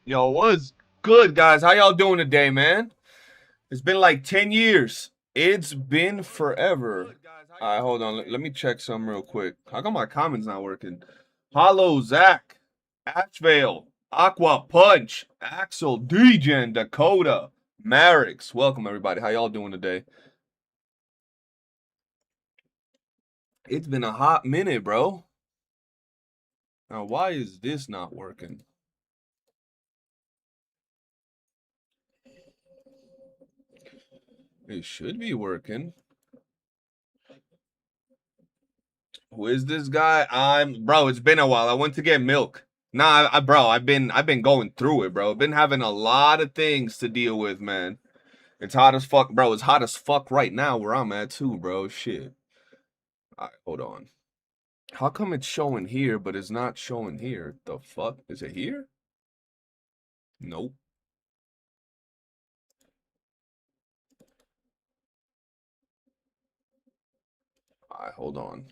Yo, what's good, guys? How y'all doing today, man? It's been like 10 years. It's been forever. All right, hold on. Let me check some real quick. How come my comments not working? Hollow Zach, Ashvale, Aqua Punch, Axel, Degen, Dakota, Marix. Welcome, everybody. How y'all doing today? It's been a hot minute, bro. Now, why is this not working? It should be working. Who is this guy? Bro, it's been a while. I went to get milk. Nah, bro, I've been going through it, bro. I've been having a lot of things to deal with, man. It's hot as fuck, bro. It's hot as fuck right now where I'm at too, bro. Shit. All right, hold on. How come it's showing here, but it's not showing here? The fuck? Is it here? Nope. All right, hold on.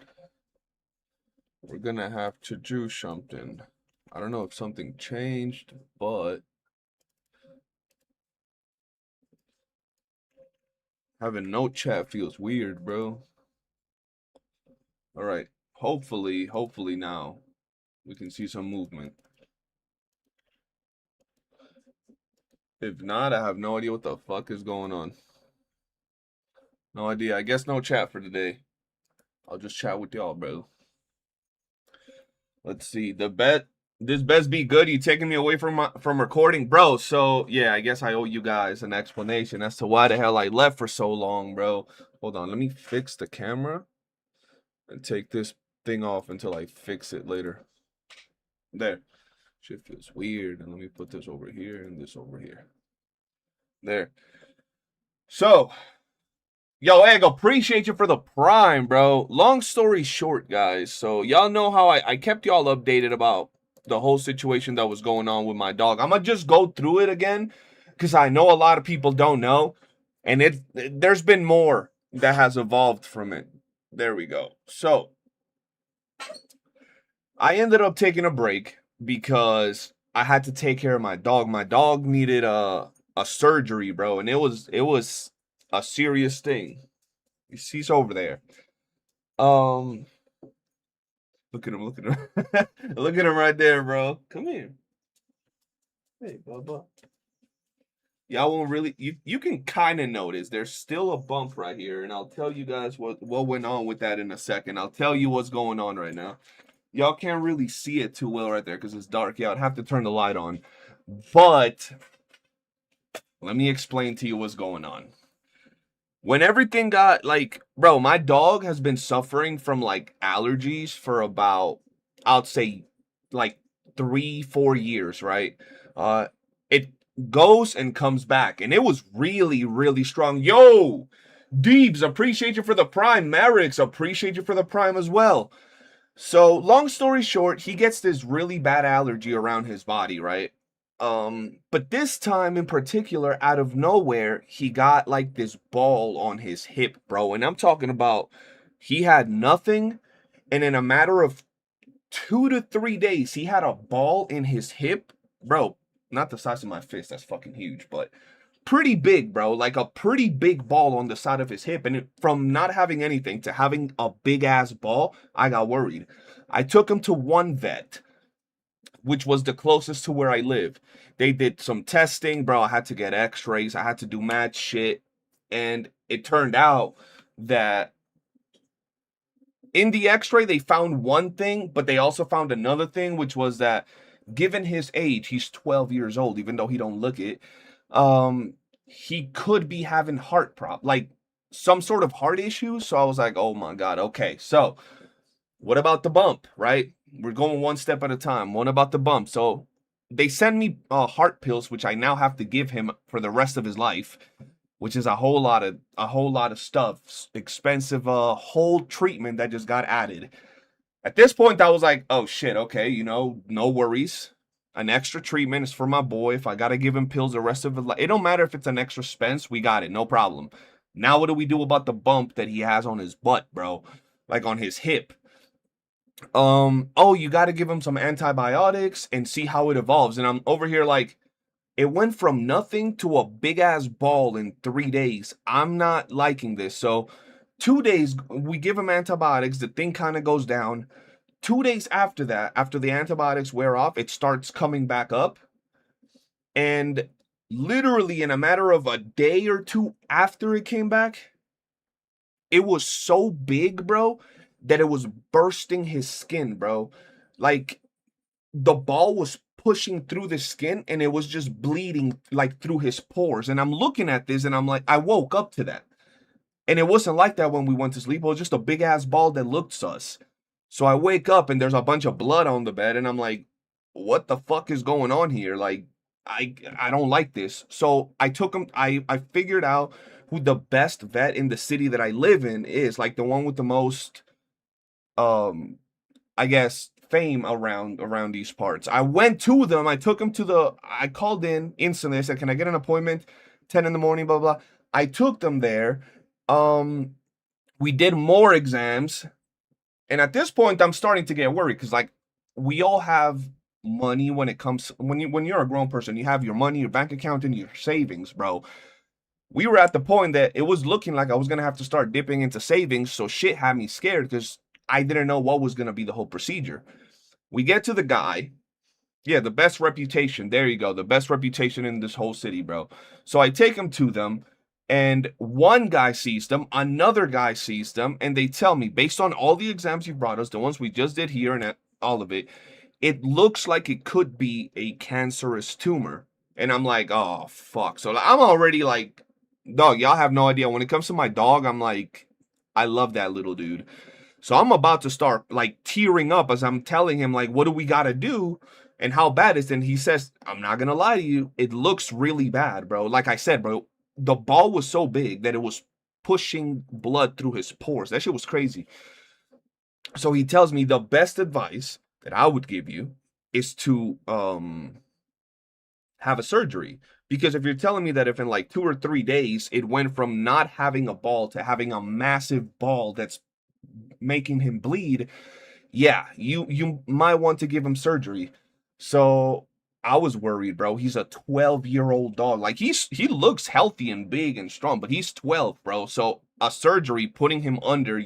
We're gonna have to do something. I don't know if something changed, but having no chat feels weird, bro. All right. Hopefully now we can see some movement. If not, I have no idea what the fuck is going on. No idea. I guess no chat for today. I'll just chat with y'all, bro. Let's see. This best be good. You taking me away from recording, bro. So yeah, I guess I owe you guys an explanation as to why the hell I left for so long, bro. Hold on, let me fix the camera and take this thing off until I fix it later. There. Shit feels weird. And let me put this over here and this over here. There. So, yo, Egg, appreciate you for the prime, bro. Long story short, guys. So, y'all know how I kept y'all updated about the whole situation that was going on with my dog. I'm going to just go through it again because I know a lot of people don't know. And there's been more that has evolved from it. There we go. So, I ended up taking a break because I had to take care of my dog. My dog needed a surgery, bro, and it was a serious thing. He's over there. Um, look at him, look at him, look at him right there, bro. Come here. Hey, Bubba. Y'all won't really you can kind of notice there's still a bump right here, and I'll tell you guys what went on with that in a second. I'll tell you what's going on right now. Y'all can't really see it too well right there because it's dark. Yeah, I'd have to turn the light on. But let me explain to you what's going on. When everything got like, bro, my dog has been suffering from like allergies for about, I'd say, like 3, 4 years, right? It goes and comes back, and it was really strong. Yo, Deebs, appreciate you for the prime. Marix, appreciate you for the prime as well. So, long story short, he gets this really bad allergy around his body, right? But this time in particular, out of nowhere, he got like this ball on his hip, bro. And I'm talking about he had nothing, and in a matter of 2 to 3 days, he had a ball in his hip, bro. Not the size of my fist, that's fucking huge, but pretty big, bro. Like a pretty big ball on the side of his hip. And from not having anything to having a big ass ball, I got worried. I took him to one vet, which was the closest to where I live. They did some testing, bro. I had to get x-rays. I had to do mad shit. And it turned out that in the x-ray, they found one thing, but they also found another thing, which was that given his age, he's 12 years old, even though he don't look it, he could be having like some sort of heart issues. So I was like, oh my God, okay. So what about the bump, right? We're going one step at a time. What about the bump? So they send me heart pills, which I now have to give him for the rest of his life, which is a whole lot of stuff, expensive whole treatment that just got added. At this point, I was like, oh shit, okay, no worries. An extra treatment is for my boy. If I gotta give him pills the rest of his life, it don't matter if it's an extra expense. We got it, no problem. Now, what do we do about the bump that he has on his butt, bro? Like on his hip. Oh, you got to give him some antibiotics and see how it evolves. And I'm over here like, It went from nothing to a big ass ball in 3 days. I'm not liking this. So 2 days, we give him antibiotics. The thing kind of goes down. 2 days after that, after the antibiotics wear off, it starts coming back up. And literally in a matter of a day or two after it came back, it was so big, bro, that it was bursting his skin, bro. Like the ball was pushing through the skin and it was just bleeding like through his pores. And I'm looking at this and I'm like, I woke up to that. And it wasn't like that when we went to sleep. It was just a big ass ball that looked sus. So I wake up and there's a bunch of blood on the bed and I'm like, what the fuck is going on here? Like, I don't like this. So I took him, I figured out who the best vet in the city that I live in is, like the one with the most um I guess fame around these parts. I went to them, I took him to I called in instantly. I said, "Can I get an appointment? 10 in the morning, blah blah." I took them there. Um we did more exams. And at this point, I'm starting to get worried because, like, we all have money when it comes when you're a grown person. You have your money, your bank account, and your savings, bro. We were at the point that it was looking like I was gonna have to start dipping into savings. So shit had me scared because I didn't know what was gonna be the whole procedure. We get to the guy. Yeah, the best reputation. There you go. The best reputation in this whole city, bro. So I take him to them, and one guy sees them, another guy sees them, and they tell me, based on all the exams you brought us, the ones we just did here and all of it, it looks like it could be a cancerous tumor. And I'm like, oh, fuck. So I'm already like, dog, y'all have no idea. When it comes to my dog, I'm like, I love that little dude. So I'm about to start like tearing up as I'm telling him, like, what do we got to do and how bad is it? And he says, I'm not going to lie to you. It looks really bad, bro. Like I said, bro, the ball was so big that it was pushing blood through his pores. That shit was crazy. So he tells me the best advice that I would give you is to have a surgery. Because if you're telling me that if in like 2 or 3 days it went from not having a ball to having a massive ball that's making him bleed, yeah, you might want to give him surgery. So I was worried, bro. He's a 12-year-old dog. Like he looks healthy and big and strong, but he's 12, bro. So a surgery, putting him under,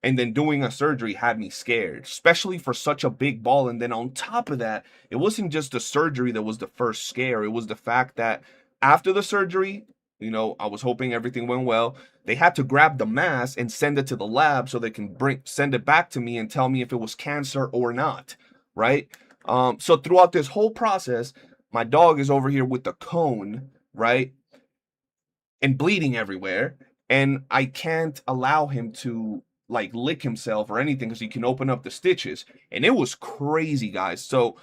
and then doing a surgery had me scared, especially for such a big ball. And then on top of that, it wasn't just the surgery that was the first scare. It was the fact that after the surgery, I was hoping everything went well. They had to grab the mass and send it to the lab so they can send it back to me and tell me if it was cancer or not, right? So throughout this whole process, my dog is over here with the cone, right? And bleeding everywhere. And I can't allow him to like lick himself or anything because he can open up the stitches. And it was crazy, guys. So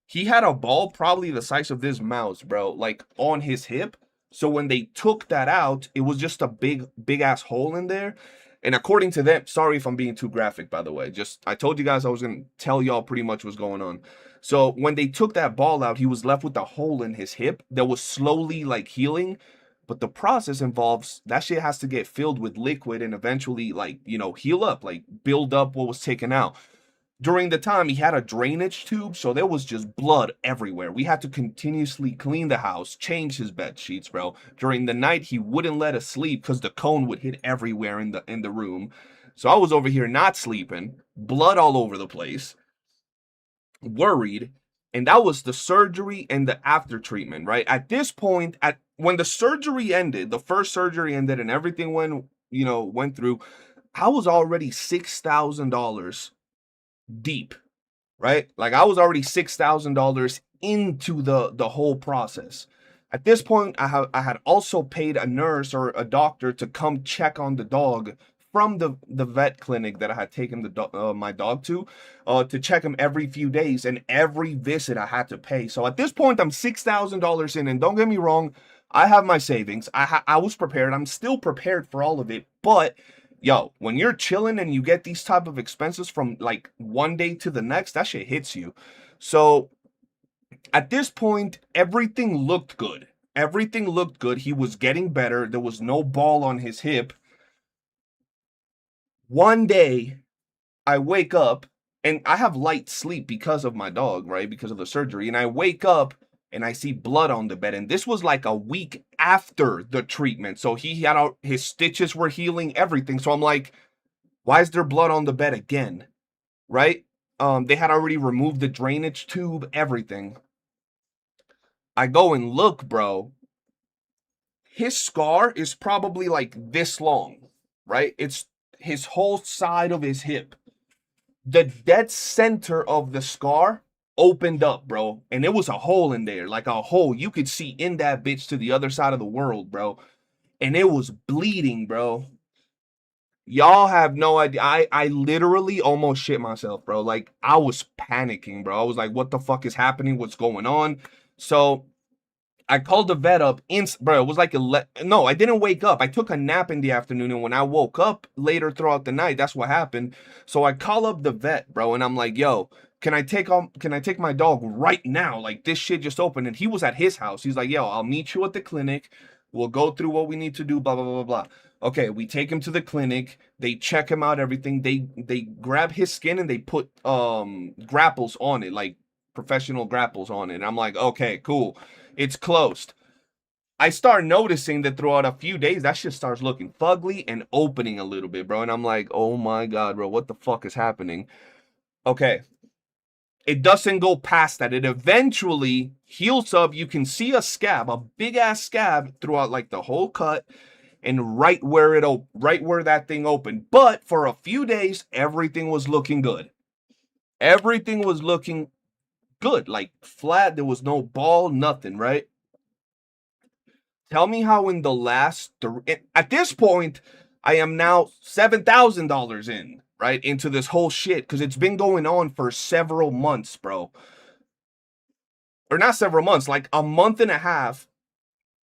he had a ball probably the size of this mouse, bro, like on his hip. So when they took that out, it was just a big ass hole in there. And according to them, sorry if I'm being too graphic, by the way. Just I told you guys I was gonna tell y'all pretty much what's going on. So when they took that ball out, he was left with a hole in his hip that was slowly like healing. But the process involves that shit has to get filled with liquid and eventually like, heal up, like build up what was taken out. During the time, he had a drainage tube, so there was just blood everywhere. We had to continuously clean the house, change his bed sheets, bro. During the night, he wouldn't let us sleep because the cone would hit everywhere in the room. So I was over here not sleeping, blood all over the place, worried, and that was the surgery and the after treatment, right? At this point, when the surgery ended, the first surgery ended, and everything went through, I was already $6,000 deep, right? Like I was already $6,000 into the whole process. At this point, I had also paid a nurse or a doctor to come check on the dog from the vet clinic that I had taken my dog to check him every few days, and every visit I had to pay. So at this point, I'm $6,000 in, and don't get me wrong, I have my savings. I was prepared. I'm still prepared for all of it, but yo, when you're chilling and you get these type of expenses from like one day to the next, that shit hits you. So at this point, everything looked good. Everything looked good. He was getting better. There was no ball on his hip. One day, I wake up and I have light sleep because of my dog, right? Because of the surgery. And I wake up and I see blood on the bed. And this was like a week after the treatment. So he had his stitches were healing, everything. So I'm like, why is there blood on the bed again? Right? They had already removed the drainage tube, everything. I go and look, bro. His scar is probably like this long, right? It's his whole side of his hip. The dead center of the scar opened up, bro. And it was a hole in there, like a hole. You could see in that bitch to the other side of the world, bro. And it was bleeding, bro. Y'all have no idea. I literally almost shit myself, bro. Like, I was panicking, bro. I was like, what the fuck is happening? What's going on? So I called the vet up. Bro, it was like no, I didn't wake up. I took a nap in the afternoon, and when I woke up later throughout the night, that's what happened. So I call up the vet, bro, and I'm like, yo, can I take my dog right now? Like, this shit just opened. And he was at his house. He's like, yo, I'll meet you at the clinic. We'll go through what we need to do, blah, blah, blah, blah. Okay, we take him to the clinic. They check him out, everything. They grab his skin and they put grapples on it, like professional grapples on it. And I'm like, okay, cool. It's closed. I start noticing that throughout a few days, that shit starts looking fugly and opening a little bit, bro. And I'm like, oh my God, bro, what the fuck is happening? Okay. It doesn't go past that. It eventually heals up. You can see a scab, a big ass scab throughout like the whole cut and right where that thing opened. But for a few days, everything was looking good. Everything was looking good, like flat. There was no ball, nothing, right? Tell me how in the last at this point, I am now $7,000 in, right, into this whole shit, because it's been going on for several months, bro. Or not several months, like a month and a half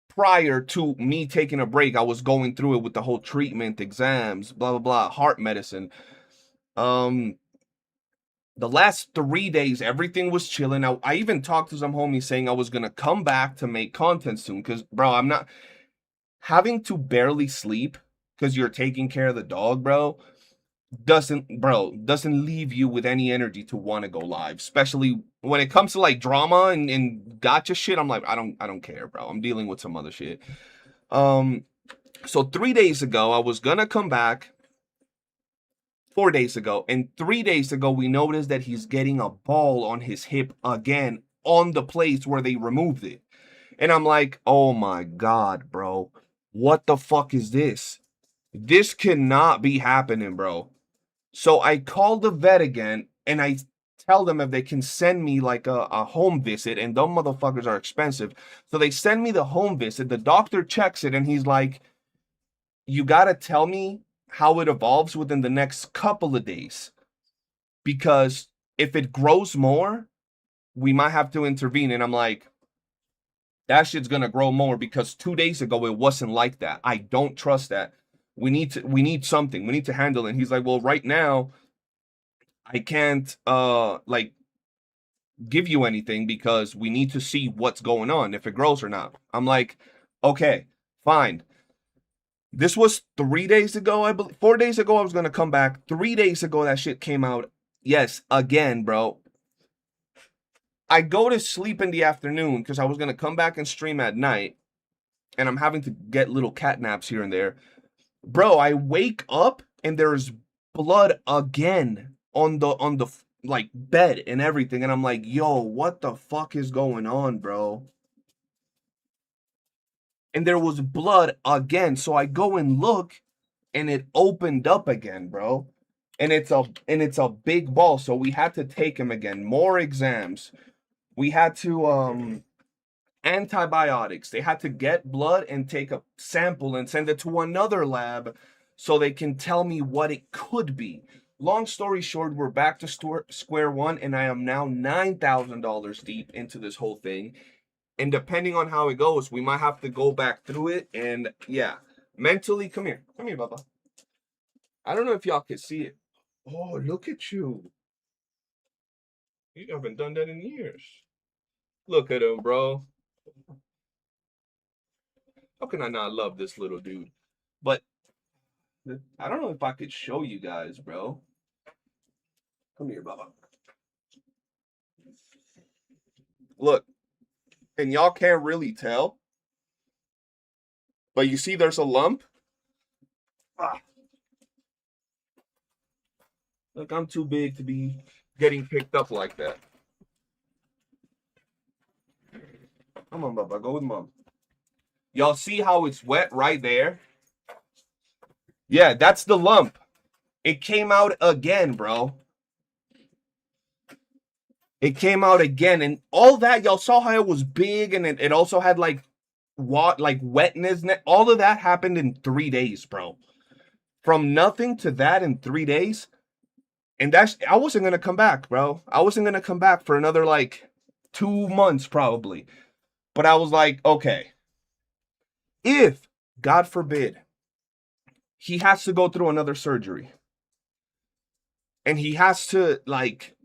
prior to me taking a break. I was going through it with the whole treatment, exams, blah, blah, blah, heart medicine. The last 3 days, everything was chilling. I even talked to some homies saying I was going to come back to make content soon. Because, bro, I'm not having to barely sleep because you're taking care of the dog, bro. Doesn't leave you with any energy to want to go live. Especially when it comes to like drama and gotcha shit. I'm like, I don't care, bro. I'm dealing with some other shit. So 3 days ago, I was going to come back. 4 days ago, and 3 days ago we noticed that he's getting a ball on his hip again on the place where they removed it. And I'm like, oh my God, bro, what the fuck is this? This cannot be happening, bro. So I called the vet again and I tell them if they can send me like a home visit, and those motherfuckers are expensive. So they send me the home visit. The doctor checks it and he's like, you gotta tell me how it evolves within the next couple of days, because if it grows more, we might have to intervene. And I'm like, that shit's gonna grow more, because 2 days ago it wasn't like that. I don't trust that. We need something. We need to handle it. And he's like, well, right now I can't like give you anything because we need to see what's going on, if it grows or not. I'm like, okay, fine. This was 3 days ago, I believe. 4 days ago, I was going to come back. 3 days ago, that shit came out. Yes, again, bro. I go to sleep in the afternoon because I was going to come back and stream at night. And I'm having to get little cat naps here and there. Bro, I wake up and there's blood again on the like bed and everything. And I'm like, yo, what the fuck is going on, bro? And there was blood again. So I go and look, and it opened up again, bro. And it's a big ball. So we had to take him again. More exams. We had to antibiotics. They had to get blood and take a sample and send it to another lab so they can tell me what it could be. Long story short, we're back to square one, and I am now $9,000 deep into this whole thing. And depending on how it goes, we might have to go back through it. And yeah, mentally, come here, Bubba. I don't know if y'all can see it. Oh, look at you. You haven't done that in years. Look at him, bro. How can I not love this little dude? But I don't know if I could show you guys, bro. Come here, Bubba. Look, and y'all can't really tell, but you see there's a lump. Ah, look, I'm too big to be getting picked up like that. Come on, Bubba, go with mom. Y'all see how it's wet right there? Yeah, that's the lump. It came out again, bro. It came out again, and all that, y'all saw how it was big, and it also had like wetness. All of that happened in 3 days, bro. From nothing to that in 3 days. And I wasn't gonna come back, bro. I wasn't gonna come back for another like 2 months probably. But I was like, okay, if, God forbid, he has to go through another surgery, and he has to, like,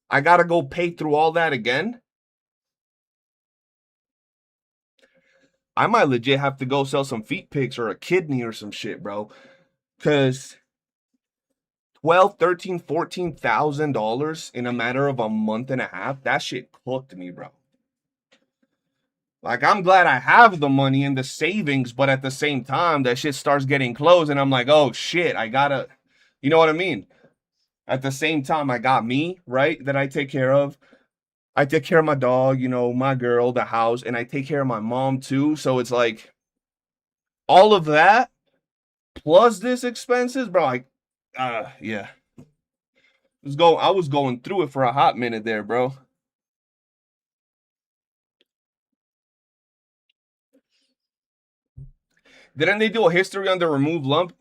I gotta go pay through all that again, I might legit have to go sell some feet pics or a kidney or some shit, bro. Cause $12, $13, $14,000 in a matter of a month and a half, that shit cooked me, bro. Like, I'm glad I have the money and the savings, but at the same time, that shit starts getting close, and I'm like, oh shit, I gotta, you know what I mean? At the same time, I got me, right, that I take care of. I take care of my dog, you know, my girl, the house, and I take care of my mom too. So it's like all of that plus this expenses, bro. Yeah. I was going through it for a hot minute there, bro. Didn't they do a history on the removed lump?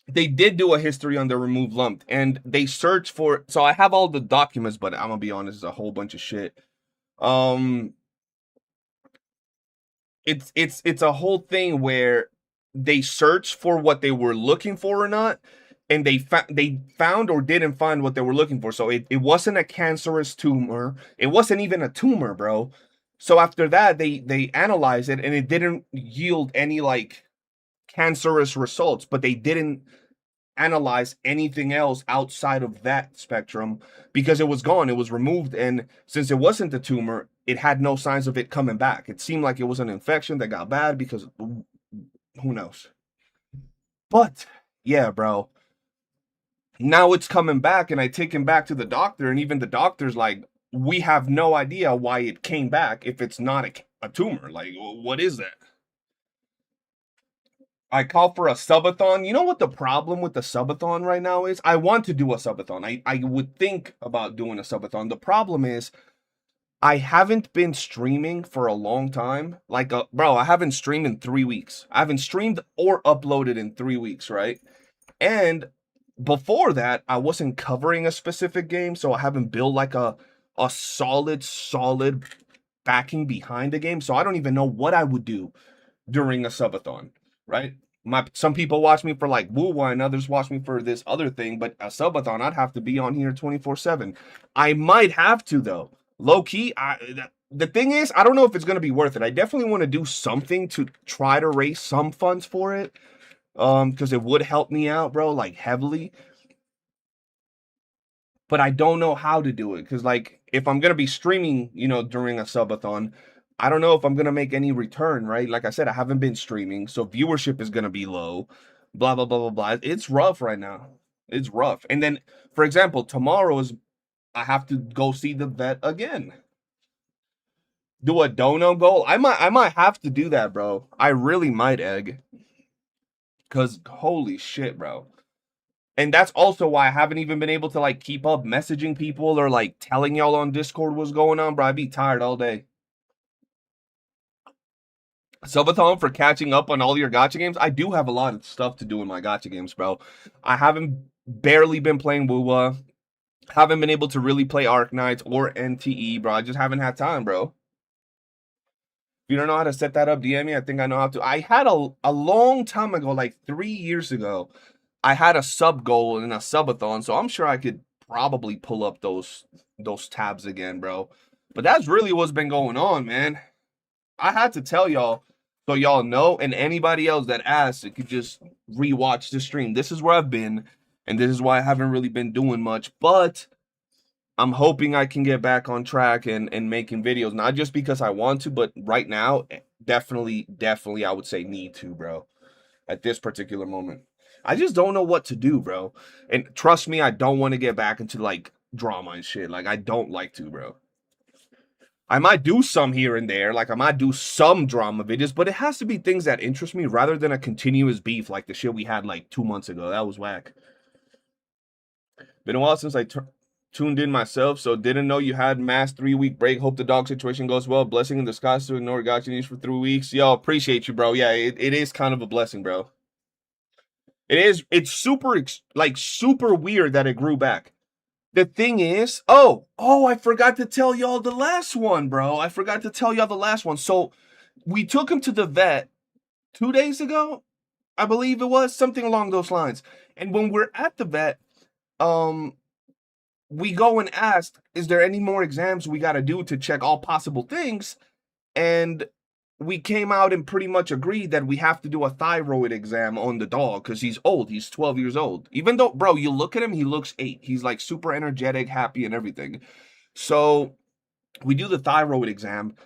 They did do a history on the removed lump, and they searched for. So I have all the documents, but I'm gonna be honest, it's a whole bunch of shit. Um, it's a whole thing where they searched for what they were looking for or not, and they found or didn't find what they were looking for. So it wasn't a cancerous tumor. It wasn't even a tumor, bro. So after that, they analyzed it, and it didn't yield any like cancerous results, but they didn't analyze anything else outside of that spectrum because it was gone, it was removed, and since it wasn't a tumor, it had no signs of it coming back. It seemed like it was an infection that got bad because who knows. But yeah, bro, now it's coming back, and I take him back to the doctor, and even the doctor's like, we have no idea why it came back if it's not a tumor. Like, what is that? I call for a subathon. You know what the problem with the subathon right now is? I want to do a subathon. I would think about doing a subathon. The problem is I haven't been streaming for a long time. Like, bro, I haven't streamed in 3 weeks. I haven't streamed or uploaded in 3 weeks, right? And before that, I wasn't covering a specific game, so I haven't built like a solid backing behind the game. So I don't even know what I would do during a subathon, right? Some people watch me for like WOOOO and others watch me for this other thing, but a subathon, I'd have to be on here 24/7. I might have to though. Low key, the thing is, I don't know if it's gonna be worth it. I definitely want to do something to try to raise some funds for it. Because it would help me out, bro, like heavily. But I don't know how to do it. Because like if I'm gonna be streaming, you know, during a subathon, I don't know if I'm gonna make any return, right? Like I said, I haven't been streaming, so viewership is gonna be low. Blah blah blah blah blah. It's rough right now. It's rough. And then, for example, I have to go see the vet again. Do a dono goal. I might have to do that, bro. I really might, egg. Cause holy shit, bro. And that's also why I haven't even been able to like keep up messaging people or like telling y'all on Discord what's going on, bro. I'd be tired all day. Subathon for catching up on all your gacha games. I do have a lot of stuff to do in my gacha games, bro. I haven't barely been playing WOOOO. Haven't been able to really play Arknights or NTE, bro. I just haven't had time, bro. If you don't know how to set that up, DM me. I think I know how to. I had a long time ago, like 3 years ago, I had a sub goal and a subathon, so I'm sure I could probably pull up those tabs again, bro. But that's really what's been going on, man. I had to tell y'all so y'all know, and anybody else that asks, it could just rewatch the stream. This is where I've been, and this is why I haven't really been doing much, but I'm hoping I can get back on track and making videos, not just because I want to, but right now, definitely, I would say need to, bro. At this particular moment, I just don't know what to do, bro. And trust me, I don't want to get back into like drama and shit. Like I don't like to, bro. I might do some here and there, like I might do some drama videos, but it has to be things that interest me rather than a continuous beef like the shit we had like 2 months ago. That was whack. Been a while since I tuned in myself, so didn't know you had mass 3-week break. Hope the dog situation goes well. Blessing in disguise to ignore gacha news for 3 weeks. Yo, appreciate you, bro. Yeah, it is kind of a blessing, bro. It is. It's super, like, super weird that it grew back. The thing is, I forgot to tell y'all the last one, bro. I forgot to tell y'all the last one. So we took him to the vet 2 days ago, I believe it was, something along those lines. And when we're at the vet, we go and ask, is there any more exams we got to do to check all possible things? And we came out and pretty much agreed that we have to do a thyroid exam on the dog because he's old. He's 12 years old. Even though, bro, you look at him, he looks 8. He's like super energetic, happy, and everything. So we do the thyroid exam.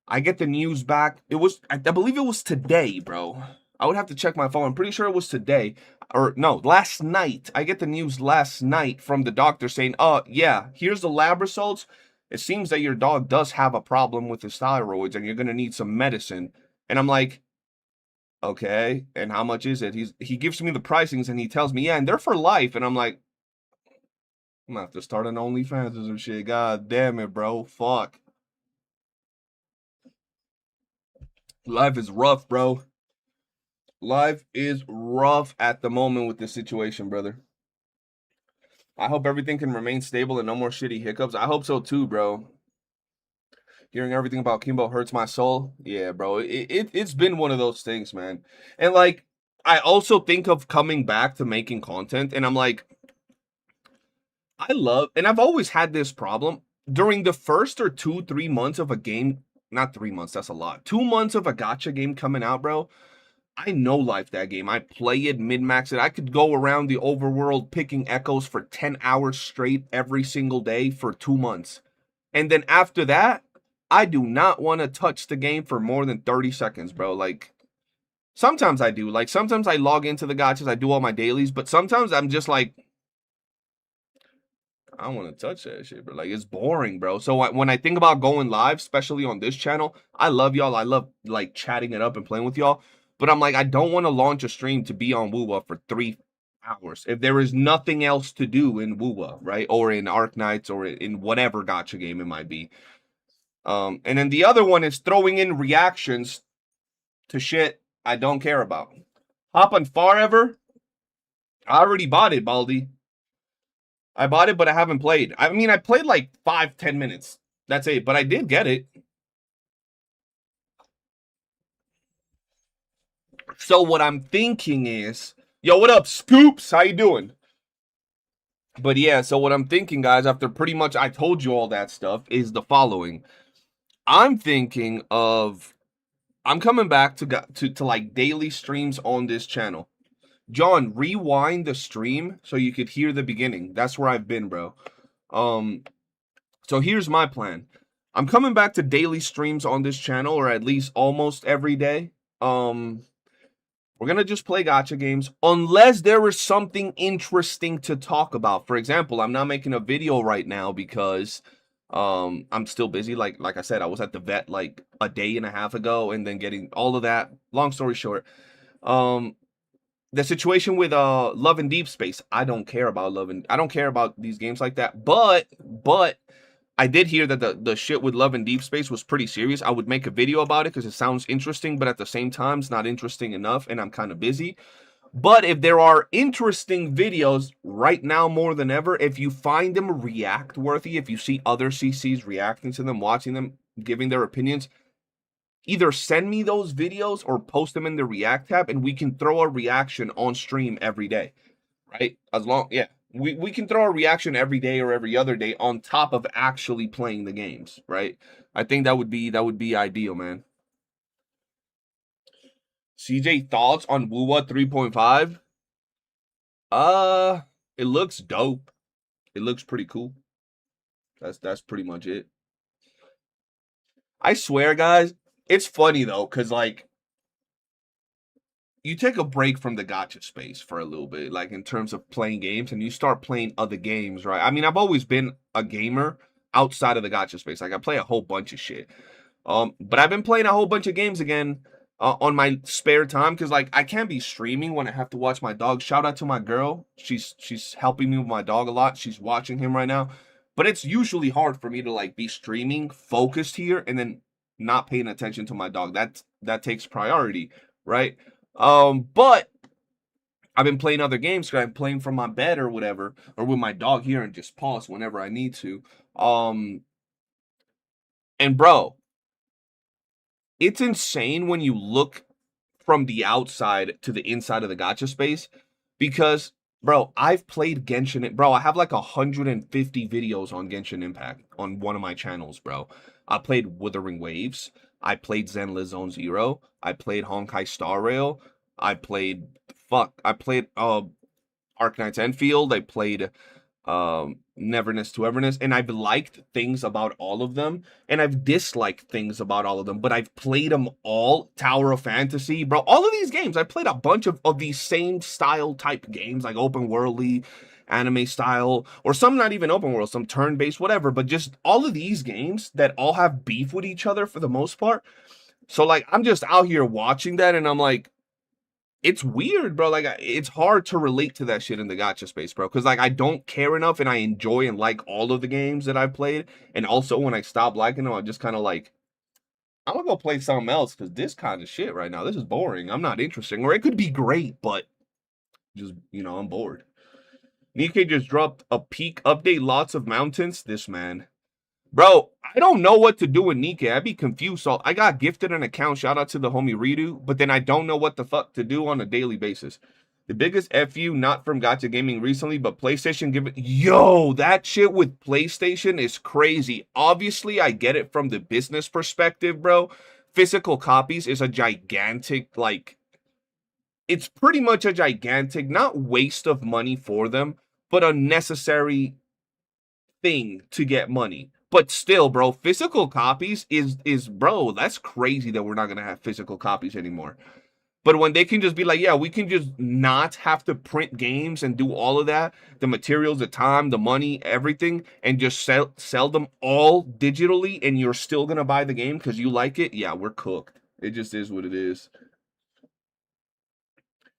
I get the news back. It was, I believe it was today, bro. I would have to check my phone. I'm pretty sure it was today. Or no, last night. I get the news last night from the doctor saying, yeah, here's the lab results. It seems that your dog does have a problem with his thyroids and you're going to need some medicine. And I'm like, okay, and how much is it? He gives me the pricings and he tells me, yeah, and they're for life. And I'm like, I'm going to have to start an OnlyFans or some shit. God damn it, bro. Fuck. Life is rough, bro. Life is rough at the moment with this situation, brother. I hope everything can remain stable and no more shitty hiccups. I hope so too, bro. Hearing everything about Kimbo hurts my soul. Yeah, bro. It's been one of those things, man. And like, I also think of coming back to making content, and I'm like, and I've always had this problem during the first or 2-3 months of a game. Not 3 months, that's a lot. 2 months of a gacha game coming out, bro. I know life that game. I play it, min-max it. I could go around the overworld picking echoes for 10 hours straight every single day for 2 months. And then after that, I do not want to touch the game for more than 30 seconds, bro. Like, sometimes I do. Like, sometimes I log into the gachas, I do all my dailies, but sometimes I'm just like, I don't want to touch that shit, bro. Like, it's boring, bro. So when I think about going live, especially on this channel, I love y'all. I love, like, chatting it up and playing with y'all. But I'm like, I don't want to launch a stream to be on YOOOO for 3 hours if there is nothing else to do in YOOOO, right? Or in Arknights or in whatever gacha game it might be. And then the other one is throwing in reactions to shit I don't care about. Hop on Forever. I already bought it, Baldy. I bought it, but I haven't played. I mean, I played like 5-10 minutes. That's it. But I did get it. So what I'm thinking is, yo, what up, Scoops? How you doing? But yeah, so what I'm thinking, guys, after pretty much I told you all that stuff, is the following. I'm thinking of, I'm coming back to like daily streams on this channel. John, rewind the stream so you could hear the beginning. That's where I've been, bro. So here's my plan. I'm coming back to daily streams on this channel, or at least almost every day. We're going to just play gacha games unless there is something interesting to talk about. For example, I'm not making a video right now because I'm still busy. Like I said, I was at the vet like a day and a half ago and then getting all of that. Long story short, the situation with Love and Deep Space, I don't care about I don't care about these games like that. But I did hear that the shit with Love and Deep Space was pretty serious. I would make a video about it because it sounds interesting, but at the same time, it's not interesting enough, and I'm kind of busy. But if there are interesting videos right now more than ever, if you find them react worthy, if you see other CCs reacting to them, watching them, giving their opinions, either send me those videos or post them in the React tab, and we can throw a reaction on stream every day, right? Yeah. We can throw a reaction every day or every other day on top of actually playing the games, right? I think that would be ideal, man. CJ, thoughts on YOOOO 3.5? It looks dope. It looks pretty cool. That's pretty much it. I swear, guys, it's funny though, cause like you take a break from the gacha space for a little bit, like in terms of playing games, and you start playing other games, right? I mean, I've always been a gamer outside of the gacha space. Like I play a whole bunch of shit. But I've been playing a whole bunch of games again on my spare time because like I can't be streaming when I have to watch my dog. Shout out to my girl. She's helping me with my dog a lot. She's watching him right now. But it's usually hard for me to like be streaming focused here and then not paying attention to my dog. That takes priority, right? But I've been playing other games because I'm playing from my bed or whatever, or with my dog here and just pause whenever I need to. And bro, it's insane when you look from the outside to the inside of the gacha space because bro, I've played Genshin. Bro, I have like 150 videos on Genshin Impact on one of my channels, bro. I played Wuthering Waves. I played Zenless Zone Zero. I played Honkai Star Rail. I played Arknight's Enfield. I played Neverness to Everness, and I've liked things about all of them, and I've disliked things about all of them, but I've played them all. Tower of Fantasy, bro, all of these games, I played a bunch of these same style type games, like open worldly, anime style, or some not even open world, some turn-based, whatever, but just all of these games that all have beef with each other for the most part. So like, I'm just out here watching that, and I'm like, it's weird, bro. Like, it's hard to relate to that shit in the gacha space, bro. Because, like, I don't care enough and I enjoy and like all of the games that I've played. And also, when I stop liking them, I'm just kind of like, I'm gonna go play something else because this kind of shit right now, this is boring. I'm not interested. Or it could be great, but just, I'm bored. Nikkei just dropped a peak update. Lots of mountains. This man. Bro, I don't know what to do with Nikkei. I'd be confused. So I got gifted an account. Shout out to the homie Ridu. But then I don't know what the fuck to do on a daily basis. The biggest FU, not from Gacha Gaming recently, but PlayStation give it. Yo, that shit with PlayStation is crazy. Obviously, I get it from the business perspective, bro. Physical copies is a gigantic, like, it's pretty much a gigantic, not waste of money for them, but a necessary thing to get money. But still, bro, physical copies is bro, that's crazy that we're not gonna have physical copies anymore. But when they can just be like, yeah, we can just not have to print games and do all of that, the materials, the time, the money, everything, and just sell them all digitally, and you're still gonna buy the game because you like it, yeah, we're cooked. It just is what it is.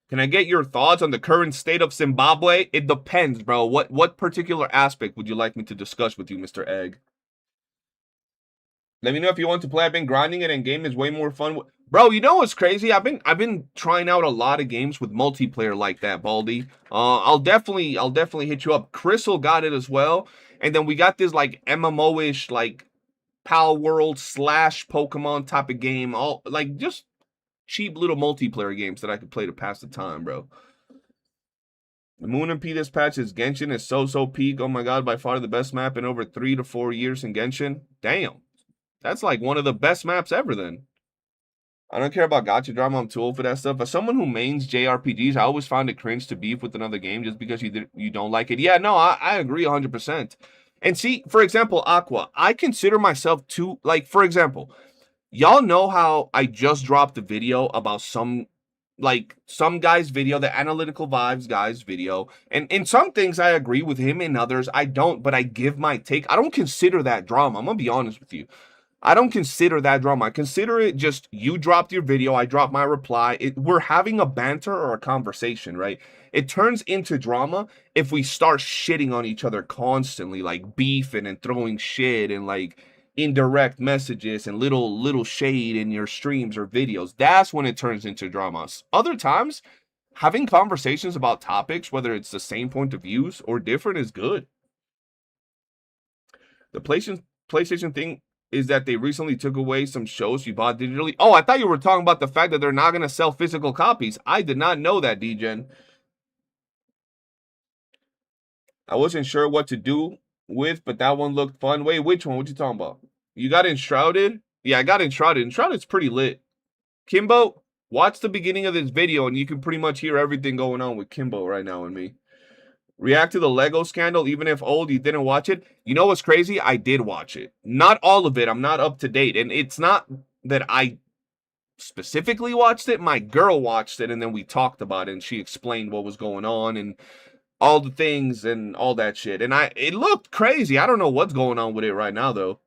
Can I get your thoughts on the current state of Zimbabwe? It depends, bro. What particular aspect would you like me to discuss with you, Mr. Egg? Let me know if you want to play. I've been grinding it, and game is way more fun. Bro, you know what's crazy? I've been trying out a lot of games with multiplayer like that, Baldy. I'll definitely hit you up. Crystal got it as well, and then we got this like MMO-ish like Pal World / Pokemon type of game. All like just cheap little multiplayer games that I could play to pass the time, bro. The Moon and P this patch is Genshin is so peak. Oh my god, by far the best map in over 3 to 4 years in Genshin. Damn. That's like one of the best maps ever then. I don't care about gacha drama. I'm too old for that stuff. As someone who mains JRPGs, I always find it cringe to beef with another game just because you don't like it. Yeah, no, I agree 100%. And see, for example, Aqua, I consider myself too, like, for example, y'all know how I just dropped a video about some guy's video, the Analytical Vibes guy's video. And in some things I agree with him, in others I don't, but I give my take. I don't consider that drama. I'm gonna be honest with you. I don't consider that drama. I consider it just you dropped your video, I dropped my reply. We're having a banter or a conversation, right? It turns into drama if we start shitting on each other constantly, like beefing and throwing shit and like indirect messages and little shade in your streams or videos. That's when it turns into dramas. Other times, having conversations about topics, whether it's the same point of views or different, is good. The PlayStation thing is that they recently took away some shows you bought digitally. Oh, I thought you were talking about the fact that they're not going to sell physical copies. I did not know that, DGen. I wasn't sure what to do with, but that one looked fun. Wait, which one? What you talking about? You got Enshrouded? Yeah, I got Enshrouded. Enshrouded's pretty lit. Kimbo, watch the beginning of this video, and you can pretty much hear everything going on with Kimbo right now and me. React to the Lego scandal, even if old, you didn't watch it. You know what's crazy? I did watch it. Not all of it. I'm not up to date. And it's not that I specifically watched it. My girl watched it, and then we talked about it, and she explained what was going on and all the things and all that shit. And it looked crazy. I don't know what's going on with it right now, though.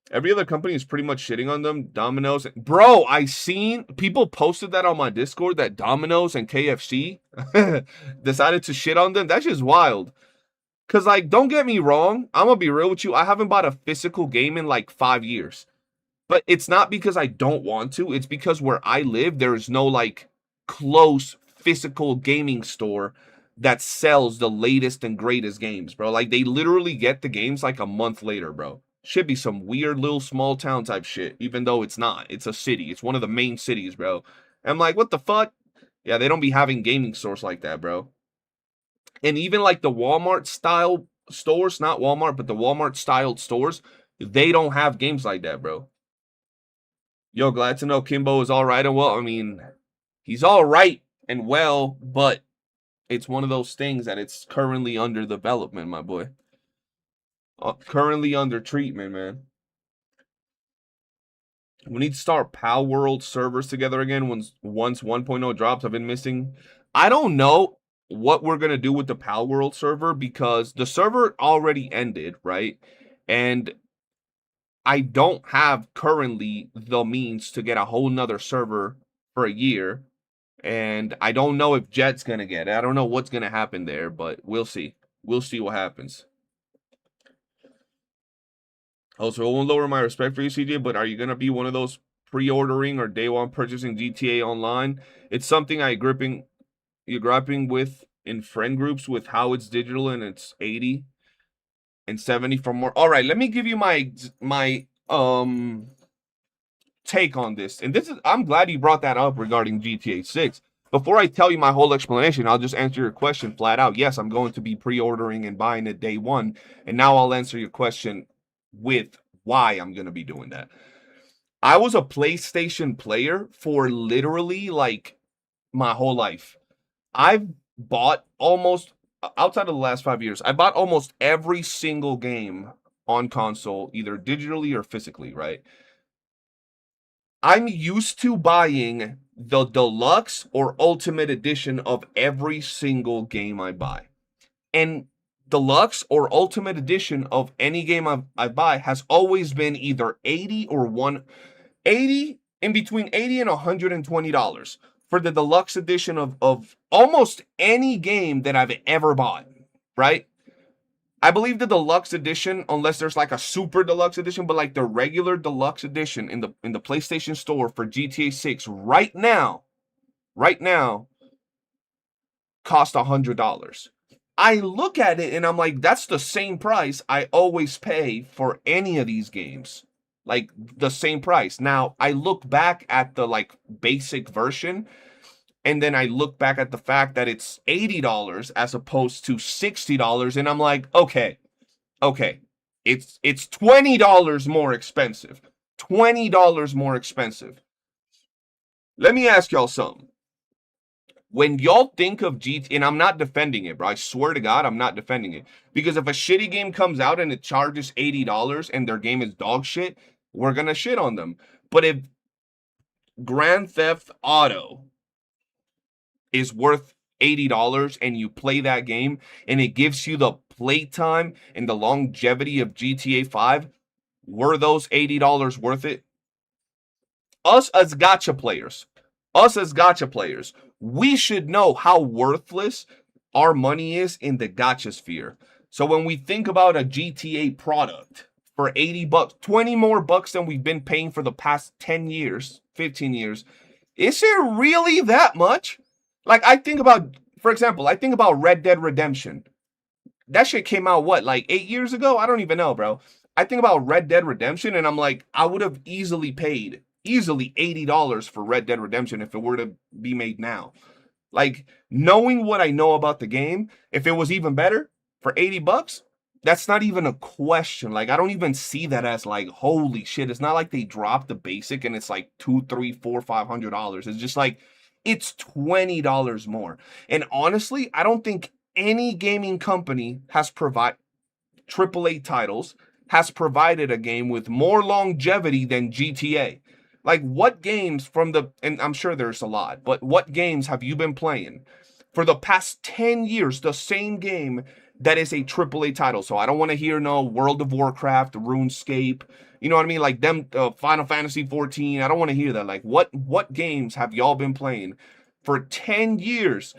Every other company is pretty much shitting on them. Domino's. Bro, I seen people posted that on my Discord that Domino's and KFC decided to shit on them. That's just wild. Because, like, don't get me wrong. I'm going to be real with you. I haven't bought a physical game in like 5 years. But it's not because I don't want to. It's because where I live, there is no, like, close physical gaming store that sells the latest and greatest games, bro. Like, they literally get the games like a month later, bro. Should be some weird little small town type shit, even though it's not. It's a city. It's one of the main cities, bro. And I'm like, what the fuck? Yeah, they don't be having gaming stores like that, bro. And even like the Walmart style stores, not Walmart, but the Walmart styled stores, they don't have games like that, bro. Yo, glad to know Kimbo is all right and well. I mean, he's all right and well, but it's one of those things that it's currently under development, my boy. Currently under treatment, man. We need to start Pal World servers together again once 1.0 drops. I've been missing. I don't know what we're going to do with the Pal World server because the server already ended, right? And I don't have currently the means to get a whole nother server for a year. And I don't know if Jet's going to get it. I don't know what's going to happen there, but we'll see. We'll see what happens. Also, it won't lower my respect for you, CJ, but are you going to be one of those pre-ordering or day one purchasing GTA Online? It's something you're grappling with in friend groups with how it's digital and it's 80 and 70 for more. All right, let me give you my take on this. And I'm glad you brought that up regarding GTA 6. Before I tell you my whole explanation, I'll just answer your question flat out. Yes, I'm going to be pre-ordering and buying it day one. And now I'll answer your question with why I'm going to be doing that. I was a PlayStation player for literally like my whole life. I've bought almost, outside of the last 5 years, I bought almost every single game on console, either digitally or physically, right? I'm used to buying the deluxe or ultimate edition of every single game I buy. And deluxe or ultimate edition of any game I buy has always been either 80 or 180, in between 80 and $120 for the deluxe edition of almost any game that I've ever bought, right? I believe the deluxe edition, unless there's like a super deluxe edition, but like the regular deluxe edition in the PlayStation Store for GTA 6 right now cost $100. I look at it and I'm like, that's the same price I always pay for any of these games. Like the same price. Now, I look back at the like basic version and then I look back at the fact that it's $80 as opposed to $60 and I'm like, okay. It's $20 more expensive. $20 more expensive. Let me ask y'all something. When y'all think of GTA, and I'm not defending it, bro. I swear to God, I'm not defending it. Because if a shitty game comes out and it charges $80 and their game is dog shit, we're going to shit on them. But if Grand Theft Auto is worth $80 and you play that game and it gives you the playtime and the longevity of GTA 5, were those $80 worth it? Us as gacha players, we should know how worthless our money is in the gacha sphere. So when we think about a GTA product for $80, 20 more bucks than we've been paying for the past 10 years, 15 years, is it really that much? Like I think about, for example, I think about Red Dead Redemption. That shit came out, what, like 8 years ago? I don't even know, bro. I think about Red Dead Redemption and I'm like, I would have easily paid $80 for Red Dead Redemption if it were to be made now. Like, knowing what I know about the game, if it was even better for $80, that's not even a question. Like, I don't even see that as like, holy shit. It's not like they dropped the basic and it's like $200, $300, $400, $500. It's just like, it's $20 more. And honestly, I don't think any gaming company has provided AAA titles, has provided a game with more longevity than GTA. Like, what games from the, and I'm sure there's a lot, but what games have you been playing for the past 10 years, the same game that is a AAA title? So I don't want to hear no World of Warcraft, RuneScape, you know what I mean? Like them, Final Fantasy 14. I don't want to hear that. Like, what games have y'all been playing for 10 years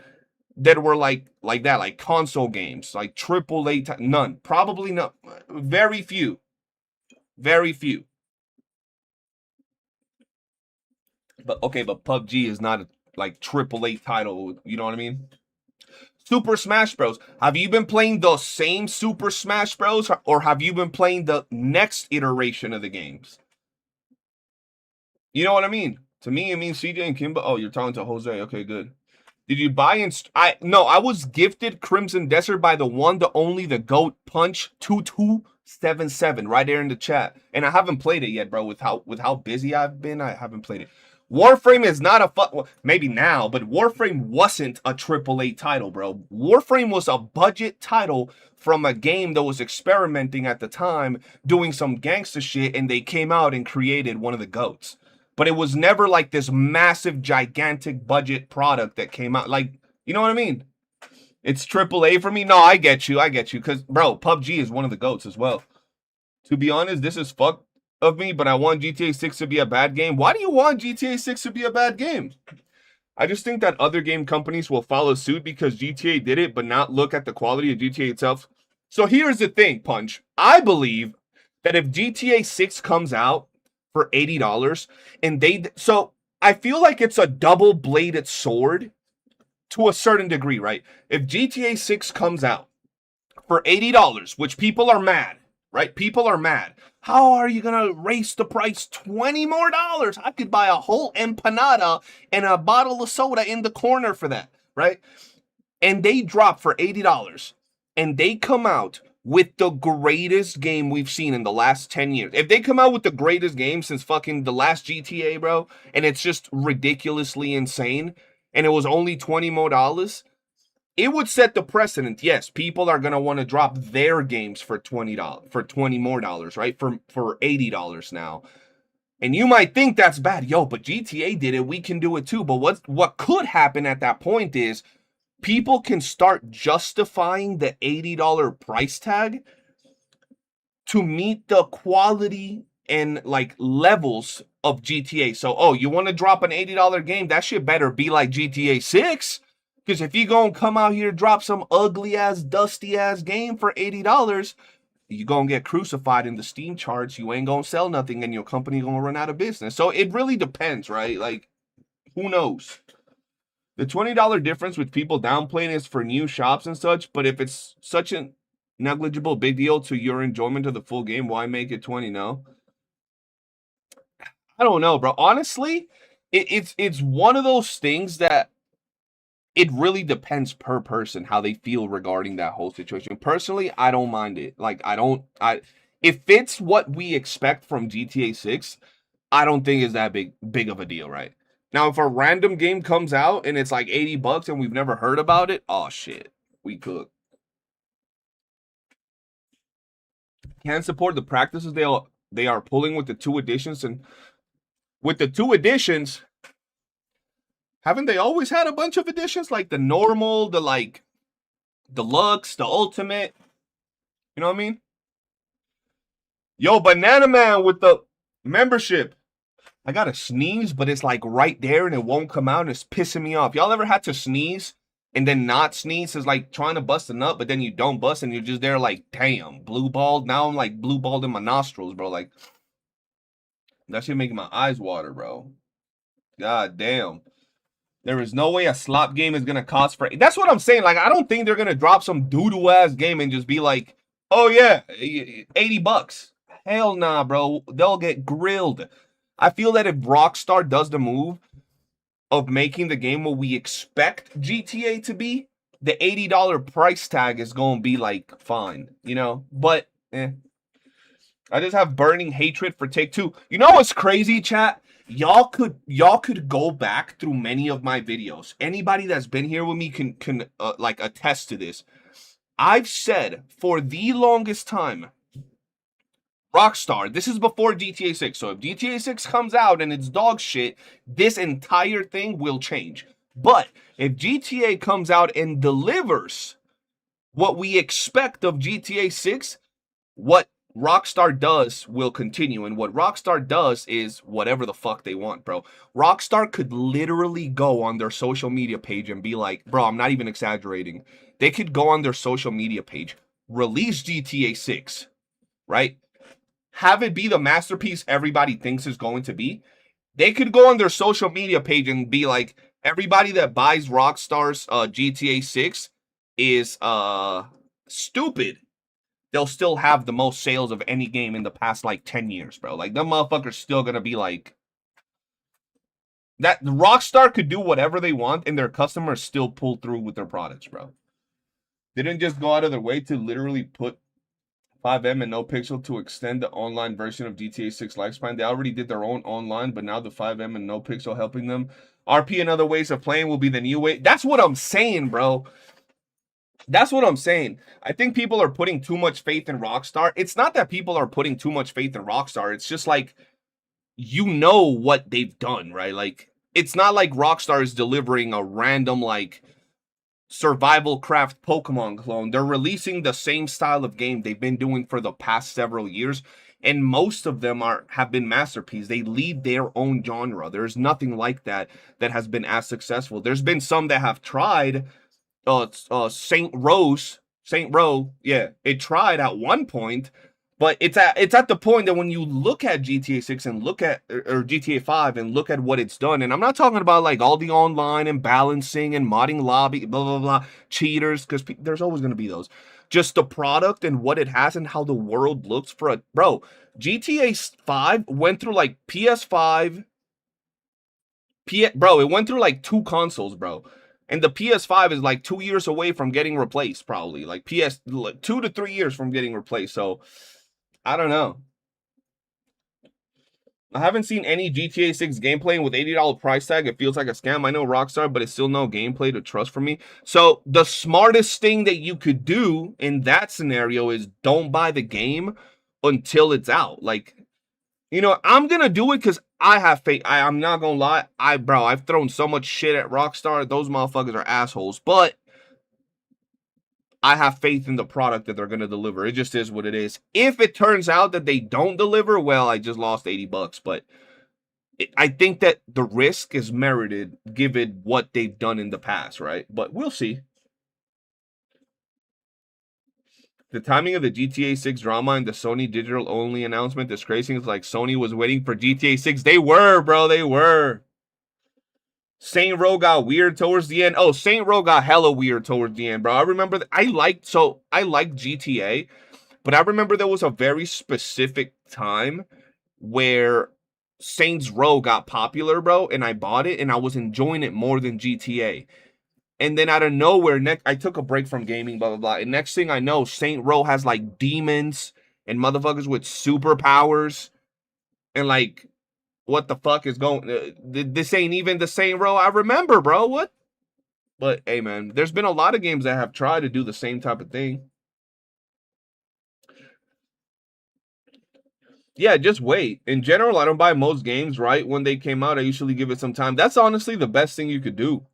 that were like that, like console games, like AAA? None. Probably not. Very few. Very few. But okay, but PUBG is not a like AAA title. You know what I mean? Super Smash Bros. Have you been playing the same Super Smash Bros. Or have you been playing the next iteration of the games? You know what I mean? To me, it means CJ and Kimbo. Oh, you're talking to Jose. Okay, good. Did you buy no, I was gifted Crimson Desert by the one, the only, the GOAT Punch 2277 right there in the chat. And I haven't played it yet, bro. With how busy I've been, I haven't played it. Warframe is not a well, maybe now, but Warframe wasn't a AAA title, bro. Warframe was a budget title from a game that was experimenting at the time, doing some gangster shit, and they came out and created one of the GOATs. But it was never like this massive, gigantic budget product that came out. Like, you know what I mean? It's AAA for me. No, I get you. Because, bro, PUBG is one of the GOATs as well. To be honest, this is fucked of me, but I want GTA 6 to be a bad game. Why do you want GTA 6 to be a bad game? I just think that other game companies will follow suit because GTA did it, but not look at the quality of GTA itself. So here's the thing, Punch. I believe that if GTA 6 comes out for $80 and so I feel like it's a double-bladed sword to a certain degree, right? If GTA 6 comes out for $80, which people are mad, right? People are mad. How are you gonna raise the price $20 more? I could buy a whole empanada and a bottle of soda in the corner for that, right? And they drop for $80 and they come out with the greatest game we've seen in the last 10 years. If they come out with the greatest game since fucking the last GTA, bro, and it's just ridiculously insane, and it was only $20 more, it would set the precedent. Yes, people are going to want to drop their games for $20, for $20 more, right? For $80 now. And you might think that's bad. Yo, but GTA did it. We can do it too. But what could happen at that point is people can start justifying the $80 price tag to meet the quality and like levels of GTA. So, oh, you want to drop an $80 game? That shit better be like GTA 6. Because if you gonna come out here drop some ugly ass, dusty ass game for $80, you gonna get crucified in the Steam charts. You ain't gonna sell nothing and your company gonna run out of business. So it really depends, right? Like, who knows? The $20 difference with people downplaying is for new shops and such, but if it's such a negligible big deal to your enjoyment of the full game, why make it 20? No? I don't know, bro. Honestly, it's one of those things that it really depends per person how they feel regarding that whole situation. Personally, I don't mind it. Like, if it's what we expect from GTA 6, I don't think it's that big of a deal, right? Now, if a random game comes out and it's like $80 and we've never heard about it, oh shit, we cook. Can't support the practices they are pulling with the 2 editions, and with the 2 editions, haven't they always had a bunch of editions like the normal, the like deluxe, the ultimate? You know what I mean? Yo, Banana Man with the membership. I gotta sneeze, but it's like right there and it won't come out and it's pissing me off. Y'all ever had to sneeze and then not sneeze? It's like trying to bust a nut, but then you don't bust and you're just there like, damn, blue balled. Now I'm like blue balled in my nostrils, bro. Like, that shit making my eyes water, bro. God damn. There is no way a slop game is gonna cost for. That's what I'm saying. Like, I don't think they're gonna drop some doo-doo ass game and just be like, oh yeah, $80. Hell nah, bro. They'll get grilled. I feel that if Rockstar does the move of making the game what we expect GTA to be, the $80 price tag is gonna be like fine, you know. But I just have burning hatred for Take-Two. You know what's crazy, chat? y'all could go back through many of my videos. Anybody that's been here with me can like attest to this. I've said for the longest time, Rockstar, this is before GTA 6. So if GTA 6 comes out and it's dog shit, this entire thing will change. But if GTA comes out and delivers what we expect of GTA 6, what Rockstar does will continue. And what Rockstar does is whatever the fuck they want, bro. Rockstar could literally go on their social media page and be like, bro, I'm not even exaggerating. They could go on their social media page, release GTA 6, right? Have it be the masterpiece everybody thinks is going to be. They could go on their social media page and be like, everybody that buys Rockstar's GTA 6 is stupid. They'll still have the most sales of any game in the past like 10 years, bro. Like, them motherfuckers still gonna be like that. Rockstar could do whatever they want and their customers still pull through with their products, bro. They didn't just go out of their way to literally put 5M and NoPixel to extend the online version of GTA 6 lifespan. They already did their own online, but now the 5M and NoPixel helping them. RP and other ways of playing will be the new way. That's what I'm saying, bro. That's what I'm saying. I think people are putting too much faith in Rockstar. It's not that people are putting too much faith in Rockstar. It's just like, you know what they've done, right? Like, it's not like Rockstar is delivering a random, like, survival craft Pokemon clone. They're releasing the same style of game they've been doing for the past several years. And most of them have been masterpieces. They lead their own genre. There's nothing like that has been as successful. There's been some that have tried. Saint Row, yeah, it tried at one point, but it's at the point that when you look at GTA 6 and look at or GTA 5 and look at what it's done, and I'm not talking about like all the online and balancing and modding lobby, blah blah blah, cheaters, because there's always going to be those. Just the product and what it has and how the world looks for a bro. GTA 5 went through like PS5, bro. It went through like 2 consoles, bro. And the PS5 is like 2 years away from getting replaced, probably. Like 2 to 3 years from getting replaced. So, I don't know. I haven't seen any GTA 6 gameplay with $80 price tag. It feels like a scam. I know Rockstar, but it's still no gameplay to trust for me. So, the smartest thing that you could do in that scenario is don't buy the game until it's out. Like, you know, I'm going to do it because I have faith. I'm not going to lie. I've thrown so much shit at Rockstar. Those motherfuckers are assholes. But I have faith in the product that they're going to deliver. It just is what it is. If it turns out that they don't deliver, well, I just lost $80. But I think that the risk is merited given what they've done in the past, right? But we'll see. The timing of the GTA 6 drama and the Sony digital-only announcement disgracing is like Sony was waiting for GTA 6. They were, bro. They were. Saint Row got weird towards the end. Oh, Saint Row got hella weird towards the end, bro. I remember I liked GTA, but I remember there was a very specific time where Saints Row got popular, bro, and I bought it and I was enjoying it more than GTA. And then out of nowhere, I took a break from gaming, blah, blah, blah. And next thing I know, Saint Row has like demons and motherfuckers with superpowers. And like, what the fuck is going? This ain't even the Saint Row I remember, bro. What? But hey, man, there's been a lot of games that have tried to do the same type of thing. Yeah, just wait. In general, I don't buy most games right when they came out. I usually give it some time. That's honestly the best thing you could do.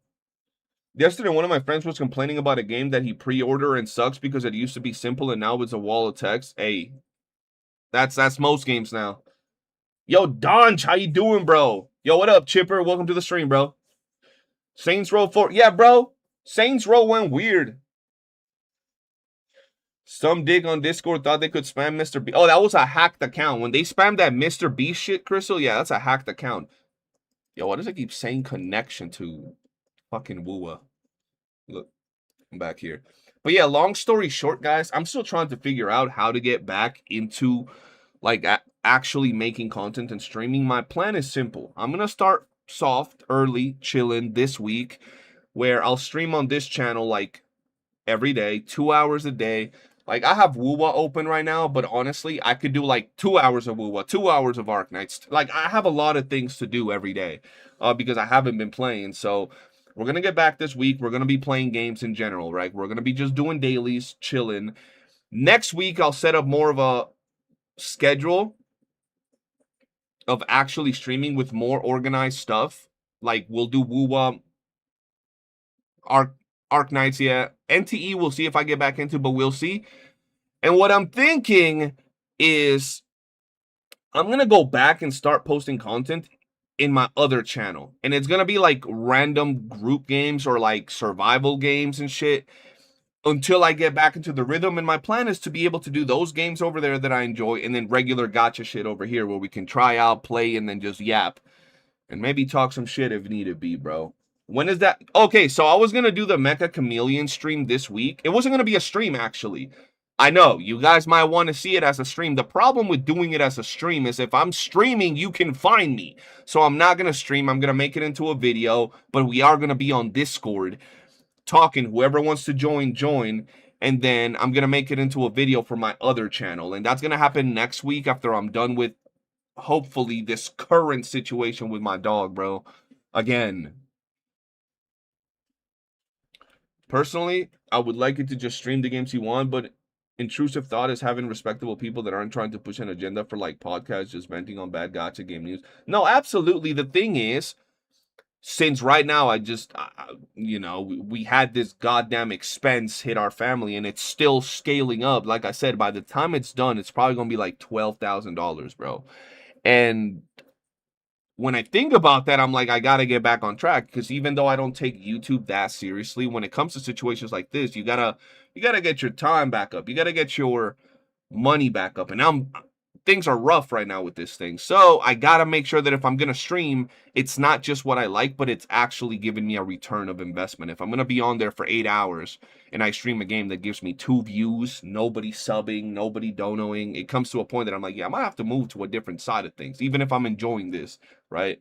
Yesterday, one of my friends was complaining about a game that he pre-ordered and sucks because it used to be simple and now it's a wall of text. Hey, that's most games now. Yo, Donch, how you doing, bro? Yo, what up, Chipper? Welcome to the stream, bro. Saints Row 4. Yeah, bro. Saints Row went weird. Some dig on Discord thought they could spam Mr. B. Oh, that was a hacked account. When they spammed that Mr. B shit, Crystal, yeah, that's a hacked account. Yo, why does it keep saying connection to fucking YOOOO? Look, I'm back here. But yeah, long story short, guys, I'm still trying to figure out how to get back into like actually making content and streaming. My plan is simple. I'm going to start soft, early, chilling this week where I'll stream on this channel like every day, 2 hours a day. Like, I have WOOOO open right now, but honestly, I could do like 2 hours of WOOOO, 2 hours of Arc Knights. Like, I have a lot of things to do every day because I haven't been playing. So we're going to get back this week. We're going to be playing games in general, right? We're going to be just doing dailies, chilling. Next week, I'll set up more of a schedule of actually streaming with more organized stuff. Like, we'll do WOOOO, Arc Knights, yeah. NTE, we'll see if I get back into, but we'll see. And what I'm thinking is I'm going to go back and start posting content in my other channel. And it's going to be like random group games or like survival games and shit until I get back into the rhythm. And my plan is to be able to do those games over there that I enjoy and then regular gacha shit over here where we can try out, play, and then just yap. And maybe talk some shit if needed be, bro. When is that? Okay, so I was going to do the Mecha Chameleon stream this week. It wasn't going to be a stream, actually. I know, you guys might want to see it as a stream. The problem with doing it as a stream is if I'm streaming, you can find me. So I'm not going to stream. I'm going to make it into a video. But we are going to be on Discord talking. Whoever wants to join, join. And then I'm going to make it into a video for my other channel. And that's going to happen next week after I'm done with, hopefully, this current situation with my dog, bro. Again. Personally, I would like it to just stream the games you want, but intrusive thought is having respectable people that aren't trying to push an agenda for like podcasts, just venting on bad gacha game news. No, absolutely. The thing is, since right now you know, we had this goddamn expense hit our family and it's still scaling up. Like I said, by the time it's done, it's probably going to be like $12,000, bro. And when I think about that, I'm like, I got to get back on track because even though I don't take YouTube that seriously, when it comes to situations like this, you gotta get your time back up. You got to get your money back up. And things are rough right now with this thing. So I got to make sure that if I'm going to stream, it's not just what I like, but it's actually giving me a return of investment. If I'm going to be on there for 8 hours and I stream a game that gives me 2 views, nobody subbing, nobody donoing, it comes to a point that I'm like, yeah, I might have to move to a different side of things, even if I'm enjoying this, right?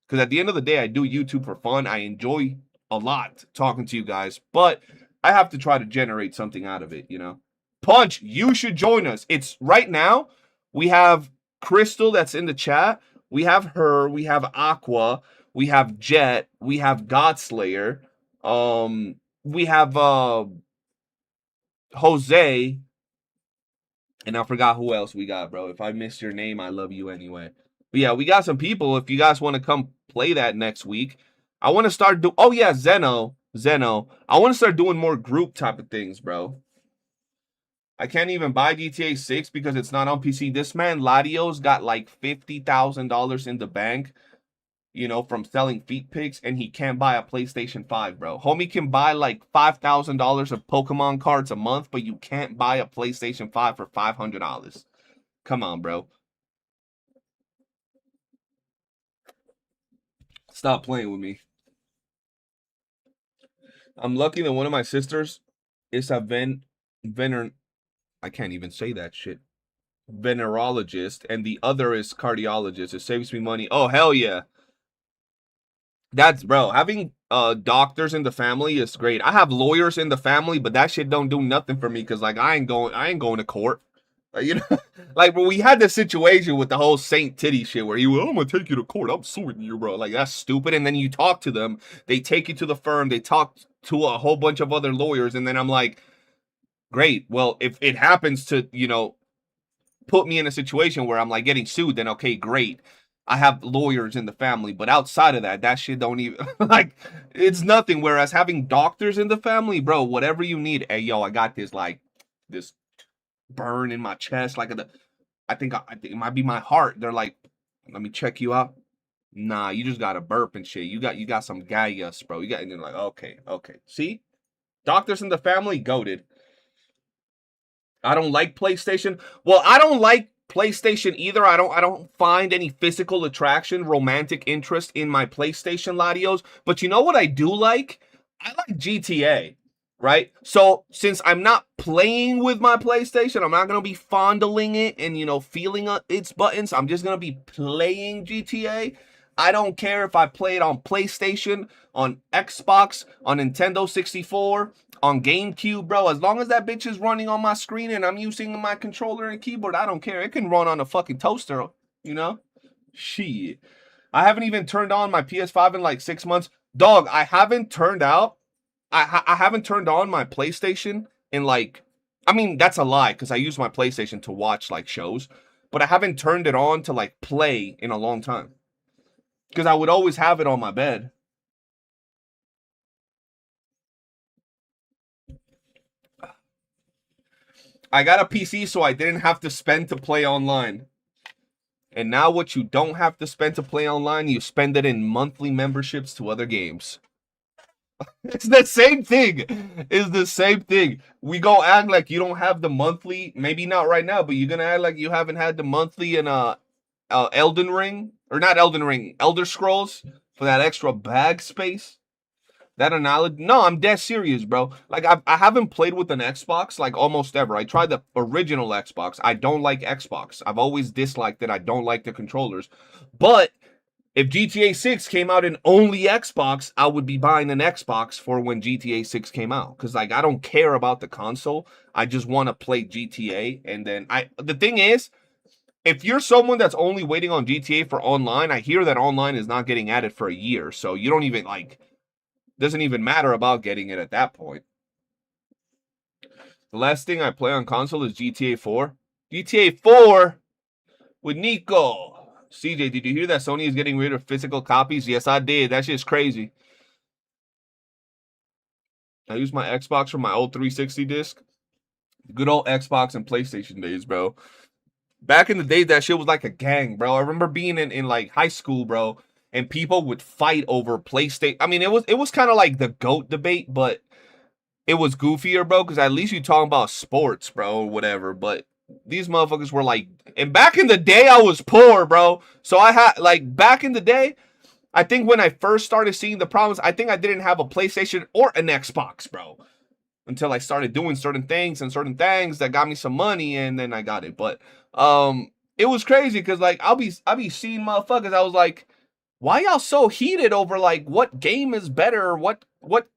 Because at the end of the day, I do YouTube for fun. I enjoy a lot talking to you guys, but I have to try to generate something out of it, you know? Punch, you should join us. It's right now. We have Crystal that's in the chat. We have her. We have Aqua. We have Jet. We have Godslayer. We have Jose. And I forgot who else we got, bro. If I missed your name, I love you anyway. But yeah, we got some people. If you guys want to come play that next week, I want to start do. Oh yeah, Zeno. I want to start doing more group type of things, bro. I can't even buy GTA 6 because it's not on PC. This man, Ladio's got like $50,000 in the bank, you know, from selling feet pics, and he can't buy a PlayStation 5, bro. Homie can buy like $5,000 of Pokemon cards a month, but you can't buy a PlayStation 5 for $500. Come on, bro. Stop playing with me. I'm lucky that one of my sisters is a I can't even say that shit. Venerologist, and the other is cardiologist. It saves me money. Oh, hell yeah. That's, bro, having doctors in the family is great. I have lawyers in the family, but that shit don't do nothing for me because like I ain't going to court. Like, you know, like, but we had this situation with the whole Saint Titty shit where you, I'm gonna take you to court. I'm suing you, bro. Like, that's stupid. And then you talk to them, they take you to the firm, they talk to a whole bunch of other lawyers, and then I'm like, great. Well, if it happens to, you know, put me in a situation where I'm like getting sued, then okay, great. I have lawyers in the family, but outside of that, that shit don't even like it's nothing. Whereas having doctors in the family, bro, whatever you need. Hey, yo, I got this like this burn in my chest, like I think it might be my heart. They're like, let me check you out. Nah, you just got a burp and shit. You got some gas, bro. And they're like, okay. See, doctors in the family, goated. I don't like PlayStation. Well, I don't like PlayStation either. I don't find any physical attraction, romantic interest in my PlayStation Latios. But you know what I do like? I like GTA, right? So since I'm not playing with my PlayStation, I'm not going to be fondling it and, you know, feeling its buttons. I'm just going to be playing GTA. I don't care if I play it on PlayStation, on Xbox, on Nintendo 64, on GameCube, bro. As long as that bitch is running on my screen and I'm using my controller and keyboard, I don't care. It can run on a fucking toaster, you know? Shit. I haven't even turned on my PS5 in like 6 months. Dog, I haven't turned out. I haven't turned on my PlayStation in like, I mean, that's a lie because I use my PlayStation to watch like shows, but I haven't turned it on to like play in a long time because I would always have it on my bed. I got a PC so I didn't have to spend to play online. And now what you don't have to spend to play online, you spend it in monthly memberships to other games. It's the same thing. It's the same thing. We gonna act like you don't have the monthly, maybe not right now, but you're gonna act like you haven't had the monthly in Elden Ring, or not Elden Ring, Elder Scrolls for that extra bag space. That analogy. No, I'm dead serious, bro. Like I haven't played with an Xbox like almost ever. I tried the original Xbox. I don't like Xbox. I've always disliked it. I don't like the controllers. But if GTA 6 came out in only Xbox, I would be buying an Xbox for when GTA 6 came out. Because, like, I don't care about the console. I just want to play GTA. And then, the thing is, if you're someone that's only waiting on GTA for online, I hear that online is not getting added for a year. So you don't even, like, doesn't even matter about getting it at that point. The last thing I play on console is GTA 4. GTA 4 with Nico. CJ, did you hear that Sony is getting rid of physical copies? Yes, I did. That shit's crazy. I use my Xbox for my old 360 disc. Good old Xbox and PlayStation days, bro. Back in the day, that shit was like a gang, bro. I remember being in like high school, bro, and people would fight over PlayStation. I mean, it was kind of like the GOAT debate, but it was goofier, bro, because at least you talking about sports, bro, or whatever. But these motherfuckers were like, and back in the day, I was poor, bro. So I had, like, back in the day, I think when I first started seeing the problems, I think I didn't have a PlayStation or an Xbox, bro. Until I started doing certain things that got me some money, and then I got it. But it was crazy because like I'll be seeing motherfuckers. I was like, why y'all so heated over like what game is better, what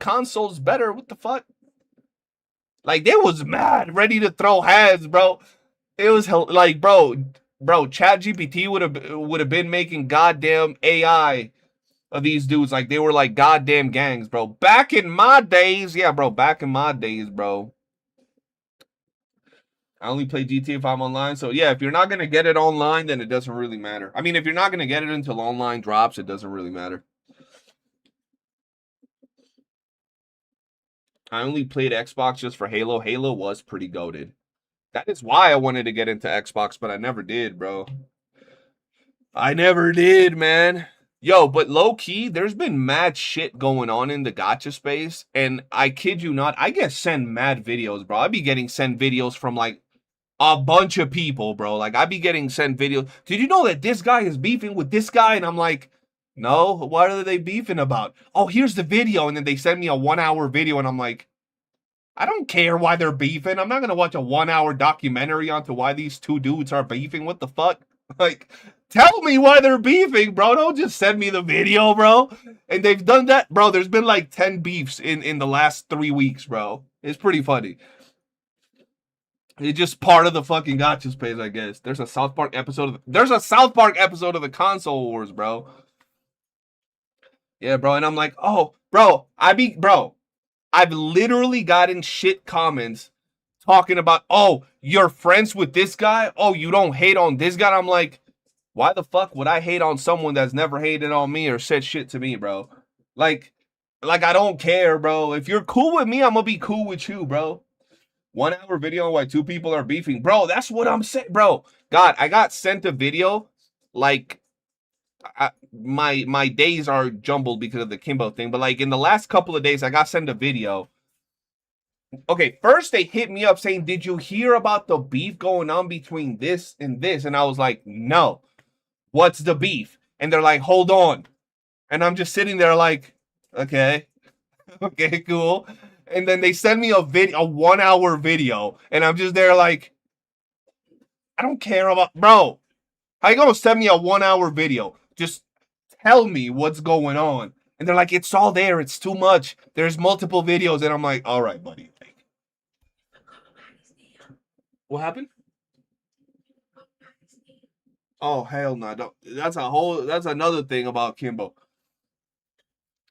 console's better? What the fuck? Like they was mad, ready to throw hands, bro. It was like, bro, ChatGPT would have been making goddamn AI of these dudes like they were like goddamn gangs, bro. Back in my days, yeah, bro. Back in my days, bro. I only play GTA 5 online, so yeah. If you're not gonna get it online, then it doesn't really matter. I mean, if you're not gonna get it until online drops, it doesn't really matter. I only played Xbox just for Halo. Halo was pretty goated. That is why I wanted to get into Xbox, but I never did, bro. I never did, man. Yo, but low key, there's been mad shit going on in the gacha space, and I kid you not, I get sent mad videos, bro. I be getting sent videos from like a bunch of people, bro. Like I be getting sent videos. Did you know that this guy is beefing with this guy? And I'm like, no, what are they beefing about? Oh, here's the video, and then they send me a 1 hour video, and I'm like, I don't care why they're beefing. I'm not gonna watch a 1 hour documentary onto why these two dudes are beefing. What the fuck? Like, tell me why they're beefing, bro. Don't just send me the video, bro. And they've done that, bro. There's been like 10 beefs in the last 3 weeks, bro. It's pretty funny. It's just part of the fucking gacha space, I guess. There's a South Park episode of the console wars, bro. Yeah, bro. And I'm like, oh, bro, I've literally gotten shit comments talking about, oh, you're friends with this guy? Oh, you don't hate on this guy? I'm like, why the fuck would I hate on someone that's never hated on me or said shit to me, bro? Like I don't care, bro. If you're cool with me, I'm gonna be cool with you, bro. 1 hour video on why two people are beefing. Bro, that's what I'm saying, bro. God, I got sent a video, like, my days are jumbled because of the Kimbo thing, but like in the last couple of days, I got sent a video. Okay, first they hit me up saying, did you hear about the beef going on between this and this? And I was like, no. What's the beef? And they're like, hold on. And I'm just sitting there like, okay. Okay, cool. And then they send me a 1 hour video, and I'm just there like, I don't care about, bro. How you gonna send me a 1 hour video? Just tell me what's going on. And they're like, it's all there. It's too much. There's multiple videos. And I'm like, all right, buddy. What happened? Oh, hell no. Don't. That's another thing about Kimbo.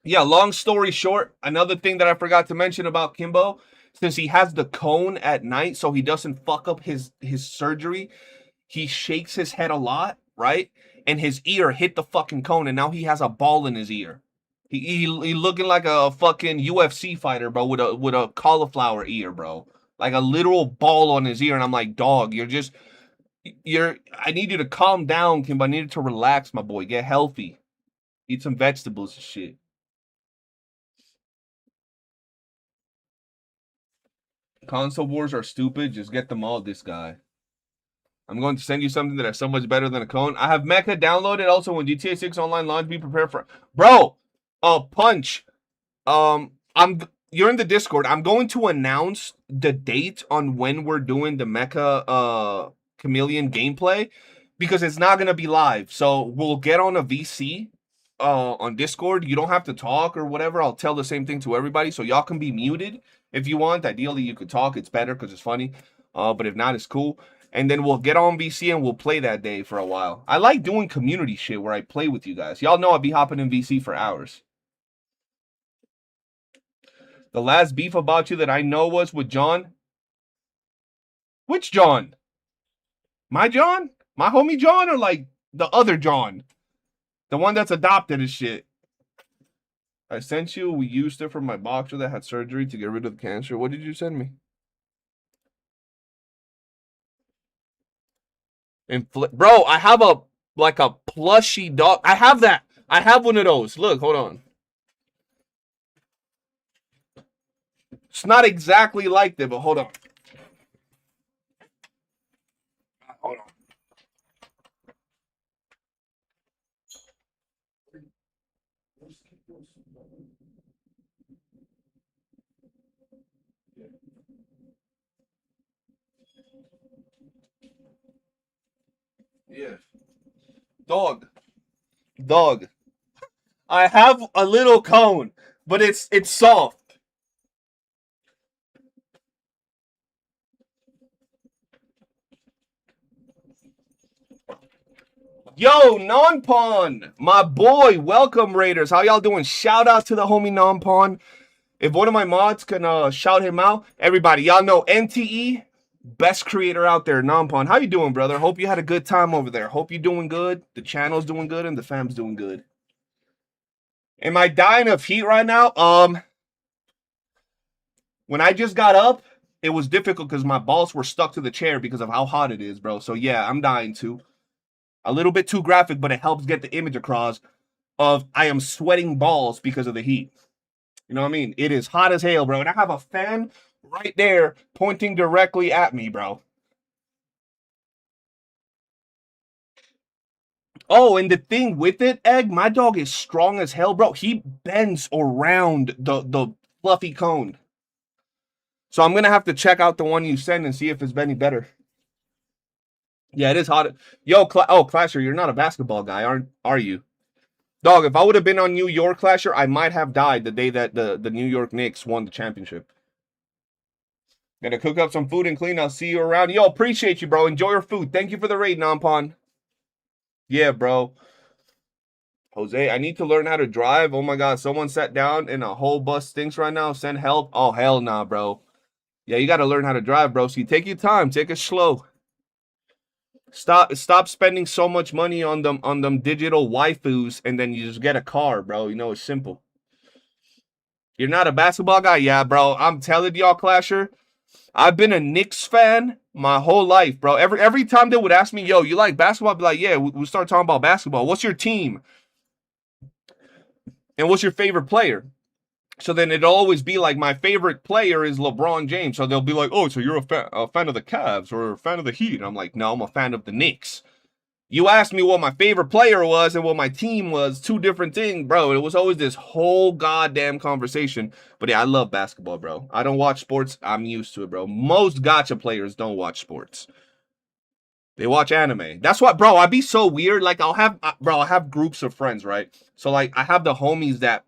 Yeah, long story short, another thing that I forgot to mention about Kimbo, since he has the cone at night so he doesn't fuck up his surgery, he shakes his head a lot, right? And his ear hit the fucking cone, and now he has a ball in his ear. He looking like a fucking UFC fighter, bro, with a cauliflower ear, bro. Like a literal ball on his ear, and I'm like, dog, I need you to calm down, Kimbo. I need you to relax, my boy. Get healthy. Eat some vegetables and shit. Console wars are stupid. Just get them all, this guy. I'm going to send you something that is so much better than a cone. I have Mecha downloaded. Also, when GTA 6 online launch, be prepared for... Bro! Punch. You're in the Discord. I'm going to announce the date on when we're doing the Mecha Chameleon gameplay, because it's not going to be live. So we'll get on a VC on Discord. You don't have to talk or whatever. I'll tell the same thing to everybody, so y'all can be muted if you want. Ideally, you could talk. It's better because it's funny. But if not, it's cool. And then we'll get on VC and we'll play that day for a while. I like doing community shit where I play with you guys. Y'all know I'll be hopping in VC for hours. The last beef about you that I know was with John. Which John? My John? My homie John, or like the other John? The one that's adopted and shit. I sent you. We used it for my boxer that had surgery to get rid of the cancer. What did you send me? Bro, I have a plushy dog. I have that. I have one of those. Look, hold on. It's not exactly like that, but hold on. Hold on. Yeah. Dog. I have a little cone, but it's soft. Yo, Non-Pawn, my boy, welcome, Raiders. How y'all doing? Shout out to the homie Non-Pawn. If one of my mods can shout him out, everybody, y'all know NTE, best creator out there, Non-Pawn. How you doing, brother? Hope you had a good time over there. Hope you're doing good. The channel's doing good, and the fam's doing good. Am I dying of heat right now? When I just got up, it was difficult because my balls were stuck to the chair because of how hot it is, bro. So yeah, I'm dying too. A little bit too graphic, but it helps get the image across of I am sweating balls because of the heat. You know what I mean? It is hot as hell, bro. And I have a fan right there pointing directly at me, bro. Oh, and the thing with it, Egg, my dog is strong as hell, bro. He bends around the fluffy cone. So I'm going to have to check out the one you send and see if it's any better. Yeah, it is hot. Yo, Clasher, you're not a basketball guy, are you? Dog, if I would have been on New York, Clasher, I might have died the day that the New York Knicks won the championship. Gonna cook up some food and clean. I'll see you around. Yo, appreciate you, bro. Enjoy your food. Thank you for the raid, Non-Pawn. Yeah, bro. Jose, I need to learn how to drive. Oh my God, someone sat down and a whole bus stinks right now. Send help. Oh, hell nah, bro. Yeah, you got to learn how to drive, bro. So you take your time. Take it slow. Stop spending so much money on them digital waifus, and then you just get a car, bro. You know, it's simple. You're not a basketball guy? Yeah, bro. I'm telling y'all, Clasher, I've been a Knicks fan my whole life, bro. Every time they would ask me, yo, you like basketball? I'd be like, yeah, we start talking about basketball. What's your team? And what's your favorite player? So then it'll always be like, my favorite player is LeBron James. So they'll be like, oh, so you're a fan of the Cavs or a fan of the Heat? And I'm like, no, I'm a fan of the Knicks. You asked me what my favorite player was and what my team was, two different things, bro. It was always this whole goddamn conversation. But yeah, I love basketball, bro. I don't watch sports. I'm used to it, bro. Most gacha players don't watch sports. They watch anime. That's what, bro. I'd be so weird. Like I'll have groups of friends, right? So like I have the homies that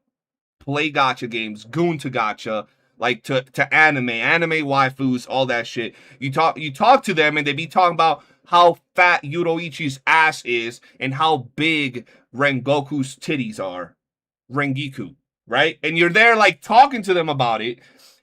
play gacha games, goon to gacha, like to anime waifus, all that shit. You talk to them and they be talking about how fat Yuroichi's ass is and how big Rengoku's titties are. Rengiku, right? And you're there like talking to them about it.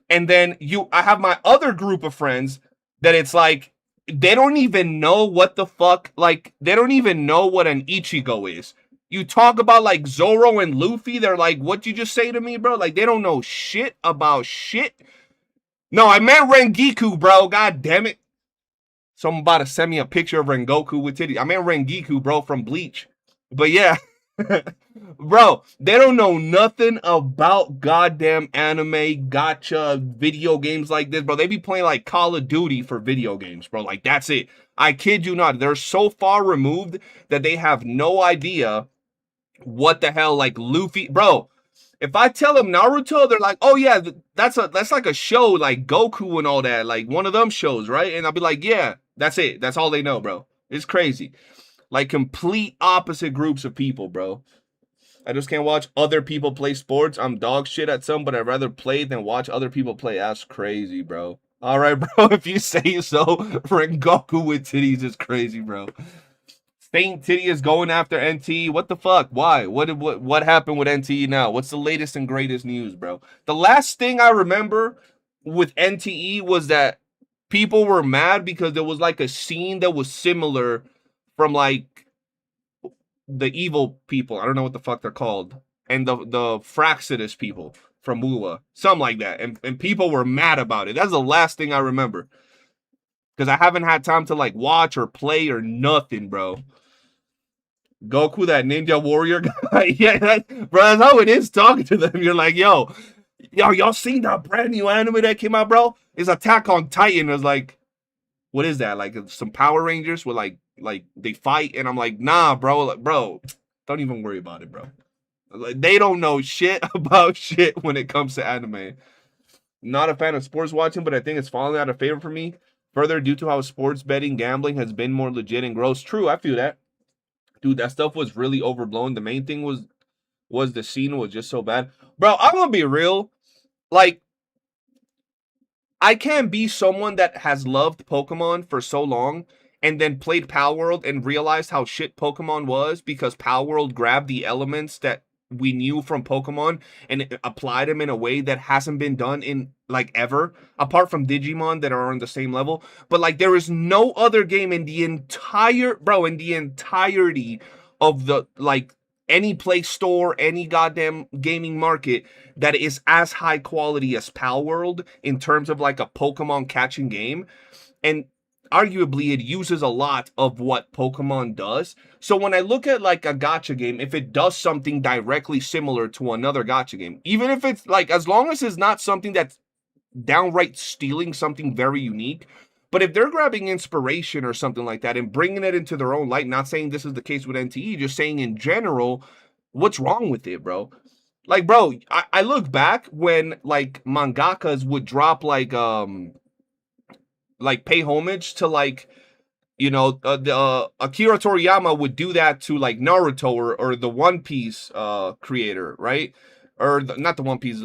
And then I have my other group of friends that it's like they don't even know what the fuck, like they don't even know what an Ichigo is. You talk about like Zoro and Luffy, they're like, what you just say to me, bro? Like they don't know shit about shit. No, I meant Rengiku, bro. God damn it. Someone about to send me a picture of Rengoku with titties. I meant Rengiku, bro, from Bleach. But yeah. Bro, they don't know nothing about goddamn anime, gacha, video games like this, bro. They be playing like Call of Duty for video games, bro. Like, that's it. I kid you not. They're so far removed that they have no idea what the hell, like, Luffy. Bro, if I tell them Naruto, they're like, oh, yeah, that's like a show, like Goku and all that. Like, one of them shows, right? And I'll be like, yeah, that's it. That's all they know, bro. It's crazy. Like, complete opposite groups of people, bro. I just can't watch other people play sports. I'm dog shit at some, but I'd rather play than watch other people play. That's crazy, bro. All right, bro, if you say so. Rengoku with titties is crazy, bro. Saint Titty is going after NTE. What the fuck? Why? What happened with NTE now? What's the latest and greatest news, bro? The last thing I remember with NTE was that people were mad because there was like a scene that was similar from like the evil people. I don't know what the fuck they're called. And the Fraxidus people from YOOOO. Something like that. And people were mad about it. That's the last thing I remember. Because I haven't had time to like watch or play or nothing, bro. Goku, that ninja warrior guy. Yeah, bro, that's how it is talking to them. You're like, yo, y'all seen that brand new anime that came out, bro? It's Attack on Titan. It's like, what is that? Like some Power Rangers with like they fight, and I'm like, nah, bro, like, bro, don't even worry about it, bro. Like, they don't know shit about shit when it comes to anime. Not a fan of sports watching, but I think it's falling out of favor for me. Further, due to how sports betting, gambling has been more legit and gross. True, I feel that. Dude, that stuff was really overblown. The main thing was the scene was just so bad. Bro, I'm gonna be real. Like, I can't be someone that has loved Pokemon for so long and then played Pal World and realized how shit Pokemon was because Pal World grabbed the elements that we knew from Pokemon and applied them in a way that hasn't been done in like ever, apart from Digimon that are on the same level. But like there is no other game in the entirety of the like any Play Store, any goddamn gaming market that is as high quality as Pal World in terms of like a Pokemon catching game. And arguably it uses a lot of what Pokemon does. So when I look at like a gacha game, if it does something directly similar to another gacha game, even if it's like, as long as it's not something that's downright stealing something very unique, but if they're grabbing inspiration or something like that and bringing it into their own light, not saying this is the case with NTE, just saying in general, what's wrong with it, bro? Like, bro, I look back when like mangakas would drop like pay homage to like, you know, Akira Toriyama would do that to like Naruto or the One Piece creator, right? Or not the One Piece,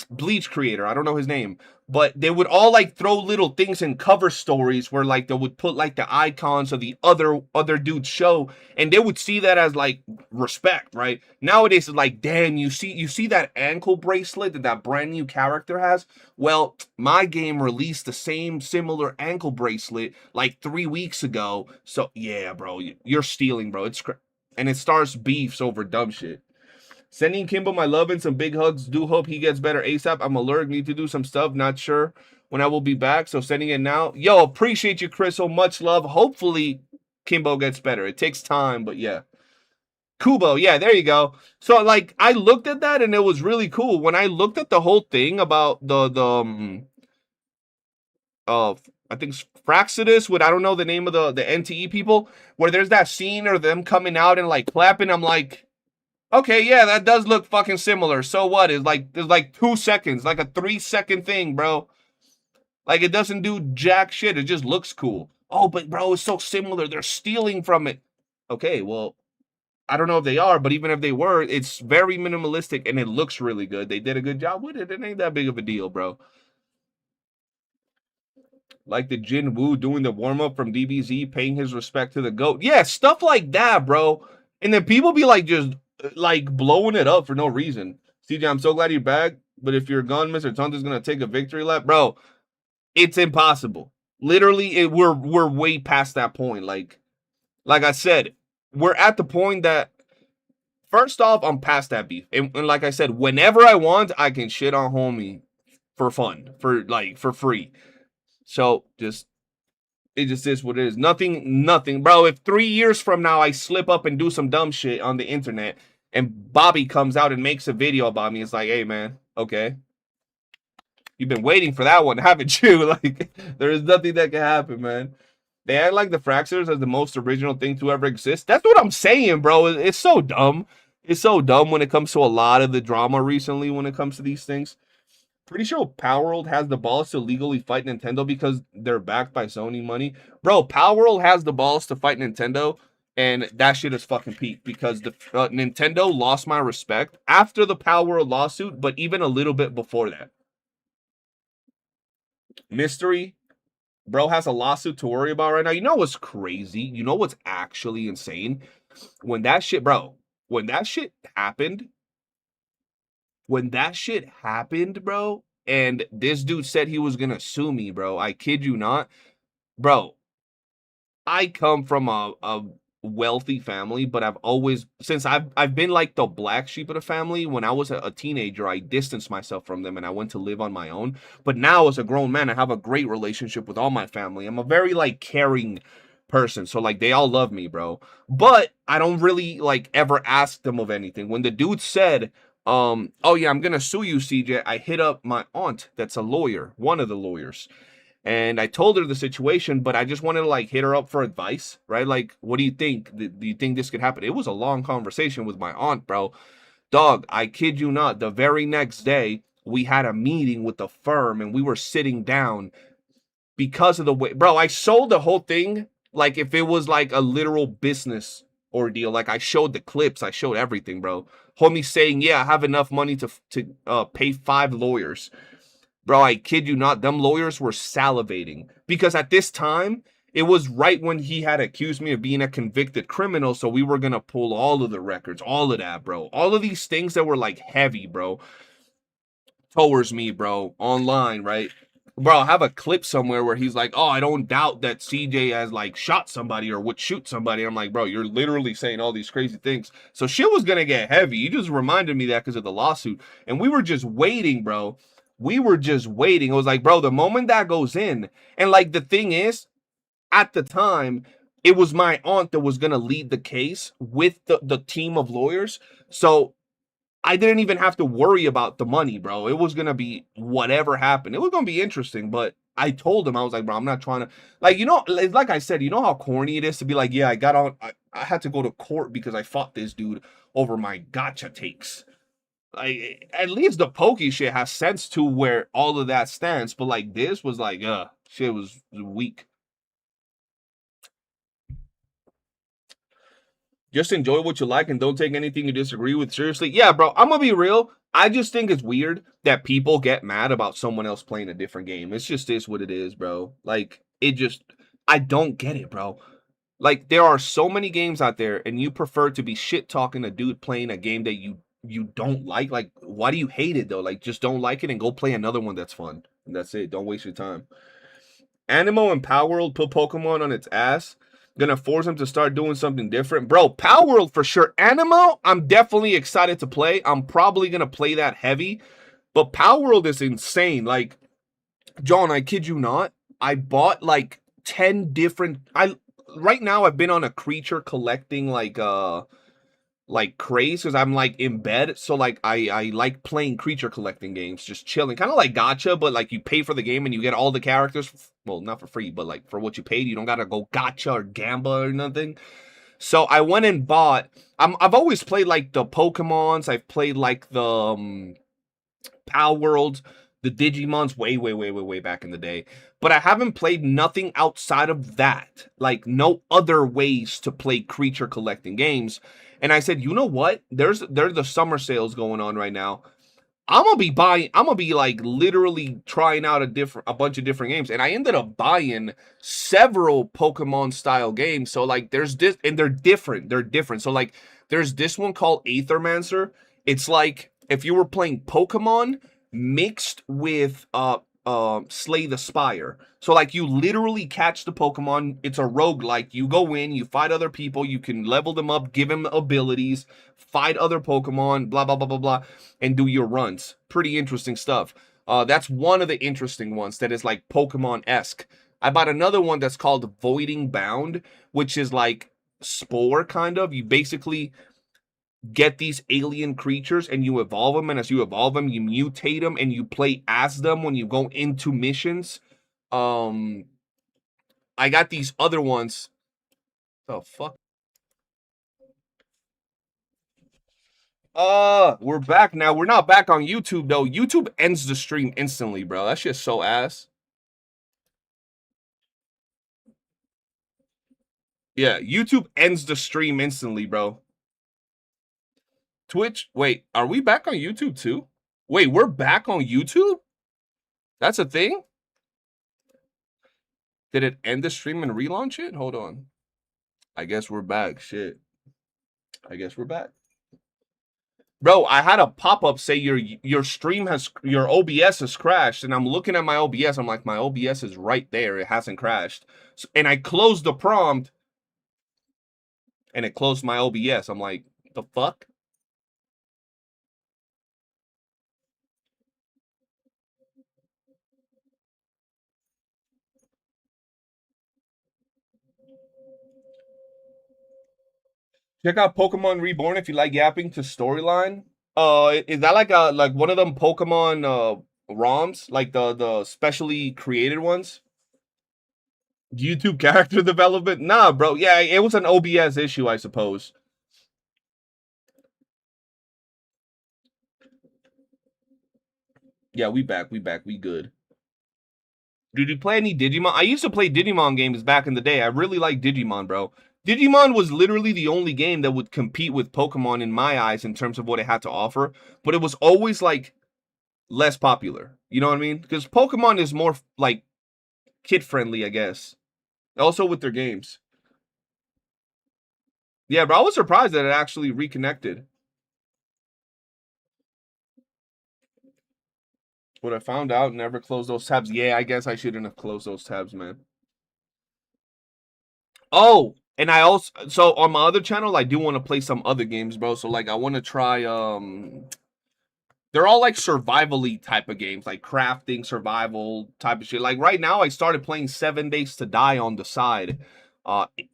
Bleach creator. I don't know his name, but they would all like throw little things in cover stories where like they would put like the icons of the other dude's show, and they would see that as like respect, right? Nowadays it's like, damn, you see that ankle bracelet that brand new character has? Well, my game released the same similar ankle bracelet like 3 weeks ago. So yeah, bro, you're stealing, bro. And it starts beefs over dumb shit. Sending Kimbo my love and some big hugs. Do hope he gets better ASAP. I'm allergic. Need to do some stuff. Not sure when I will be back. So sending it now. Yo, appreciate you, Chris. So much love. Hopefully, Kimbo gets better. It takes time, but yeah. Kubo. Yeah, there you go. So, like, I looked at that and it was really cool. When I looked at the whole thing about I think Fraxidus with, I don't know the name of the NTE people, where there's that scene or them coming out and like clapping. I'm like, okay, yeah, that does look fucking similar. So what? It's like 2 seconds, like a 3-second thing, bro. Like, it doesn't do jack shit. It just looks cool. Oh, but bro, it's so similar. They're stealing from it. Okay, well, I don't know if they are, but even if they were, it's very minimalistic and it looks really good. They did a good job with it. It ain't that big of a deal, bro. Like the Jin Woo doing the warm up from DBZ, paying his respect to the GOAT. Yeah, stuff like that, bro. And then people be like just like blowing it up for no reason. CJ, I'm so glad you're back. But if you're gone, Mr. Tonta's gonna take a victory lap, bro. It's impossible. Literally, we're way past that point. Like I said, we're at the point that first off, I'm past that beef. And like I said, whenever I want, I can shit on homie for fun, for free. So it just is what it is. Nothing, bro. If 3 years from now I slip up and do some dumb shit on the internet and Bobby comes out and makes a video about me, it's like, hey man, okay. You've been waiting for that one, haven't you? Like, there is nothing that can happen, man. They act like the Fraxers as the most original thing to ever exist. That's what I'm saying, bro. It's so dumb. It's so dumb when it comes to a lot of the drama recently when it comes to these things. Pretty sure Power World has the balls to legally fight Nintendo because they're backed by Sony money. Bro, Power World has the balls to fight Nintendo, and that shit is fucking peak because the Nintendo lost my respect after the Power World lawsuit, but even a little bit before that. Mystery, bro, has a lawsuit to worry about right now. You know what's crazy? You know what's actually insane? When that shit happened, bro, and this dude said he was gonna sue me, bro. I kid you not. Bro, I come from a wealthy family, but I've been like the black sheep of the family. When I was a teenager, I distanced myself from them and I went to live on my own. But now as a grown man, I have a great relationship with all my family. I'm a very like caring person. So like they all love me, bro. But I don't really like ever ask them of anything. When the dude said, oh yeah, I'm gonna sue you, CJ, I hit up my aunt that's a lawyer, one of the lawyers. And I told her the situation, but I just wanted to like hit her up for advice, right? Like, what do you think? Do you think this could happen? It was a long conversation with my aunt, bro. Dog, I kid you not, the very next day, we had a meeting with the firm and we were sitting down because of the way, bro, I sold the whole thing like if it was like a literal business ordeal. Like I showed the clips, I showed everything, bro. Homie saying, yeah, I have enough money to pay 5 lawyers. Bro, I kid you not, them lawyers were salivating. Because at this time, it was right when he had accused me of being a convicted criminal, so we were gonna pull all of the records, all of that, bro. All of these things that were, like, heavy, bro, towards me, bro, online, right? Bro, I have a clip somewhere where he's like, oh, I don't doubt that CJ has, like, shot somebody or would shoot somebody. I'm like, bro, you're literally saying all these crazy things. So shit was gonna get heavy. You just reminded me that because of the lawsuit. And we were just waiting, bro. We were just waiting. It was like, bro, the moment that goes in, and like the thing is, at the time, it was my aunt that was gonna lead the case with the team of lawyers. So I didn't even have to worry about the money, bro. It was gonna be whatever happened. It was gonna be interesting, but I told him, I was like, bro, I'm not trying to, like, you know, like I said, you know how corny it is to be like, yeah, I had to go to court because I fought this dude over my gacha takes. Like, at least the pokey shit has sense to where all of that stands, but like this was like, shit was weak. Just enjoy what you like and don't take anything you disagree with seriously. Yeah, bro, I'm gonna be real. I just think it's weird that people get mad about someone else playing a different game. It's just is what it is, bro. Like, I don't get it, bro. Like, there are so many games out there, and you prefer to be shit talking a dude playing a game that you don't like. Like, why do you hate it though? Like, just don't like it and go play another one that's fun. And that's it. Don't waste your time. Animo and Power World put Pokemon on its ass. Gonna force him to start doing something different. Bro, Power World for sure. Animo, I'm definitely excited to play. I'm probably gonna play that heavy. But Power World is insane. Like, John, I kid you not. I bought like 10 different right now I've been on a creature collecting like craze because I'm like in bed. So like I like playing creature collecting games, just chilling. Kind of like gacha, but like you pay for the game and you get all the characters. Well, not for free, but like for what you paid. You don't gotta go gacha or gamba or nothing. So I went and bought. I've always played like the Pokemons. I've played like the Power World, the Digimons way back in the day. but I haven't played nothing outside of that. Like no other ways to play creature collecting games. And I said, you know what? There's the summer sales going on right now. I'm gonna be like literally trying out a bunch of different games. And I ended up buying several Pokemon style games. So like there's this, and they're different. They're different. So like there's this one called Aethermancer. It's like if you were playing Pokemon mixed with Slay the Spire. So like you literally catch the Pokemon. It's a roguelike. You go in, you fight other people, you can level them up, give them abilities, fight other Pokemon, blah blah blah blah blah, and do your runs. Pretty interesting stuff. That's one of the interesting ones that is like Pokemon-esque. I bought another one that's called Voiding Bound, which is like Spore kind of. You basically get these alien creatures and you evolve them, and as you evolve them, you mutate them and you play as them when you go into missions. I got these other ones. The fuck? We're back now. We're not back on YouTube though. YouTube ends the stream instantly, bro. That shit's so ass. Yeah, YouTube ends the stream instantly, bro. Twitch, wait, are we back on YouTube too? Wait, we're back on YouTube? That's a thing? Did it end the stream and relaunch it? Hold on. I guess we're back. Shit. I guess we're back. Bro, I had a pop-up say your stream has, your OBS has crashed, and I'm looking at my OBS. I'm like, my OBS is right there. It hasn't crashed. So, and I closed the prompt, and it closed my OBS. I'm like, the fuck? Check out Pokemon Reborn if you like yapping to storyline. Is that like one of them Pokemon ROMs, like the specially created ones? YouTube character development? Nah, bro. Yeah, it was an OBS issue, I suppose. Yeah, we back. We good. Did you play any Digimon? I used to play Digimon games back in the day. I really like Digimon, bro. Digimon was literally the only game that would compete with Pokemon in my eyes in terms of what it had to offer, but it was always like less popular. You know what I mean? Because Pokemon is more like kid friendly, I guess. Also with their games. Yeah, but I was surprised that it actually reconnected. What I found out, never closed those tabs. Yeah, I guess I shouldn't have closed those tabs, man. Oh, and I also, so on my other channel, I do want to play some other games, bro. So like I want to try they're all like survival-y type of games, like crafting, survival type of shit. Like right now I started playing 7 Days to Die on the side.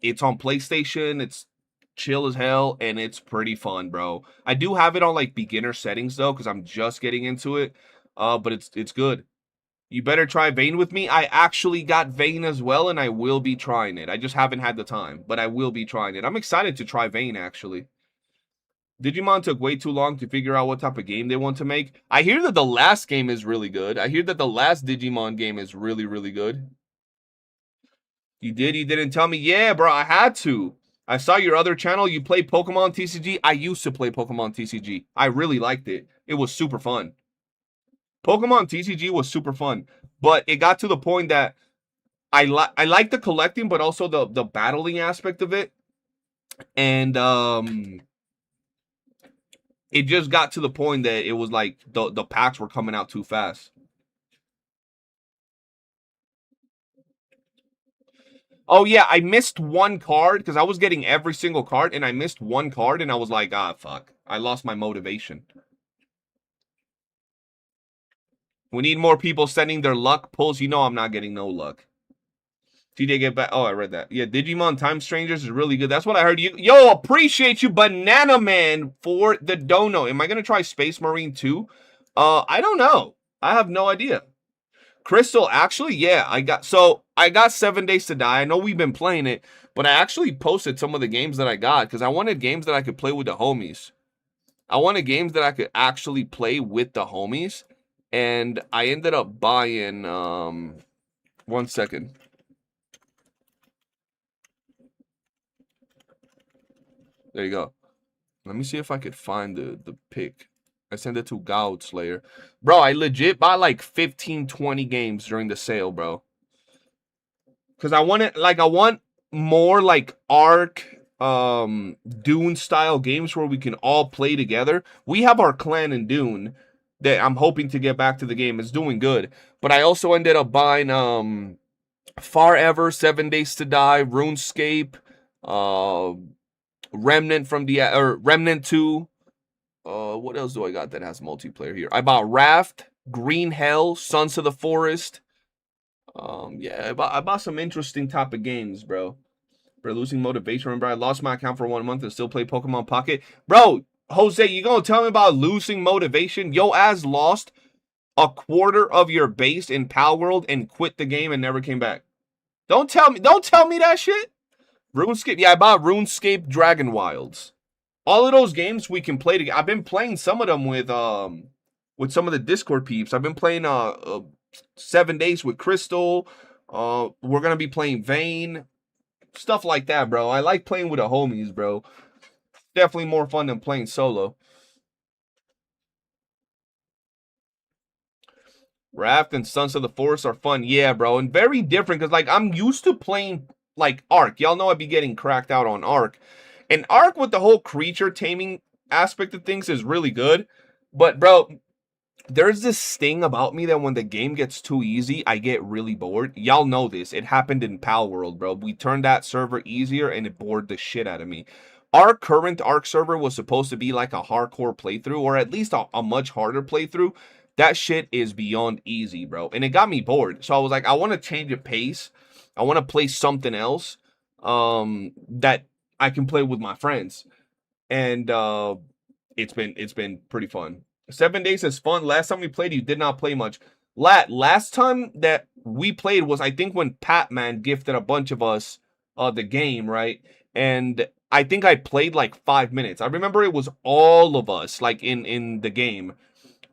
It's on PlayStation, it's chill as hell, and it's pretty fun, bro. I do have it on like beginner settings though, because I'm just getting into it. But it's good. You better try Vayne with me. I actually got Vayne as well, and I will be trying it. I just haven't had the time, but I will be trying it. I'm excited to try Vayne, actually. Digimon took way too long to figure out what type of game they want to make. I hear that the last game is really good. I hear that the last Digimon game is really, really good. You did? You didn't tell me? Yeah, bro, I had to. I saw your other channel. You play Pokemon TCG. I used to play Pokemon TCG. I really liked it. It was super fun. Pokemon TCG was super fun, but it got to the point that I like the collecting, but also the battling aspect of it, and it just got to the point that it was like the packs were coming out too fast. Oh yeah, I missed one card because I was getting every single card, and I missed one card, and I was like, ah, fuck, I lost my motivation. We need more people sending their luck pulls. You know I'm not getting no luck. TJ get back. Oh, I read that. Yeah, Digimon Time Strangers is really good. That's what I heard. You, yo, appreciate you, Banana Man, for the dono. Am I gonna try Space Marine 2? I don't know. I have no idea. Crystal, actually, yeah, I got 7 Days to Die. I know we've been playing it, but I actually posted some of the games that I got because I wanted games that I could play with the homies. I wanted games that I could actually play with the homies, and I ended up buying 1 second. There you go. Let me see if I could find the pick. I sent it to God Slayer. Bro, I legit bought like 15, 20 games during the sale, bro. Because I want it, like, I want more like Ark, Dune style games where we can all play together. We have our clan in Dune that I'm hoping to get back to the game. It's doing good. But I also ended up buying Far Ever, 7 Days to Die, RuneScape, uh Remnant from the or Remnant 2. What else do I got that has multiplayer here? I bought Raft, Green Hell, Sons of the Forest. Yeah, I bought some interesting type of games, bro. Bro, losing motivation. Remember, I lost my account for 1 month and still play Pokemon Pocket. Bro, Jose, you gonna tell me about losing motivation? Yo ass lost a quarter of your base in Pal World and quit the game and never came back. Don't tell me that shit. RuneScape, yeah, I bought RuneScape Dragon Wilds. All of those games we can play together. I've been playing some of them with some of the Discord peeps. I've been playing 7 Days with Crystal. We're gonna be playing Vayne, stuff like that, bro. I like playing with the homies, bro. Definitely more fun than playing solo. Raft and Sons of the Forest are fun, yeah, bro, and very different because like I'm used to playing like Ark. Y'all know I'd be getting cracked out on Ark, and Ark with the whole creature taming aspect of things is really good. But bro, there's this thing about me that when the game gets too easy, I get really bored. Y'all know this. It happened in Pal World, bro. We turned that server easier and it bored the shit out of me. Our current Ark server was supposed to be like a hardcore playthrough, or at least a much harder playthrough. That shit is beyond easy, bro. And it got me bored. So I was like, I want to change the pace. I want to play something else that I can play with my friends. And it's been pretty fun. 7 Days is fun. Last time we played, you did not play much. Last time that we played was I think when Patman gifted a bunch of us the game, right? And I think I played like 5 minutes. I remember it was all of us like in the game.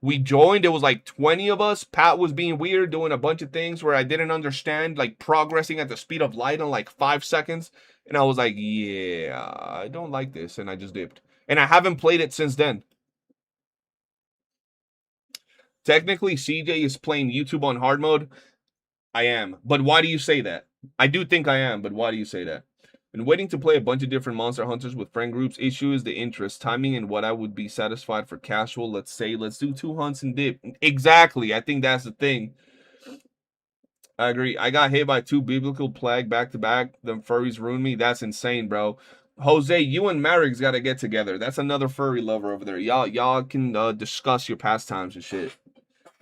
We joined, it was like 20 of us. Pat was being weird, doing a bunch of things where I didn't understand, like progressing at the speed of light in like 5 seconds. And I was like, yeah, I don't like this. And I just dipped. And I haven't played it since then. Technically, CJ is playing YouTube on hard mode. I am. But why do you say that? I do think I am, but why do you say that? Been waiting to play a bunch of different Monster Hunters with friend groups. Issue is the interest, timing, and what I would be satisfied for casual. Let's say, let's do 2 hunts and dip. Exactly. I think that's the thing. I agree. I got hit by 2 biblical plague back to back. The furries ruined me. That's insane, bro. Jose, you and Marig's got to get together. That's another furry lover over there. Y'all can discuss your pastimes and shit.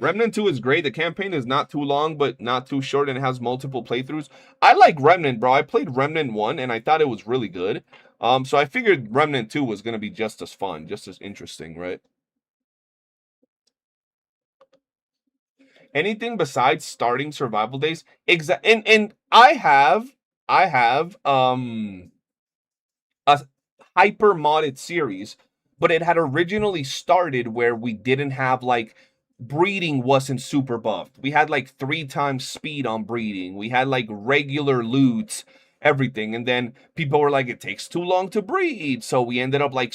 Remnant 2 is great. The campaign is not too long, but not too short, and it has multiple playthroughs. I like Remnant, bro. I played Remnant 1, and I thought it was really good. So I figured Remnant 2 was going to be just as fun, just as interesting, right? Anything besides starting survival days? And I have a hyper modded series, but it had originally started where we didn't have like breeding wasn't super buffed. We had like 3 times speed on breeding. We had like regular loots, everything. And then people were like, it takes too long to breed. So we ended up like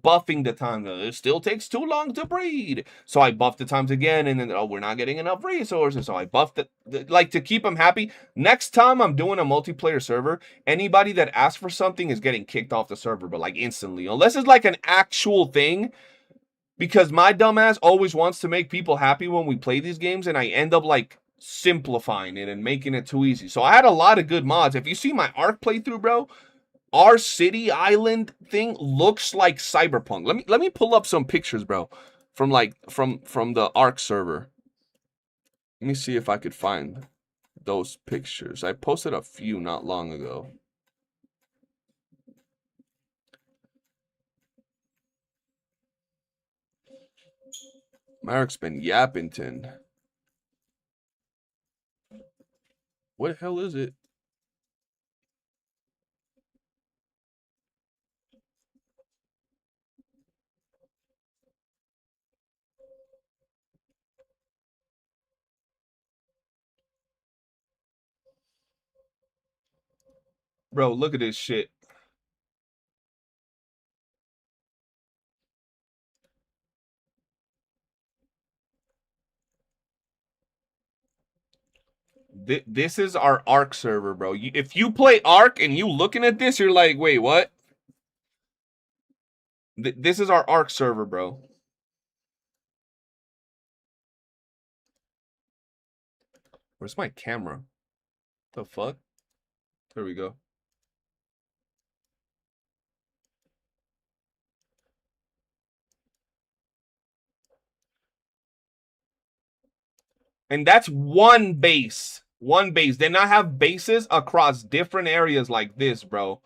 buffing the time. It still takes too long to breed. So I buffed the times again. And then, oh, we're not getting enough resources. So I buffed it, like to keep them happy. Next time I'm doing a multiplayer server, anybody that asks for something is getting kicked off the server, but like instantly. Unless it's like an actual thing, because my dumbass always wants to make people happy when we play these games, and I end up like simplifying it and making it too easy. So I had a lot of good mods. If you see my Ark playthrough, bro, our city island thing looks like Cyberpunk. Let me pull up some pictures, bro, from like from the Ark server. Let me see if I could find those pictures. I posted a few not long ago. Mark's been yappington. What the hell is it? Bro, look at this shit. This is our Ark server, bro. If you play Ark and you looking at this, you're like, wait, what? This is our Ark server, bro. Where's my camera? The fuck? There we go. And that's one base. One base. They not have bases across different areas like this, bro.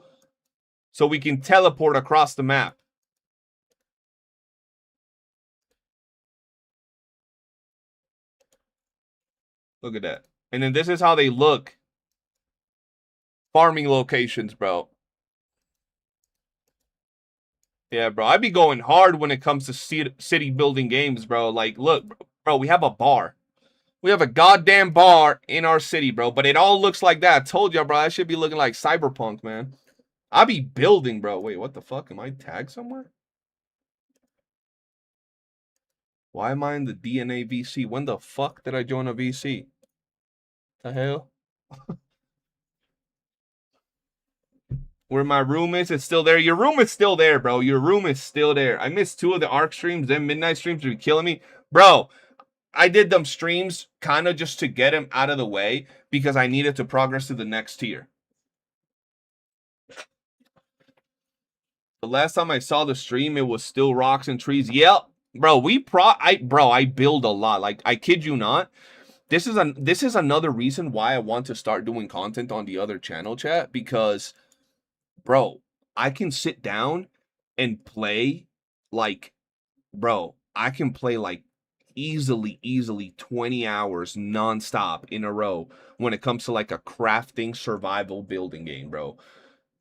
So we can teleport across the map. Look at that. And then this is how they look. Farming locations, bro. Yeah, bro. I be going hard when it comes to city building games, bro. Like, look, bro, we have a bar. We have a goddamn bar in our city, bro. But it all looks like that. I told you, bro. I should be looking like Cyberpunk, man. I be building, bro. Wait, what the fuck? Am I tagged somewhere? Why am I in the DNA VC? When the fuck did I join a VC? The hell? Where my room is, it's still there. Your room is still there, bro. Your room is still there. I missed 2 of the Ark streams. Them midnight streams are killing me. Bro, I did them streams kind of just to get him out of the way because I needed to progress to the next tier. The last time I saw the stream, it was still rocks and trees. Yep. Bro, I build a lot. Like, I kid you not. This is another reason why I want to start doing content on the other channel, chat, because bro, I can sit down and play like, bro, I can play like easily 20 hours nonstop in a row when it comes to like a crafting survival building game, bro.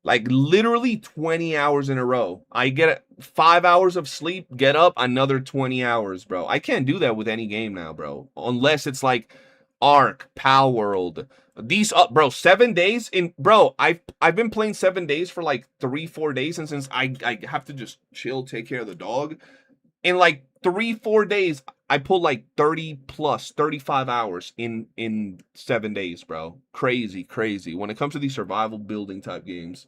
Like literally 20 hours in a row. I get 5 hours of sleep, get up, another 20 hours, bro. I can't do that with any game now, bro. Unless it's like Ark, Pal World. These bro, 7 days in bro, I've been playing 7 days for like 3-4 days, and since I have to just chill, take care of the dog. In like 3-4 days, I pulled like 30 plus 35 hours in 7 days, bro. Crazy. When it comes to these survival building type games.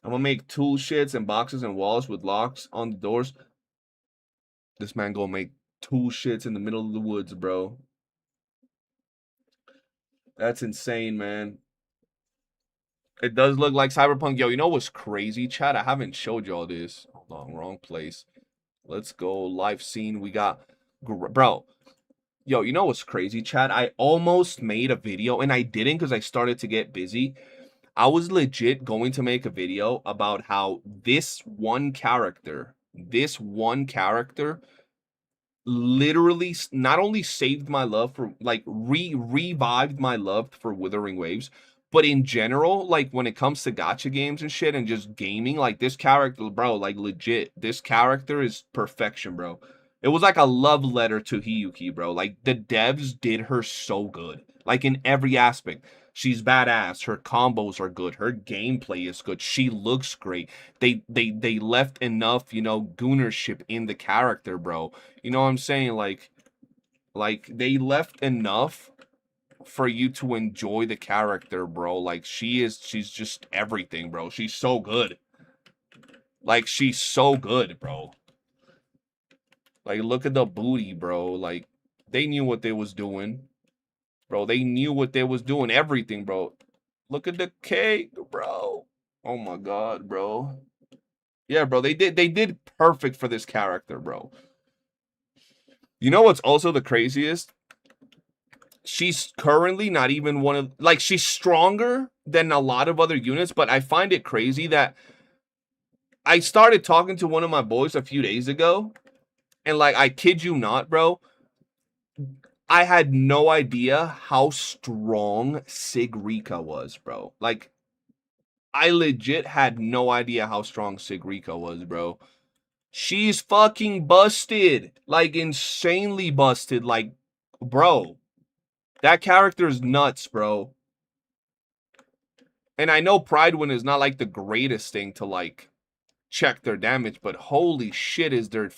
I'm gonna make tool shits and boxes and walls with locks on the doors. This man gonna make tool shits in the middle of the woods, bro. That's insane, man. It does look like Cyberpunk. Yo, you know what's crazy, chat? I haven't showed y'all this. Hold on, wrong place. Let's go live scene. We got, bro. Yo, you know what's crazy, chat? I almost made a video, and I didn't because I started to get busy. I was legit going to make a video about how this one character literally not only saved my love for like revived my love for Wuthering Waves, but in general, like when it comes to gacha games and shit and just gaming, like this character, bro, like legit, this character is perfection, bro. It was like a love letter to Hiyuki, bro. Like the devs did her so good, like in every aspect. She's badass. Her combos are good. Her gameplay is good. She looks great. They left enough, you know, goonership in the character, bro. You know what I'm saying? Like they left enough for you to enjoy the character, bro. Like she's just everything, bro. She's so good. Like she's so good, bro. Like look at the booty, bro. Like they knew what they was doing. Bro, they knew what they was doing. Everything, bro. Look at the cake, bro. Oh my god, bro. Yeah, bro, they did perfect for this character, bro. You know what's also the craziest? She's currently not even one of, like, she's stronger than a lot of other units, but I find it crazy that I started talking to one of my boys a few days ago, and like, I kid you not, bro, I had no idea how strong Sigrika was, bro. Like, I legit had no idea how strong Sigrika was, bro. She's fucking busted. Like, insanely busted. Like, bro. That character is nuts, bro. And I know Pride Win is not like the greatest thing to like check their damage, but holy shit, is that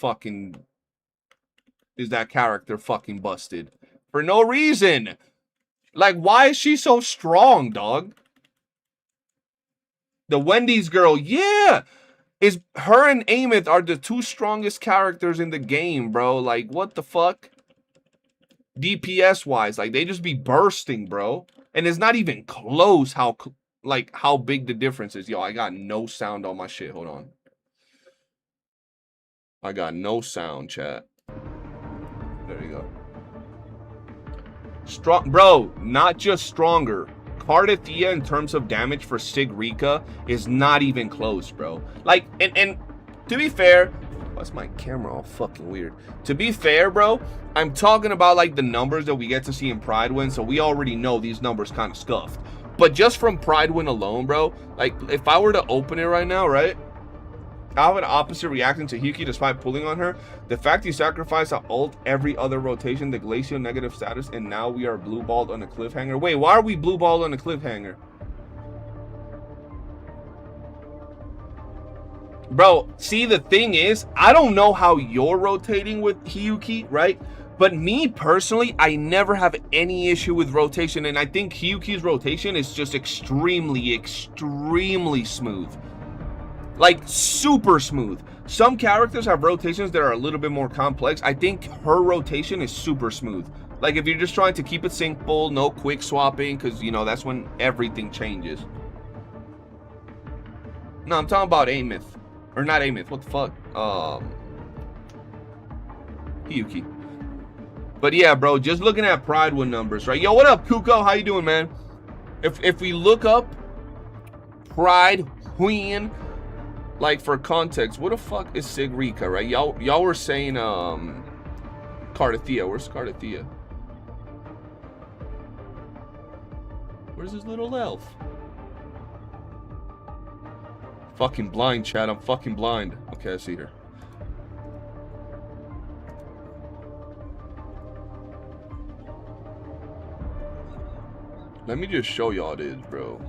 character fucking busted for no reason? Like, why is she so strong, dog? The Wendy's girl, yeah. Is her and Amith are the two strongest characters in the game, bro. Like, what the fuck? DPS wise, like, they just be bursting, bro. And it's not even close how big the difference is. Yo, I got no sound on my shit. Hold on. I got no sound, chat. There you go. Strong, bro, not just stronger. Cardathea in terms of damage for Sigrika is not even close, bro. Like, and to be fair, why's my camera all fucking weird? To be fair, bro, I'm talking about like the numbers that we get to see in Pride Win, so we already know these numbers kind of scuffed. But just from Pride Win alone, bro, like if I were to open it right now, right? I have an opposite reaction to HYUUKI despite pulling on her. The fact you sacrifice an ult every other rotation, the glacial negative status, and now we are blue balled on a cliffhanger. Wait, why are we blue balled on a cliffhanger? Bro, see, the thing is, I don't know how you're rotating with HYUUKI, right? But me personally, I never have any issue with rotation, and I think HYUUKI's rotation is just extremely, extremely smooth. Like, super smooth. Some characters have rotations that are a little bit more complex. I think her rotation is super smooth. Like, if you're just trying to keep it simple, no quick swapping, because, you know, that's when everything changes. No, I'm talking about Amith. Or not Amith, what the fuck? HYUUKI. But yeah, bro, just looking at Pride Win numbers, right? Yo, what up, Kuko? How you doing, man? If we look up Pride Win, like, for context, what the fuck is Sigrika, right? Y'all were saying, Cardathea. Where's Cardathea? Where's this little elf? Fucking blind, chat. I'm fucking blind. Okay, I see her. Let me just show y'all this, bro.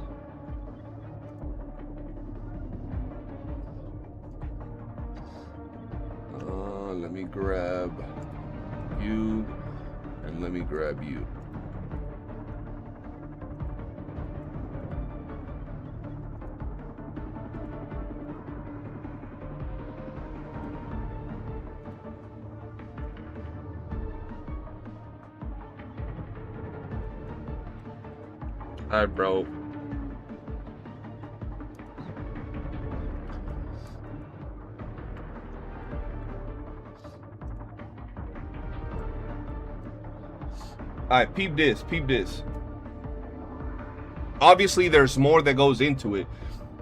Let me grab you, and let me grab you. Alright, bro. Alright, peep this, peep this. Obviously, there's more that goes into it,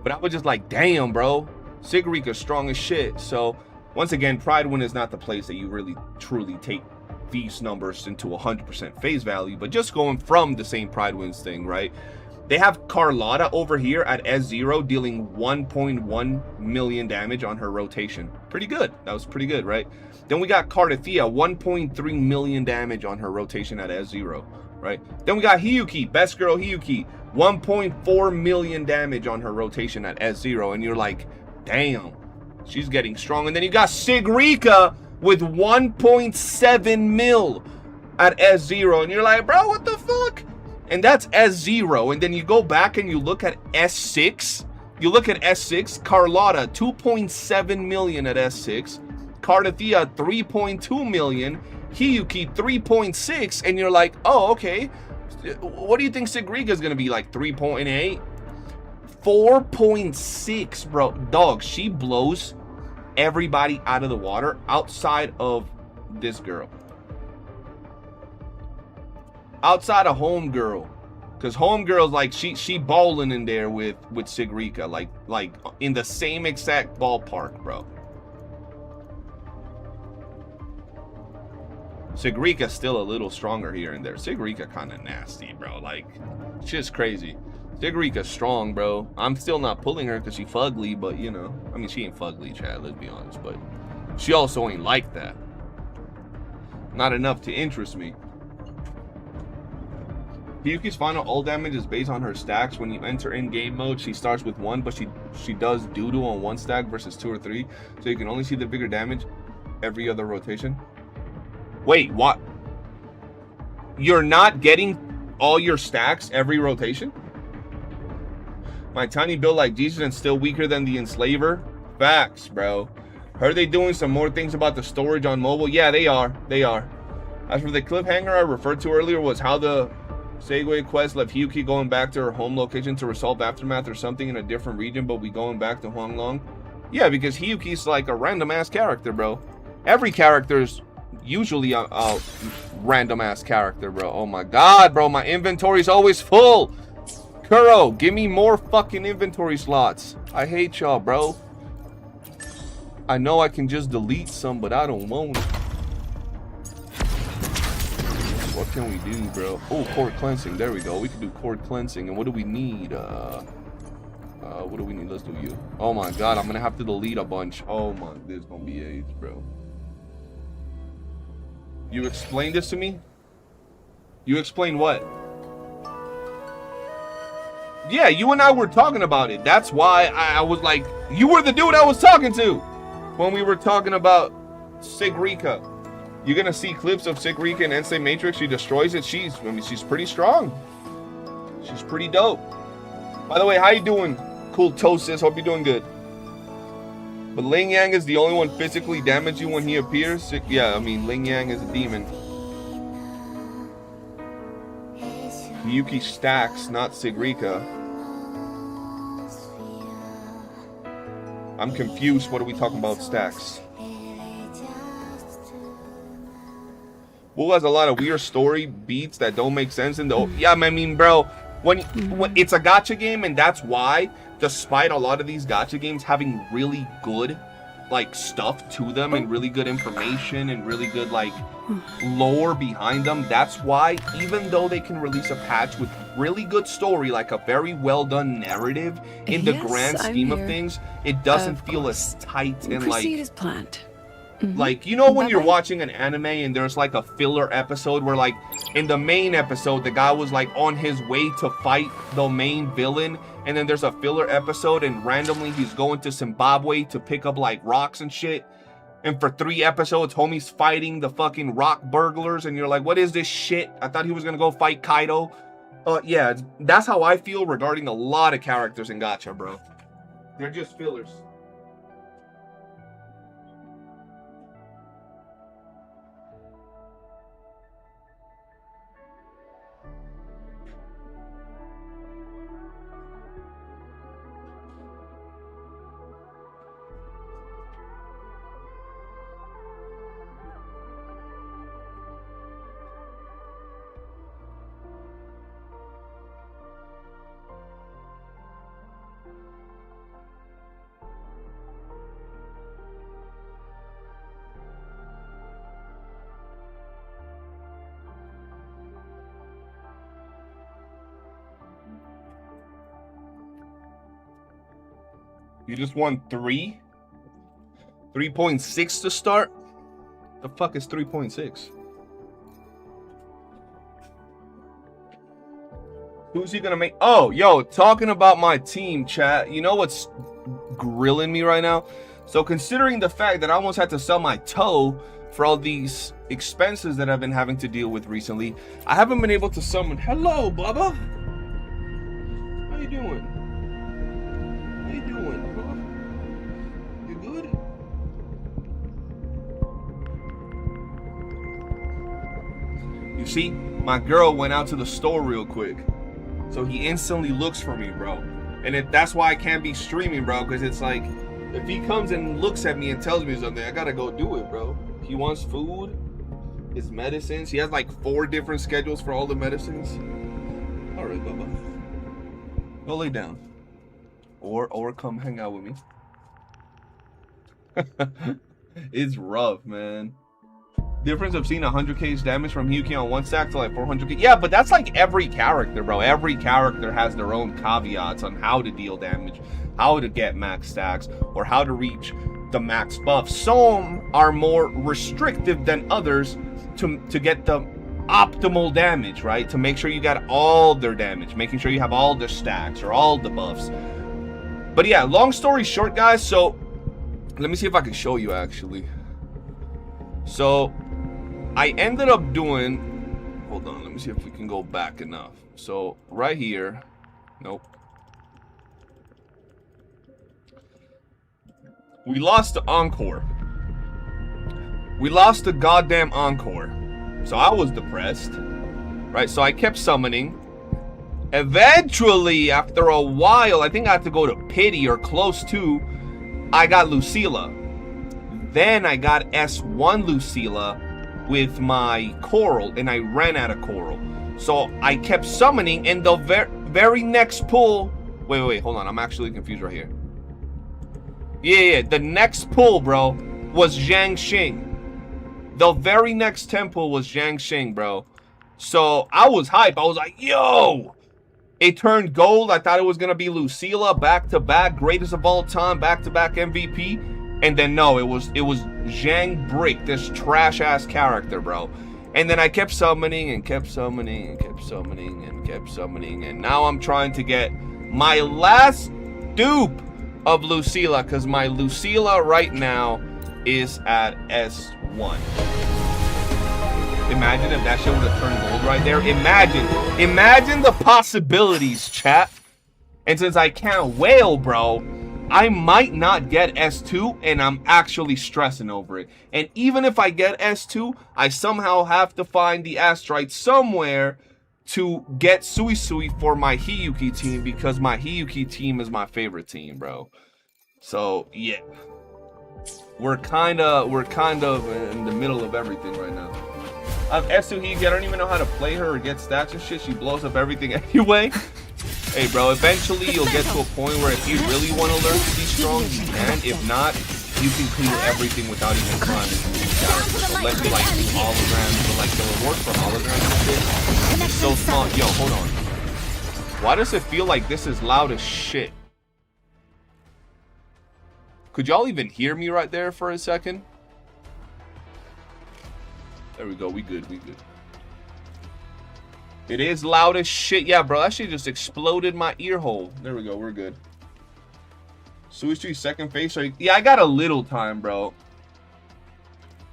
but I was just like, damn, bro. Sigrika's strong as shit. So, once again, Pride Win is not the place that you really, truly take these numbers into 100% face value, but just going from the same Pride Wins thing, right? They have Carlotta over here at S0 dealing 1.1 million damage on her rotation. Pretty good. That was pretty good, right? Then we got Cardathea, 1.3 million damage on her rotation at S0, right? Then we got HYUUKI, best girl HYUUKI, 1.4 million damage on her rotation at S0. And you're like, damn, she's getting strong. And then you got Sigrika with 1.7 mil at S0. And you're like, bro, what the fuck? And that's S0. And then you go back and you look at S6. You look at S6, Carlotta, 2.7 million at S6. Cardathea, 3.2 million. HYUUKI, 3.6. And you're like, oh, okay. What do you think Sigrika is going to be, like 3.8? 4.6, bro. Dog, she blows everybody out of the water outside of this girl. Outside of Homegirl. Because Homegirl's like, she bowling in there with Sigrika. Like in the same exact ballpark, bro. Sigrika's still a little stronger here and there. Sigrika kind of nasty, bro. Like, shit's crazy. Sigrika's strong, bro. I'm still not pulling her because she fugly, but you know. I mean, she ain't fugly, Chad, let's be honest. But she also ain't like that. Not enough to interest me. Hiyuki's final ult damage is based on her stacks. When you enter in-game mode, she starts with 1, but she does doo-doo on 1 stack versus 2 or 3. So you can only see the bigger damage every other rotation. Wait, what? You're not getting all your stacks every rotation? My tiny build like Jesus and still weaker than the Enslaver? Facts, bro. Heard they doing some more things about the storage on mobile? Yeah, they are. They are. As for the cliffhanger I referred to earlier was how the Segway quest left Hiyuki going back to her home location to resolve Aftermath or something in a different region, but we going back to Huanglong. Yeah, because Hiyuki's like a random ass character, bro. Every character's usually a random ass character, bro. Oh my god, bro, my inventory's always full. Kuro, give me more fucking inventory slots. I hate y'all, bro. I know I can just delete some, but I don't want it. What can we do, bro? Oh, cord cleansing. There we go. We can do cord cleansing. And what do we need? What do we need? Let's do you. Oh my god, I'm gonna have to delete a bunch. Oh my, this is gonna be AIDS, bro. You explained this to me? You explained what? Yeah, you and I were talking about it. That's why I was like, you were the dude I was talking to when we were talking about Sigrika. You're gonna see clips of Sigrika and Ensei Matrix. She destroys it. She's pretty strong. She's pretty dope. By the way, how you doing? Cool Tosis. Hope you're doing good. But Ling Yang is the only one physically damage you when he appears. Yeah, I mean Ling Yang is a demon. Miyuki stacks, not Sigrika. I'm confused. What are we talking about stacks? WOOOO has a lot of weird story beats that don't make sense in the... Yeah, I mean, bro, when it's a gacha game, and that's why, despite a lot of these gacha games having really good, like, stuff to them, and really good information, and really good, like, lore behind them, that's why, even though they can release a patch with really good story, like a very well done narrative, in the grand scheme of things, it doesn't feel as tight and, like... Proceed as planned. Like, you know when you're watching an anime and there's like a filler episode where, like, in the main episode the guy was like on his way to fight the main villain, and then there's a filler episode and randomly he's going to Zimbabwe to pick up like rocks and shit, and for 3 episodes homie's fighting the fucking rock burglars, and you're like, what is this shit? I thought he was gonna go fight Kaido. Yeah, that's how I feel regarding a lot of characters in gacha, bro. They're just fillers. You just won 3? 3.6 to start? The fuck is 3.6? Who's he gonna make? Oh, yo, talking about my team, chat. You know what's grilling me right now? So considering the fact that I almost had to sell my toe for all these expenses that I've been having to deal with recently, I haven't been able to summon. Hello, Bubba. How you doing? How you doing? You good? You see, my girl went out to the store real quick, so he instantly looks for me, bro. And that's why I can't be streaming, bro, because it's like, if he comes and looks at me and tells me something, I gotta go do it, bro. He wants food, his medicines. He has like 4 different schedules for all the medicines. All right, Bubba. Go lay down. Or come hang out with me. It's rough, man. Difference of seeing 100k damage from Hiyuki on 1 stack to like 400k. Yeah, but that's like every character, bro. Every character has their own caveats on how to deal damage, how to get max stacks, or how to reach the max buff. Some are more restrictive than others to get the optimal damage, right? To make sure you got all their damage, making sure you have all their stacks or all the buffs. But yeah, long story short, guys, so let me see if I can show you actually. So I ended up doing, hold on, let me see if we can go back enough. So right here, nope. We lost the Encore. We lost the goddamn Encore. So I was depressed, right? So I kept summoning. Eventually, after a while, I think I had to go to Pity or close to, I got Lucilla. Then I got S1 Lucilla with my Coral, and I ran out of Coral. So I kept summoning, and the very next pull... Wait, hold on. I'm actually confused right here. Yeah, the next pull, bro, was Zhang Xing. The very next temple was Zhang Xing, bro. So I was hype. I was like, yo! It turned gold. I thought it was going to be Lucilla, back-to-back, greatest of all time, back-to-back MVP. And then, no, it was Zhang Brick, this trash-ass character, bro. And then I kept summoning and kept summoning and kept summoning and kept summoning. And now I'm trying to get my last dupe of Lucilla, because my Lucilla right now is at S1. Imagine if that shit would have turned gold right there. Imagine the possibilities, chat. And since I can't whale, bro, I might not get S2, and I'm actually stressing over it. And even if I get S2, I somehow have to find the Astrite somewhere to get Sui Sui for my Hiyuki team, because my Hiyuki team is my favorite team, bro. So yeah, we're kind of in the middle of everything right now. S2 Hiyuki, I don't even know how to play her or get stats and shit. She blows up everything anyway. Hey, bro, eventually you'll get to a point where if you really want to learn to be strong, you can. If not, you can clear everything without even trying to do characters. So let me like do holograms, but like the reward for holograms and shit is so small. Yo, hold on. Why does it feel like this is loud as shit? Could y'all even hear me right there for a second? There we go. We good. We good. It is loud as shit. Yeah, bro. That shit just exploded my ear hole. There we go. We're good. Sui Street second phase. Yeah, I got a little time, bro.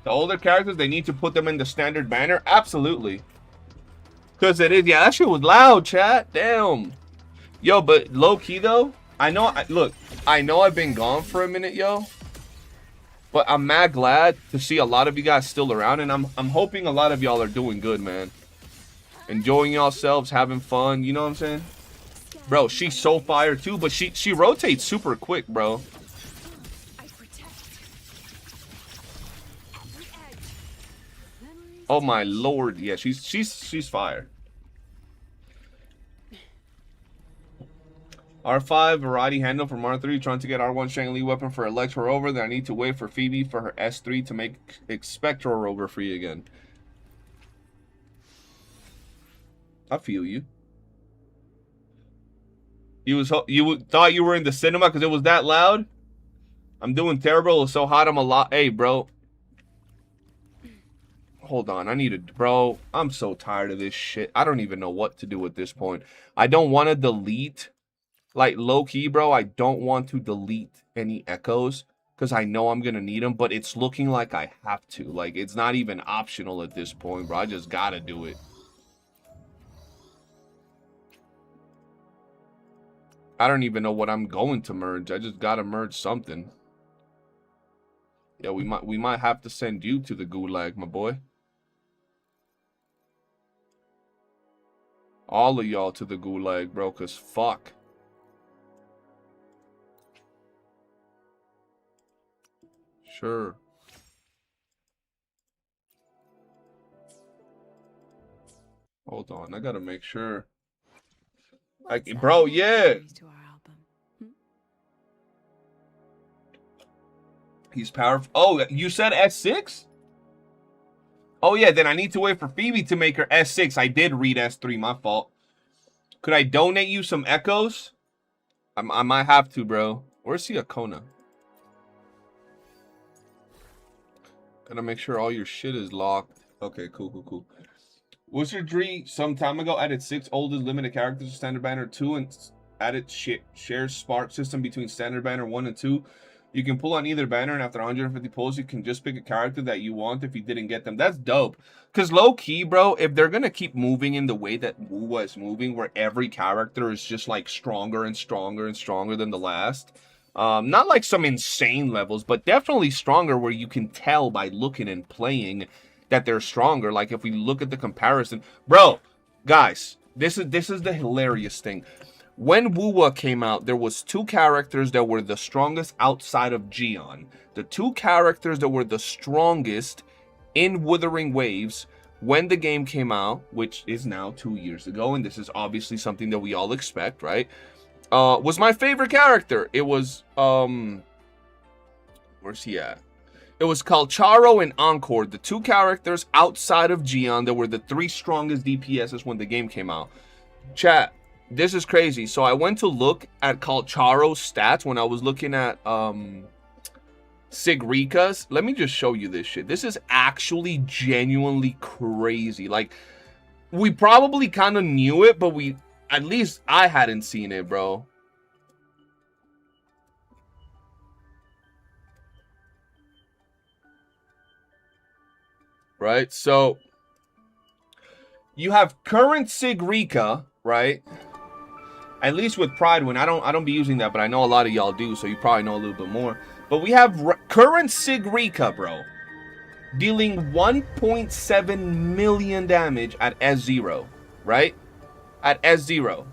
The older characters, they need to put them in the standard banner. Absolutely. Because it is. Yeah, that shit was loud, chat. Damn. Yo, but low key, though. I know. Look, I know I've been gone for a minute, yo. But I'm mad glad to see a lot of you guys still around. And I'm hoping a lot of y'all are doing good, man. Enjoying yourselves, having fun, you know what I'm saying? Bro, she's so fire too, but she rotates super quick, bro. Oh my lord, yeah, she's fire. R5 variety handle from R3, trying to get R1 Shangli weapon for Electro Rover. Then I need to wait for Phoebe for her S3 to make Spectral Rover free again. I feel you. You thought you were in the cinema because it was that loud? I'm doing terrible. It was so hot. I'm a lot. Hey, bro. Hold on. I need to... Bro, I'm so tired of this shit. I don't even know what to do at this point. I don't want to delete... Like, low-key, bro, I don't want to delete any echoes because I know I'm going to need them, but it's looking like I have to. Like, it's not even optional at this point, bro. I just got to do it. I don't even know what I'm going to merge. I just got to merge something. Yeah, we might have to send you to the gulag, my boy. All of y'all to the gulag, bro, because fuck. Sure. Hold on, I gotta make sure. Bro, yeah. He's powerful. Oh, you said S6? Oh, yeah, then I need to wait for Phoebe to make her S6. I did read S3, my fault. Could I donate you some echoes? I might have to, bro. Where's Siakona? Gotta make sure all your shit is locked. Okay, cool. Wizardry some time ago added 6 oldest limited characters to Standard Banner 2 and added shared spark system between Standard Banner 1 and 2. You can pull on either banner, and after 150 pulls, you can just pick a character that you want if you didn't get them. That's dope. Because low-key, bro, if they're going to keep moving in the way that WOOOO is moving, where every character is just, like, stronger and stronger and stronger than the last, not like some insane levels, but definitely stronger where you can tell by looking and playing that they're stronger. Like, if we look at the comparison. Bro, guys, this is the hilarious thing. When WOOOO came out, there was 2 characters that were the strongest outside of Gion. The 2 characters that were the strongest in Wuthering Waves when the game came out, which is now 2 years ago, and this is obviously something that we all expect, right? Was my favorite character. It was, where's he at? It was Calcharo and Encore, the 2 characters outside of Gion that were the 3 strongest DPSs when the game came out. Chat. This is crazy. So I went to look at Calcharo's stats when I was looking at Sigrika's. Let me just show you this shit. This is actually genuinely crazy. Like, we probably kind of knew it, but at least I hadn't seen it, bro. Right? So you have current Sigrika, right? At least with Pride, I don't be using that, but I know a lot of y'all do, so you probably know a little bit more. But we have current Sigrika, bro, dealing 1.7 million damage at S0, right? At S0.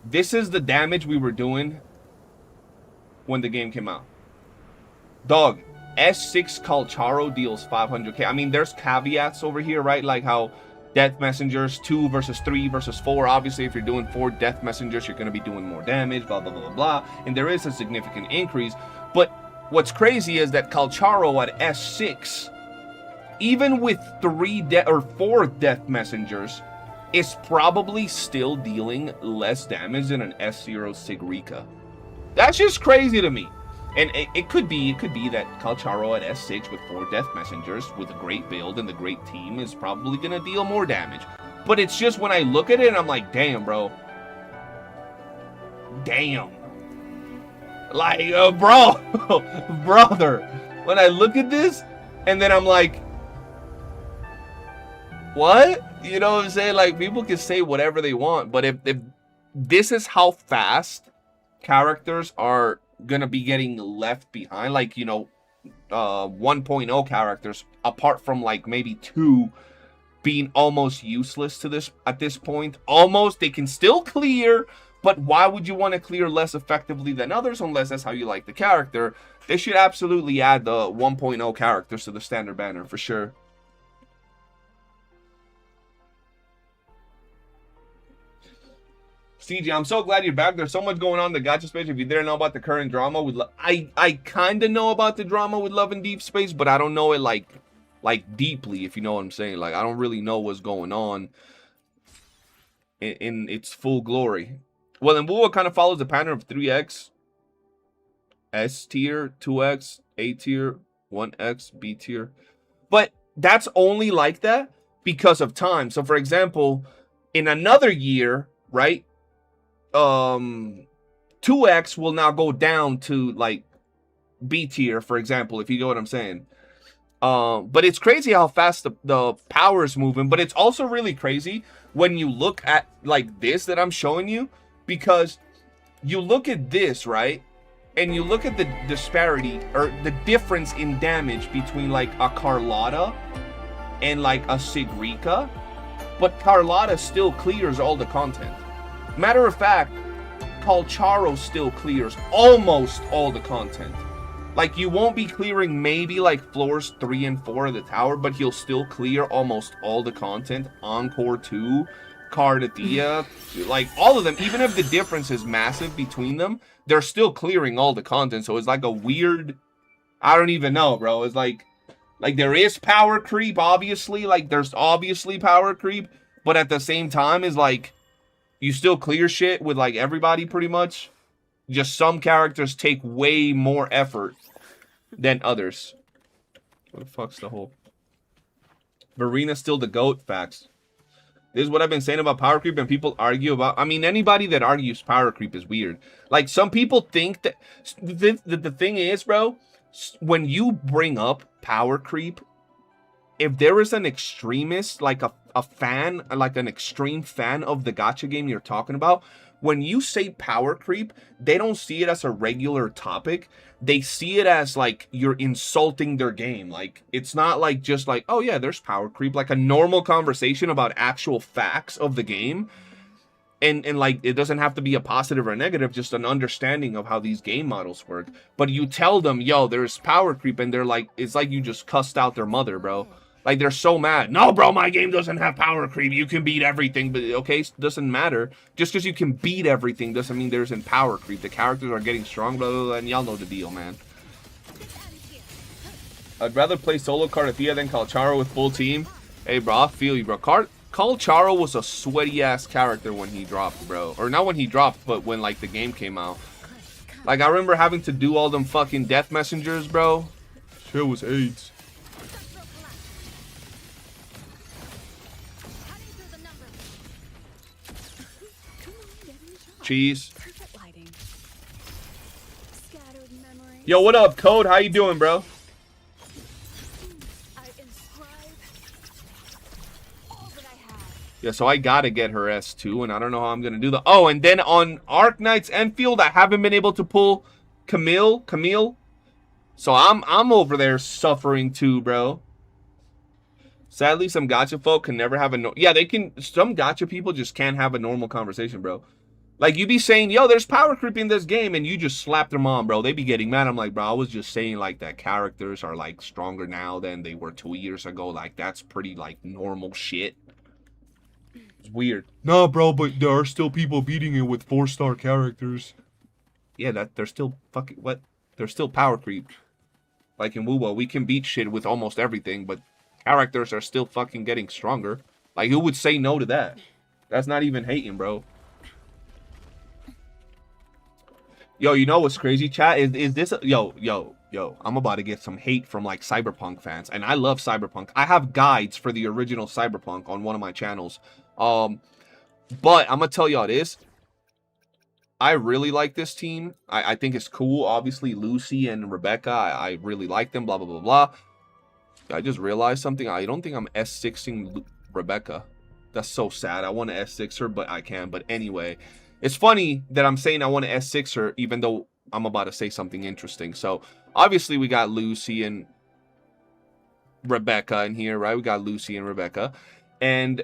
This is the damage we were doing when the game came out. Dog, S6 Calcharo deals 500k. I mean, there's caveats over here, right? Like how Death Messengers 2 versus 3 versus 4. Obviously, if you're doing 4 Death Messengers, you're going to be doing more damage, blah, blah, blah, blah. And there is a significant increase. But what's crazy is that Calcharo at S6, even with 4 Death Messengers, is probably still dealing less damage than an S0 Sigrika. That's just crazy to me. And it could be that Calcharo at S6 with 4 Death Messengers with a great build and the great team is probably going to deal more damage. But it's just when I look at it and I'm like, damn, bro. Damn. Like, bro. Brother. When I look at this and then I'm like, what? You know what I'm saying? Like, people can say whatever they want. But if this is how fast characters are gonna be getting left behind, like, you know, 1.0 characters, apart from like maybe 2 being almost useless to this at this point. Almost, they can still clear, but why would you want to clear less effectively than others unless that's how you like the character? They should absolutely add the 1.0 characters to the standard banner for sure. CJ, I'm so glad you're back. There's so much going on in the gacha space. If you didn't know about the current drama with I kind of know about the drama with Love and Deep Space, but I don't know it like deeply, if you know what I'm saying. Like, I don't really know what's going on in its full glory. Well, and WOOOO kind of follows the pattern of 3x, S tier, 2x, A tier, 1x, B tier. But that's only like that because of time. So, for example, in another year, right? 2x will now go down to like B tier, for example, if you know what I'm saying. But it's crazy how fast the power is moving. But it's also really crazy when you look at like this that I'm showing you, because you look at this, right? And you look at the disparity or the difference in damage between like a Carlotta and like a Sigrika. But Carlotta still clears all the content. Matter of fact, Calcharo still clears almost all the content. Like, you won't be clearing maybe like floors 3 and 4 of the tower, but he'll still clear almost all the content. Encore 2, Cardathia, like all of them. Even if the difference is massive between them, they're still clearing all the content. So it's like a weird, I don't even know, bro. It's like there is power creep, obviously. Like, there's obviously power creep, but at the same time is like, you still clear shit with like everybody pretty much. Just some characters take way more effort than others. What the fuck's the whole? Verena's still the GOAT. Facts. This is what I've been saying about power creep, and people argue about. I mean, anybody that argues power creep is weird. Like, some people think that the thing is, bro, when you bring up power creep, if there is an extremist, like a fan, like an extreme fan of the gacha game you're talking about, when you say power creep, they don't see it as a regular topic. They see it as like you're insulting their game. Like, it's not like just like, oh yeah, there's power creep, like a normal conversation about actual facts of the game. And like, it doesn't have to be a positive or negative, just an understanding of how these game models work. But you tell them, yo, there's power creep, and they're like, it's like you just cussed out their mother, bro. Like, they're so mad. No, bro, my game doesn't have power creep. You can beat everything, but okay, doesn't matter. Just because you can beat everything doesn't mean there isn't power creep. The characters are getting strong, blah, blah, blah, and y'all know the deal, man. I'd rather play solo Cardathia than Calcharo with full team. Hey, bro, I feel you, bro. Calcharo was a sweaty-ass character when he dropped, bro. Or not when he dropped, but when, like, the game came out. Like, I remember having to do all them fucking death messengers, bro. Shit was AIDS. Cheese. Yo, what up, Code? How you doing, bro? Yeah, so I gotta get her S2, and I don't know how I'm gonna do that. Oh, and then on Arc Knight's Enfield, I haven't been able to pull Camille. So I'm over there suffering too, bro. Sadly, some gacha folk can never have a yeah, they can. Some gacha people just can't have a normal conversation, bro. Like, you be saying, yo, there's power creep in this game, and you just slap their mom, bro. They be getting mad. I'm like, bro, I was just saying, like, that characters are, like, stronger now than they were 2 years ago. Like, that's pretty, like, normal shit. It's weird. No, bro, but there are still people beating it with 4-star characters. Yeah, that they're still fucking, what? They're still power creep. Like in YOOOO, we can beat shit with almost everything, but characters are still fucking getting stronger. Like, who would say no to that? That's not even hating, bro. Yo, you know what's crazy, chat? Is this... Yo, I'm about to get some hate from, like, Cyberpunk fans. And I love Cyberpunk. I have guides for the original Cyberpunk on one of my channels. But I'm gonna tell y'all this. I really like this team. I think it's cool. Obviously, Lucy and Rebecca, I really like them, blah, blah, blah, blah. I just realized something. I don't think I'm S6ing Rebecca. That's so sad. I want to S6 her, but I can't. But anyway... It's funny that I'm saying I want to S6 her, even though I'm about to say something interesting. So, obviously, we got Lucy and Rebecca in here, right? We got Lucy and Rebecca. And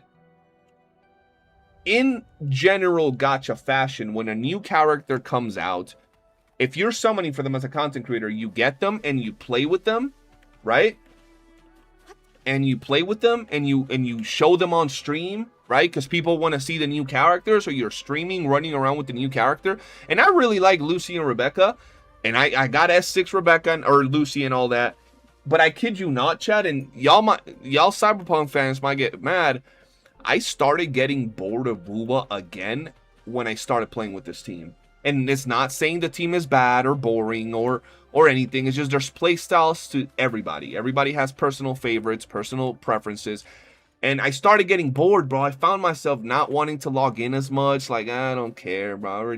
in general gacha fashion, when a new character comes out, if you're summoning for them as a content creator, you get them and you play with them, right? And you play with them and you show them on stream, right? Because people want to see the new character, so you're streaming, running around with the new character. And I really like Lucy and Rebecca, and I got S6 Rebecca or Lucy and all that. But I kid you not, chat, and y'all Cyberpunk fans might get mad. I started getting bored of YOOOO again when I started playing with this team. And it's not saying the team is bad or boring or anything. It's just there's play styles to everybody. Everybody has personal favorites, personal preferences. And I started getting bored, bro. I found myself not wanting to log in as much. Like, I don't care, bro. I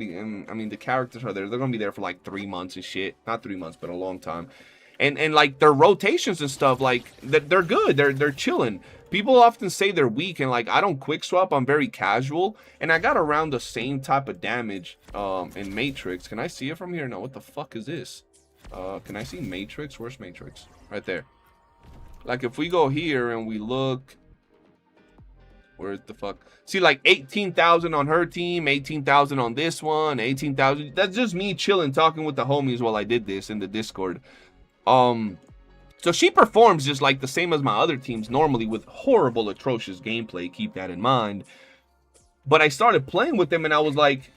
mean, the characters are there. They're going to be there for like 3 months and shit. Not 3 months, but a long time. And like, their rotations and stuff, like, they're good. They're chilling. People often say they're weak, and like, I don't quick swap. I'm very casual. And I got around the same type of damage in Matrix. Can I see it from here? No, what the fuck is this? Can I see Matrix? Where's Matrix? Right there. Like, if we go here and we look... Where the fuck? See, like 18,000 on her team, 18,000 on this one, 18,000. That's just me chilling, talking with the homies while I did this in the Discord. So she performs just like the same as my other teams normally with horrible, atrocious gameplay. Keep that in mind. But I started playing with them and I was like,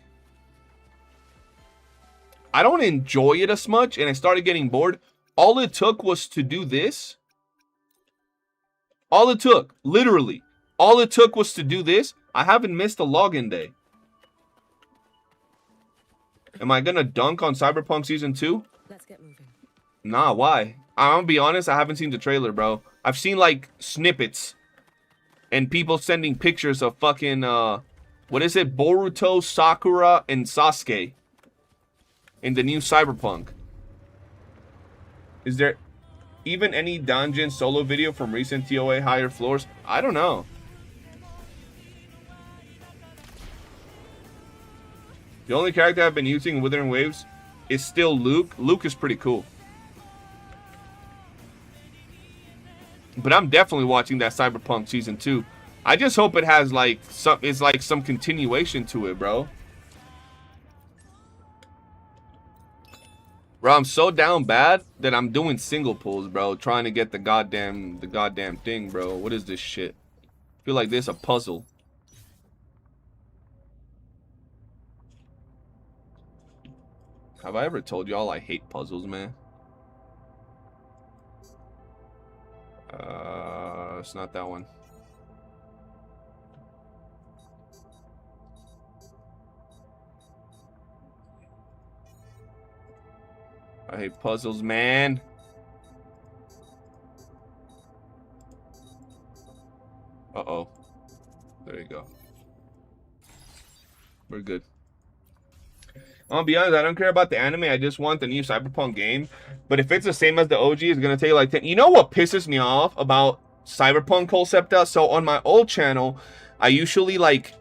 I don't enjoy it as much, and I started getting bored. All it took was to do this. All it took, literally. All it took was to do this. I haven't missed a login day. Am I gonna dunk on Cyberpunk Season 2? Let's get moving. Nah, why? I'm gonna be honest, I haven't seen the trailer, bro. I've seen, like, snippets. And people sending pictures of fucking, what is it? Boruto, Sakura, and Sasuke. In the new Cyberpunk. Is there even any dungeon solo video from recent TOA higher floors? I don't know. The only character I've been using in Withering Waves is still Luke. Luke is pretty cool. But I'm definitely watching that Cyberpunk Season 2. I just hope it has like some continuation to it, bro. Bro, I'm so down bad that I'm doing single pulls, bro. Trying to get the goddamn thing, bro. What is this shit? I feel like this is a puzzle. Have I ever told y'all I hate puzzles, man? It's not that one. I hate puzzles, man. Uh-oh. There you go. We're good. I'll be honest, I don't care about the anime. I just want the new Cyberpunk game. But if it's the same as the OG, it's going to take like 10. You know what pisses me off about Cyberpunk Concepta? So on my old channel, I usually like...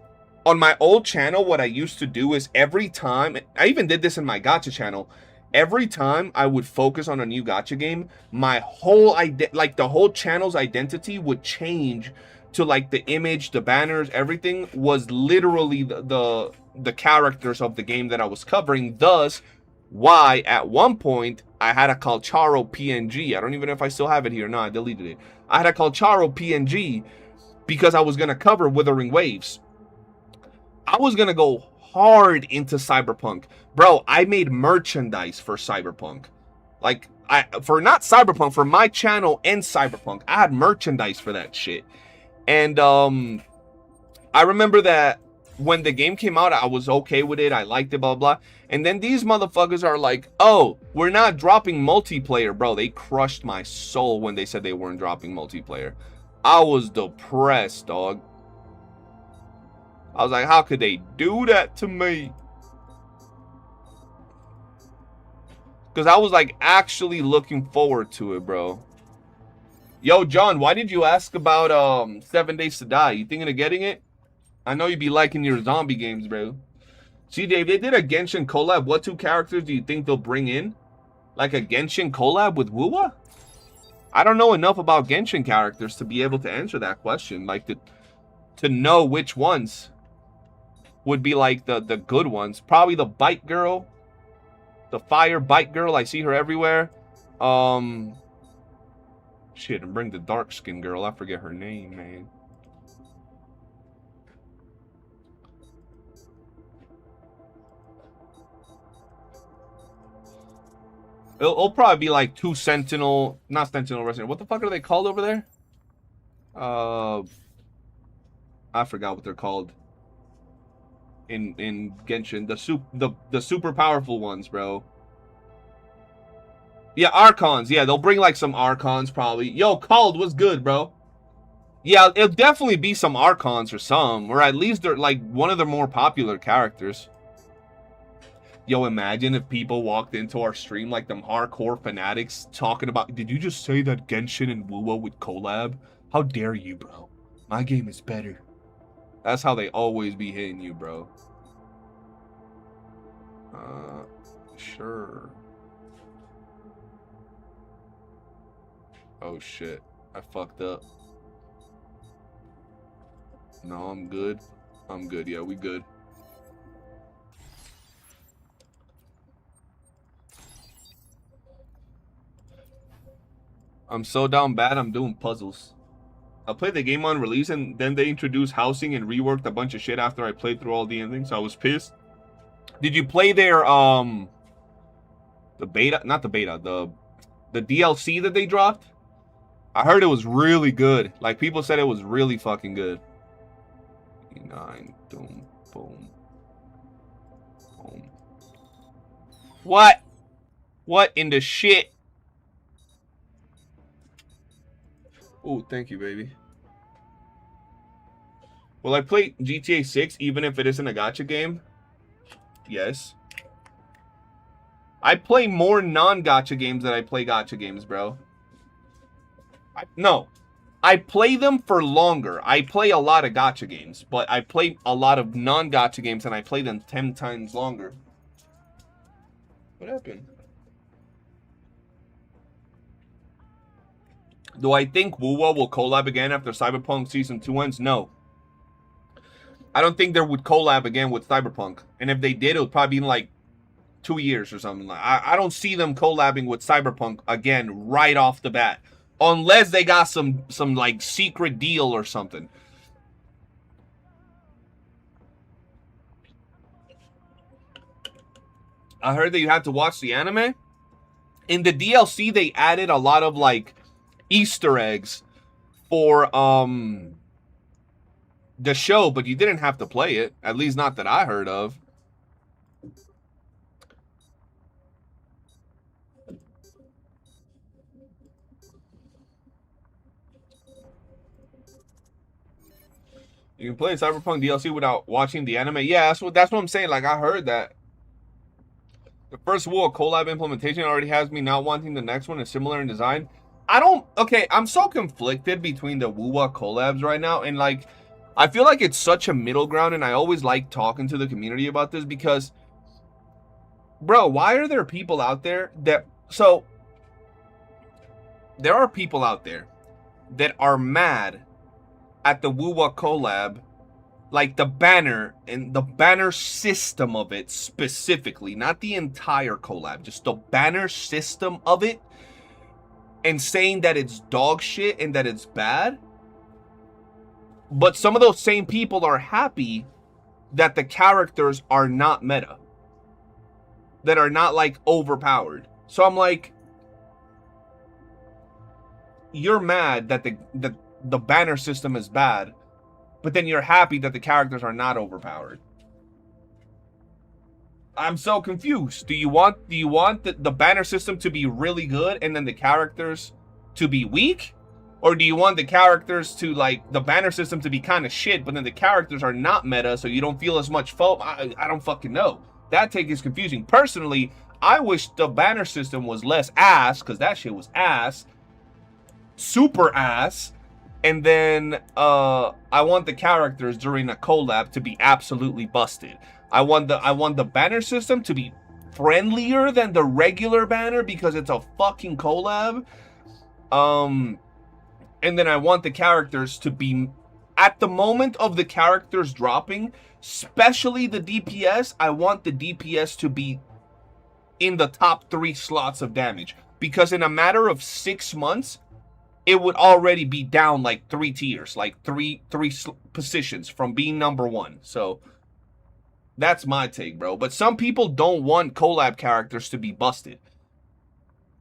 On my old channel, what I used to do is every time... I even did this in my gacha channel. Every time I would focus on a new gacha game, my whole... like the whole channel's identity would change to like the image, the banners, everything was literally the characters of the game that I was covering. Thus, why at one point I had a Calcharo PNG. I don't even know if I still have it here. No, I deleted it. I had a Calcharo PNG because I was going to cover Withering Waves. I was going to go hard into Cyberpunk. Bro, I made merchandise for Cyberpunk. Like, for not Cyberpunk, for my channel and Cyberpunk. I had merchandise for that shit. And I remember that when the game came out, I was okay with it. I liked it, blah, blah. And then these motherfuckers are like, oh, we're not dropping multiplayer. Bro, they crushed my soul when they said they weren't dropping multiplayer. I was depressed, dog. I was like, how could they do that to me? Because I was like actually looking forward to it, bro. Yo, John, why did you ask about 7 Days to Die? You thinking of getting it? I know you'd be liking your zombie games, bro. See, Dave, they did a Genshin collab. What 2 characters do you think they'll bring in? Like a Genshin collab with YOOOO? I don't know enough about Genshin characters to be able to answer that question. Like, to know which ones would be like the good ones. Probably the Bite Girl. The Fire Bite Girl. I see her everywhere. Shit, and bring the dark skin girl. I forget her name, man. It'll probably be like 2 Sentinel, not Sentinel Resident. What the fuck are they called over there? I forgot what they're called. In Genshin, the super powerful ones, bro. Yeah, Archons. Yeah, they'll bring like some Archons probably. Yo, Called, what's good, bro? Yeah, it'll definitely be some Archons or some. Or at least they're like one of the more popular characters. Yo, imagine if people walked into our stream like them hardcore fanatics talking about, did you just say that Genshin and YOOOO would collab? How dare you, bro? My game is better. That's how they always be hitting you, bro. Sure. Oh shit, I fucked up. No, I'm good. I'm good. Yeah, we good. I'm so down bad, I'm doing puzzles. I played the game on release and then they introduced housing and reworked a bunch of shit after I played through all the endings, so I was pissed. Did you play their the beta, not the beta, the DLC that they dropped? I heard it was really good. Like, people said it was really fucking good. 9, boom, boom, boom. What? What in the shit? Oh, thank you, baby. Will I play GTA 6 even if it isn't a gacha game? Yes. I play more non-gacha games than I play gacha games, bro. No. I play them for longer. I play a lot of gacha games, but I play a lot of non-gacha games and I play them 10 times longer. What happened? Do I think YOOOO will collab again after Cyberpunk Season 2 ends? No. I don't think they would collab again with Cyberpunk. And if they did, it would probably be in like 2 years or something. I don't see them collabing with Cyberpunk again right off the bat. Unless they got some like secret deal or something. I heard that you had to watch the anime. In the DLC, they added a lot of like Easter eggs for the show, but you didn't have to play it. At least not that I heard of. You can play Cyberpunk DLC without watching the anime. Yeah, that's what I'm saying. Like, I heard that. The first YOOOO collab implementation already has me not wanting the next one. Is similar in design. Okay, I'm so conflicted between the YOOOO collabs right now. And, like, I feel like it's such a middle ground. And I always like talking to the community about this because, bro, why are there people out there that... So, there are people out there that are mad at the YOOOO collab, like the banner and the banner system of it specifically, not the entire collab, just the banner system of it, and saying that it's dog shit and that it's bad. But some of those same people are happy that the characters are not meta, that are not like overpowered. So I'm like, you're mad that the banner system is bad, but then you're happy that the characters are not overpowered. I'm so confused. Do you want the banner system to be really good and then the characters to be weak? Or do you want the characters to, like, the banner system to be kind of shit, but then the characters are not meta, so you don't feel as much FOMO? I don't fucking know. That take is confusing. Personally, I wish the banner system was less ass, because that shit was ass. Super ass. And then I want the characters during a collab to be absolutely busted. I want the banner system to be friendlier than the regular banner because it's a fucking collab. And then I want the characters to be, at the moment of the characters dropping, especially the DPS, I want the DPS to be in the top 3 slots of damage. Because in a matter of 6 months, it would already be down like 3 tiers, like three positions from being number 1. So that's my take, bro. But some people don't want collab characters to be busted.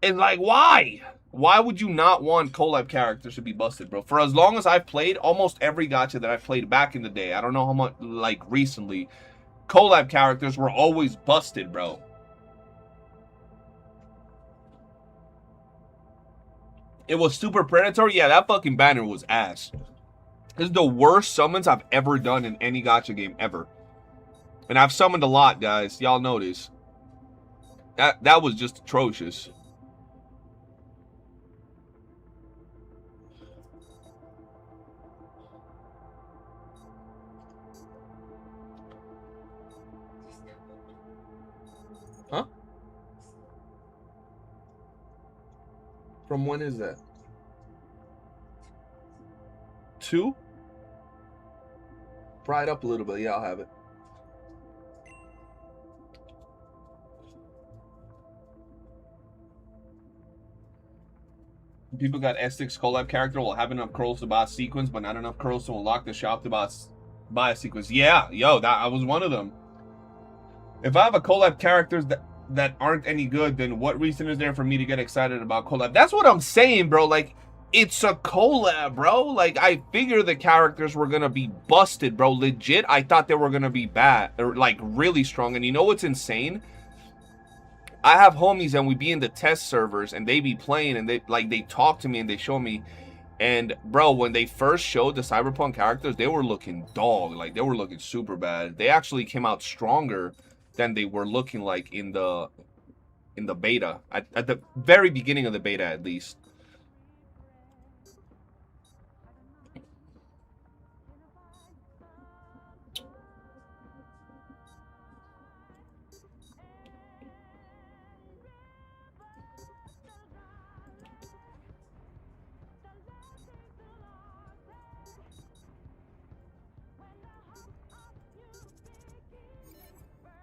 And like, why? Why would you not want collab characters to be busted, bro? For as long as I've played, almost every gacha that I've played back in the day, I don't know how much, like recently, collab characters were always busted, bro. It was super predatory. Yeah, that fucking banner was ass. This is the worst summons I've ever done in any gacha game ever. And I've summoned a lot, guys. Y'all know this. That was just atrocious. Huh? From when is that? 2? Fry it up a little bit. Yeah, I'll have it. People got S6 collab character will have enough curls to buy a sequence, but not enough curls to unlock the shop to buy a sequence. Yeah, yo, I was one of them. If I have a collab characters that aren't any good, then what reason is there for me to get excited about collab? That's what I'm saying, bro. Like, it's a collab, bro. Like, I figure the characters were gonna be busted, bro. Legit, I thought they were gonna be bad, or like really strong. And you know what's insane? I have homies and we be in the test servers and they be playing and they talk to me and they show me, And bro, when they first showed the Cyberpunk characters, they were looking dog, like they were looking super bad. They actually came out stronger than they were looking like in the beta, at the very beginning of the beta at least.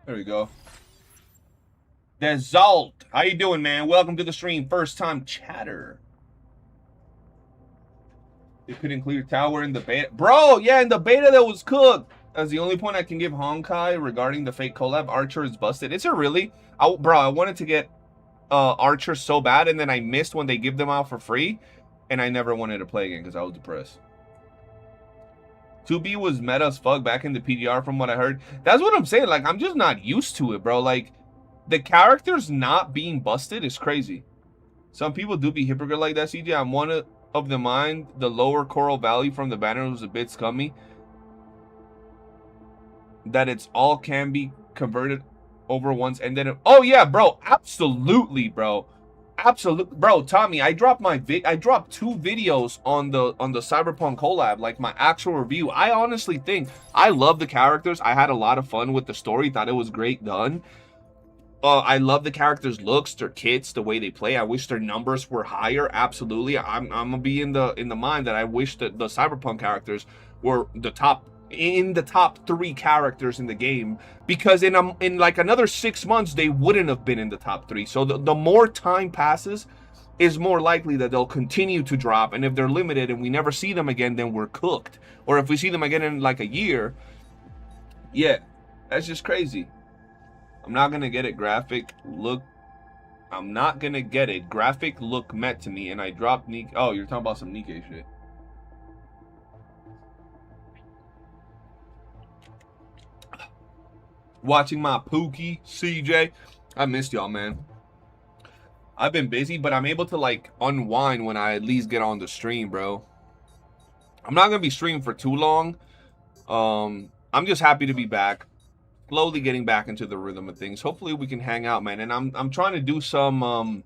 There we go. Desalt, how you doing, man? Welcome to the stream. First time chatter. They couldn't clear tower in the beta. Bro, yeah, in the beta that was cooked. That's the only point I can give Honkai regarding the fake collab. Archer is busted. Is it really? Bro, I wanted to get Archer so bad, and then I missed when they give them out for free, and I never wanted to play again because I was depressed. 2B was meta as fuck back in the PDR from what I heard. That's what I'm saying. Like, I'm just not used to it, bro. Like, the characters not being busted is crazy. Some people do be hypocrite like that, CJ. I'm one of the mind. The lower Coral Valley from the banner was a bit scummy. That it's all can be converted over once and then... Oh, yeah, bro. Absolutely, bro. Absolutely, bro. Tommy, I dropped I dropped 2 videos on the Cyberpunk collab, like my actual review. I honestly think I love the characters. I had a lot of fun with the story. Thought it was great done. I love the characters' looks, their kits, the way they play. I wish their numbers were higher. Absolutely, I'm gonna be in the mind that I wish that the Cyberpunk characters were the top 3 characters in the game, because in like another 6 months they wouldn't have been in the top 3. So the more time passes is more likely that they'll continue to drop, and if they're limited and we never see them again, then we're cooked. Or if we see them again in like a year, yeah, that's just crazy. I'm not gonna get it. Graphic look met to me, and I dropped Nick. Oh, you're talking about some Nikkei shit. Watching my Pookie, CJ. I missed y'all, man. I've been busy, but I'm able to like unwind when I at least get on the stream, bro. I'm not gonna be streaming for too long. I'm just happy to be back. Slowly getting back into the rhythm of things. Hopefully we can hang out, man. And I'm trying to do some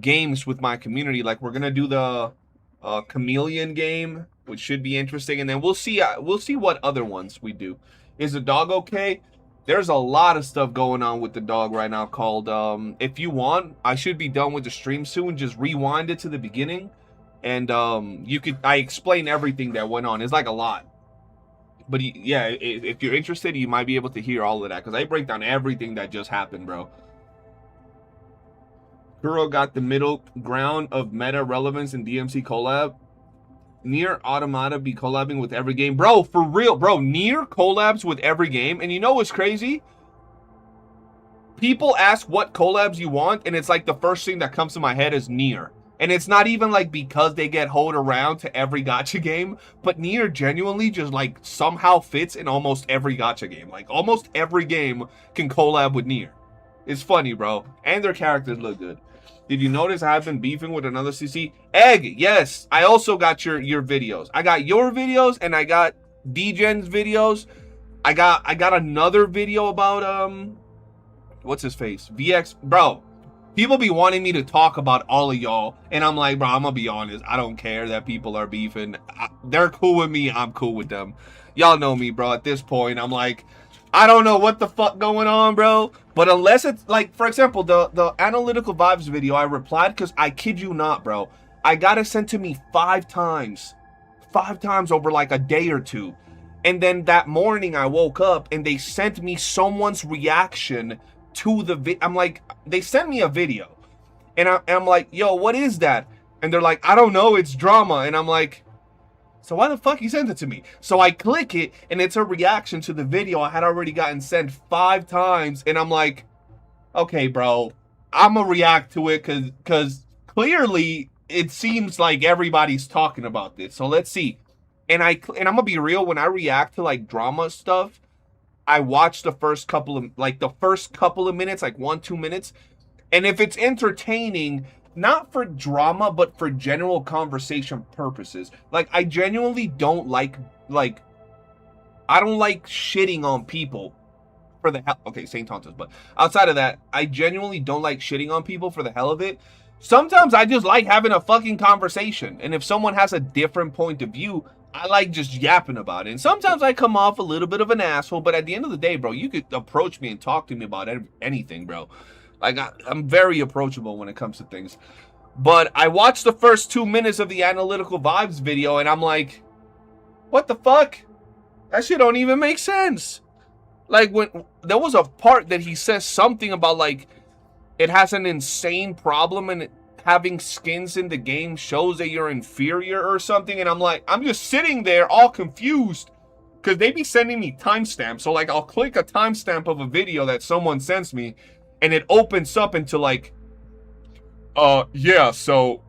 games with my community. Like we're gonna do the Chameleon game, which should be interesting, and then we'll see what other ones we do. Is the dog okay? There's a lot of stuff going on with the dog right now called, if you want, I should be done with the stream soon. Just rewind it to the beginning. And I explain everything that went on. It's like a lot. But yeah, if you're interested, you might be able to hear all of that. Because I break down everything that just happened, bro. Kuro got the middle ground of meta relevance in DMC collab. Nier Automata be collabing with every game. Bro, for real, bro. Nier collabs with every game. And you know what's crazy? People ask what collabs you want, and it's like the first thing that comes to my head is Nier. And it's not even like because they get hold around to every gacha game, but Nier genuinely just like somehow fits in almost every gacha game. Like almost every game can collab with Nier. It's funny, bro. And their characters look good. Did you notice I've been beefing with another CC? Egg, yes. I also got your videos. I got your videos and I got DGen's videos. I got another video about what's his face? VX. Bro, people be wanting me to talk about all of y'all, and I'm like, bro, I'm gonna be honest. I don't care that people are beefing. They're cool with me. I'm cool with them. Y'all know me, bro. At this point, I'm like, I don't know what the fuck going on, bro. But unless it's like, for example, the analytical vibes video, I replied because I kid you not, bro. I got it sent to me 5 times. 5 times over like a day or 2. And then that morning I woke up and they sent me someone's reaction to the video. I'm like, they sent me a video. And I'm like, yo, what is that? And they're like, I don't know, it's drama. And I'm like, so why the fuck you sent it to me? So I click it, and it's a reaction to the video I had already gotten sent 5 times. And I'm like, okay, bro, I'm gonna react to it because clearly it seems like everybody's talking about this. So let's see. And I'm gonna be real, when I react to like drama stuff, I watch the first couple of minutes, like 1-2 minutes. And if it's entertaining, not for drama, but for general conversation purposes. Like, I genuinely don't like I don't like shitting on people for the hell. Okay, St. Tontos, but outside of that, I genuinely don't like shitting on people for the hell of it. Sometimes I just like having a fucking conversation, and if someone has a different point of view, I like just yapping about it. And sometimes I come off a little bit of an asshole, but at the end of the day, bro, you could approach me and talk to me about anything, bro. Like, I'm very approachable when it comes to things. But I watched the first 2 minutes of the Analytical Vibes video, and I'm like, what the fuck? That shit don't even make sense. Like, when there was a part that he says something about, like, it has an insane problem and having skins in the game shows that you're inferior or something. And I'm like, I'm just sitting there all confused because they be sending me timestamps. So, like, I'll click a timestamp of a video that someone sends me and it opens up into, like, yeah, so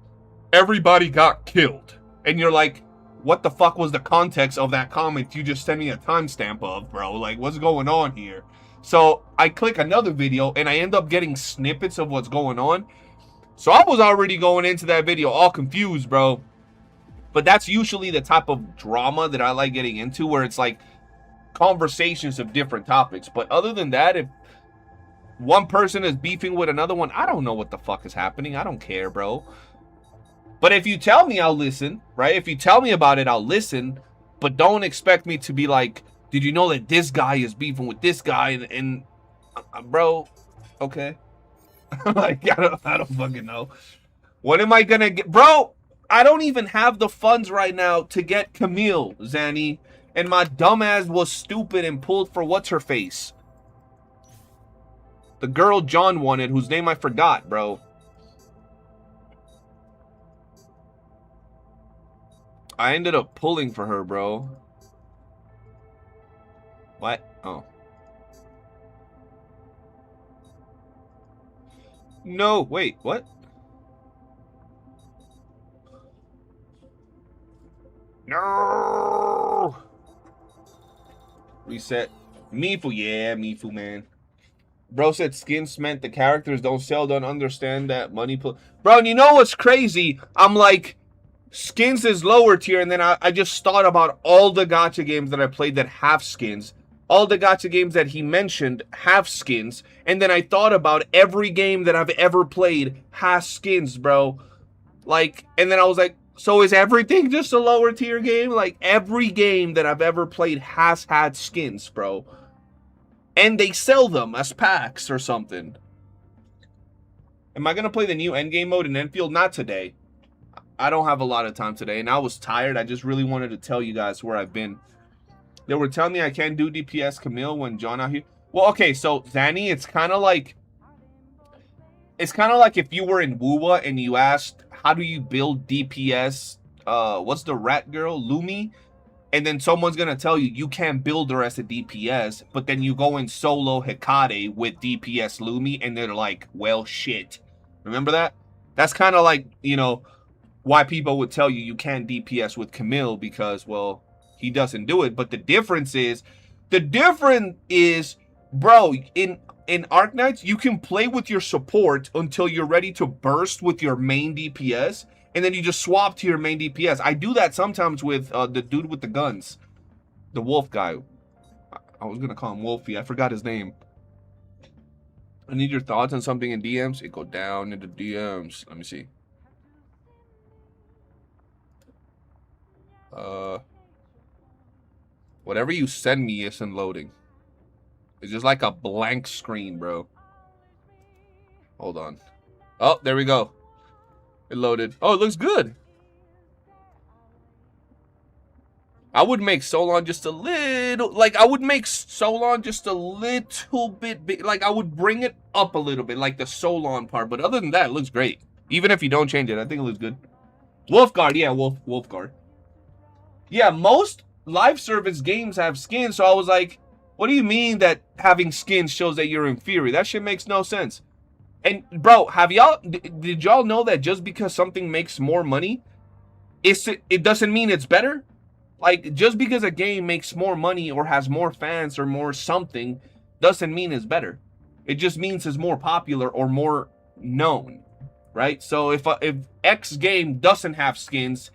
everybody got killed. And you're like, what the fuck was the context of that comment you just sent me a timestamp of, bro? Like, what's going on here? So I click another video and I end up getting snippets of what's going on. So I was already going into that video all confused, bro. But that's usually the type of drama that I like getting into, where it's like conversations of different topics. But other than that, if one person is beefing with another one, I don't know what the fuck is happening. I don't care, bro. But if you tell me, I'll listen, right? If you tell me about it, I'll listen. But don't expect me to be like, did you know that this guy is beefing with this guy? And bro, okay. Like, I don't fucking know. What am I gonna get? Bro, I don't even have the funds right now to get Camille, Zanny. And my dumbass was stupid and pulled for what's-her-face. The girl John wanted, whose name I forgot, bro. I ended up pulling for her, bro. What? Oh. No, wait, what? No! Reset. Mifu, yeah, Mifu, man. Bro said skins meant the characters don't sell, don't understand that money. Bro, and you know what's crazy? I'm like, skins is lower tier, and then I just thought about all the gacha games that I played that have skins. All the gacha games that he mentioned have skins. And then I thought about every game that I've ever played has skins, bro. Like, and then I was like, so is everything just a lower tier game? Like, every game that I've ever played has had skins, bro. And they sell them as packs or something. Am I going to play the new endgame mode in Enfield? Not today. I don't have a lot of time today, and I was tired. I just really wanted to tell you guys where I've been. They were telling me I can't do DPS Camille when John out here. Well, okay, so Zanny, it's kind of like if you were in WOOOO and you asked, how do you build DPS? What's the rat girl, Lumi? And then someone's gonna tell you you can't build her as a DPS, but then you go in solo Hecate with DPS Lumi, and they're like, well, shit. Remember that? That's kind of like, you know, why people would tell you you can't DPS with Camille, because, well, he doesn't do it. But the difference is, bro, in Arknights, you can play with your support until you're ready to burst with your main DPS, and then you just swap to your main DPS. I do that sometimes with the dude with the guns, the wolf guy. I was gonna call him Wolfie. I forgot his name. I need your thoughts on something in DMs. It go down into DMs. Let me see. Whatever you send me isn't loading. It's just like a blank screen, bro. Hold on. Oh, there we go. It loaded. Oh, it looks good. I would make Solon just a little, like, I would make Solon just a little bit big. Like, I would bring it up a little bit, like the Solon part. But other than that, it looks great. Even if you don't change it, I think it looks good. Wolfguard, yeah, Wolfguard. Yeah, most live service games have skins, so I was like, what do you mean that having skins shows that you're inferior? That shit makes no sense. And bro, did y'all know that just because something makes more money, it doesn't mean it's better? Like, just because a game makes more money or has more fans or more something doesn't mean it's better. It just means it's more popular or more known, right? So if X game doesn't have skins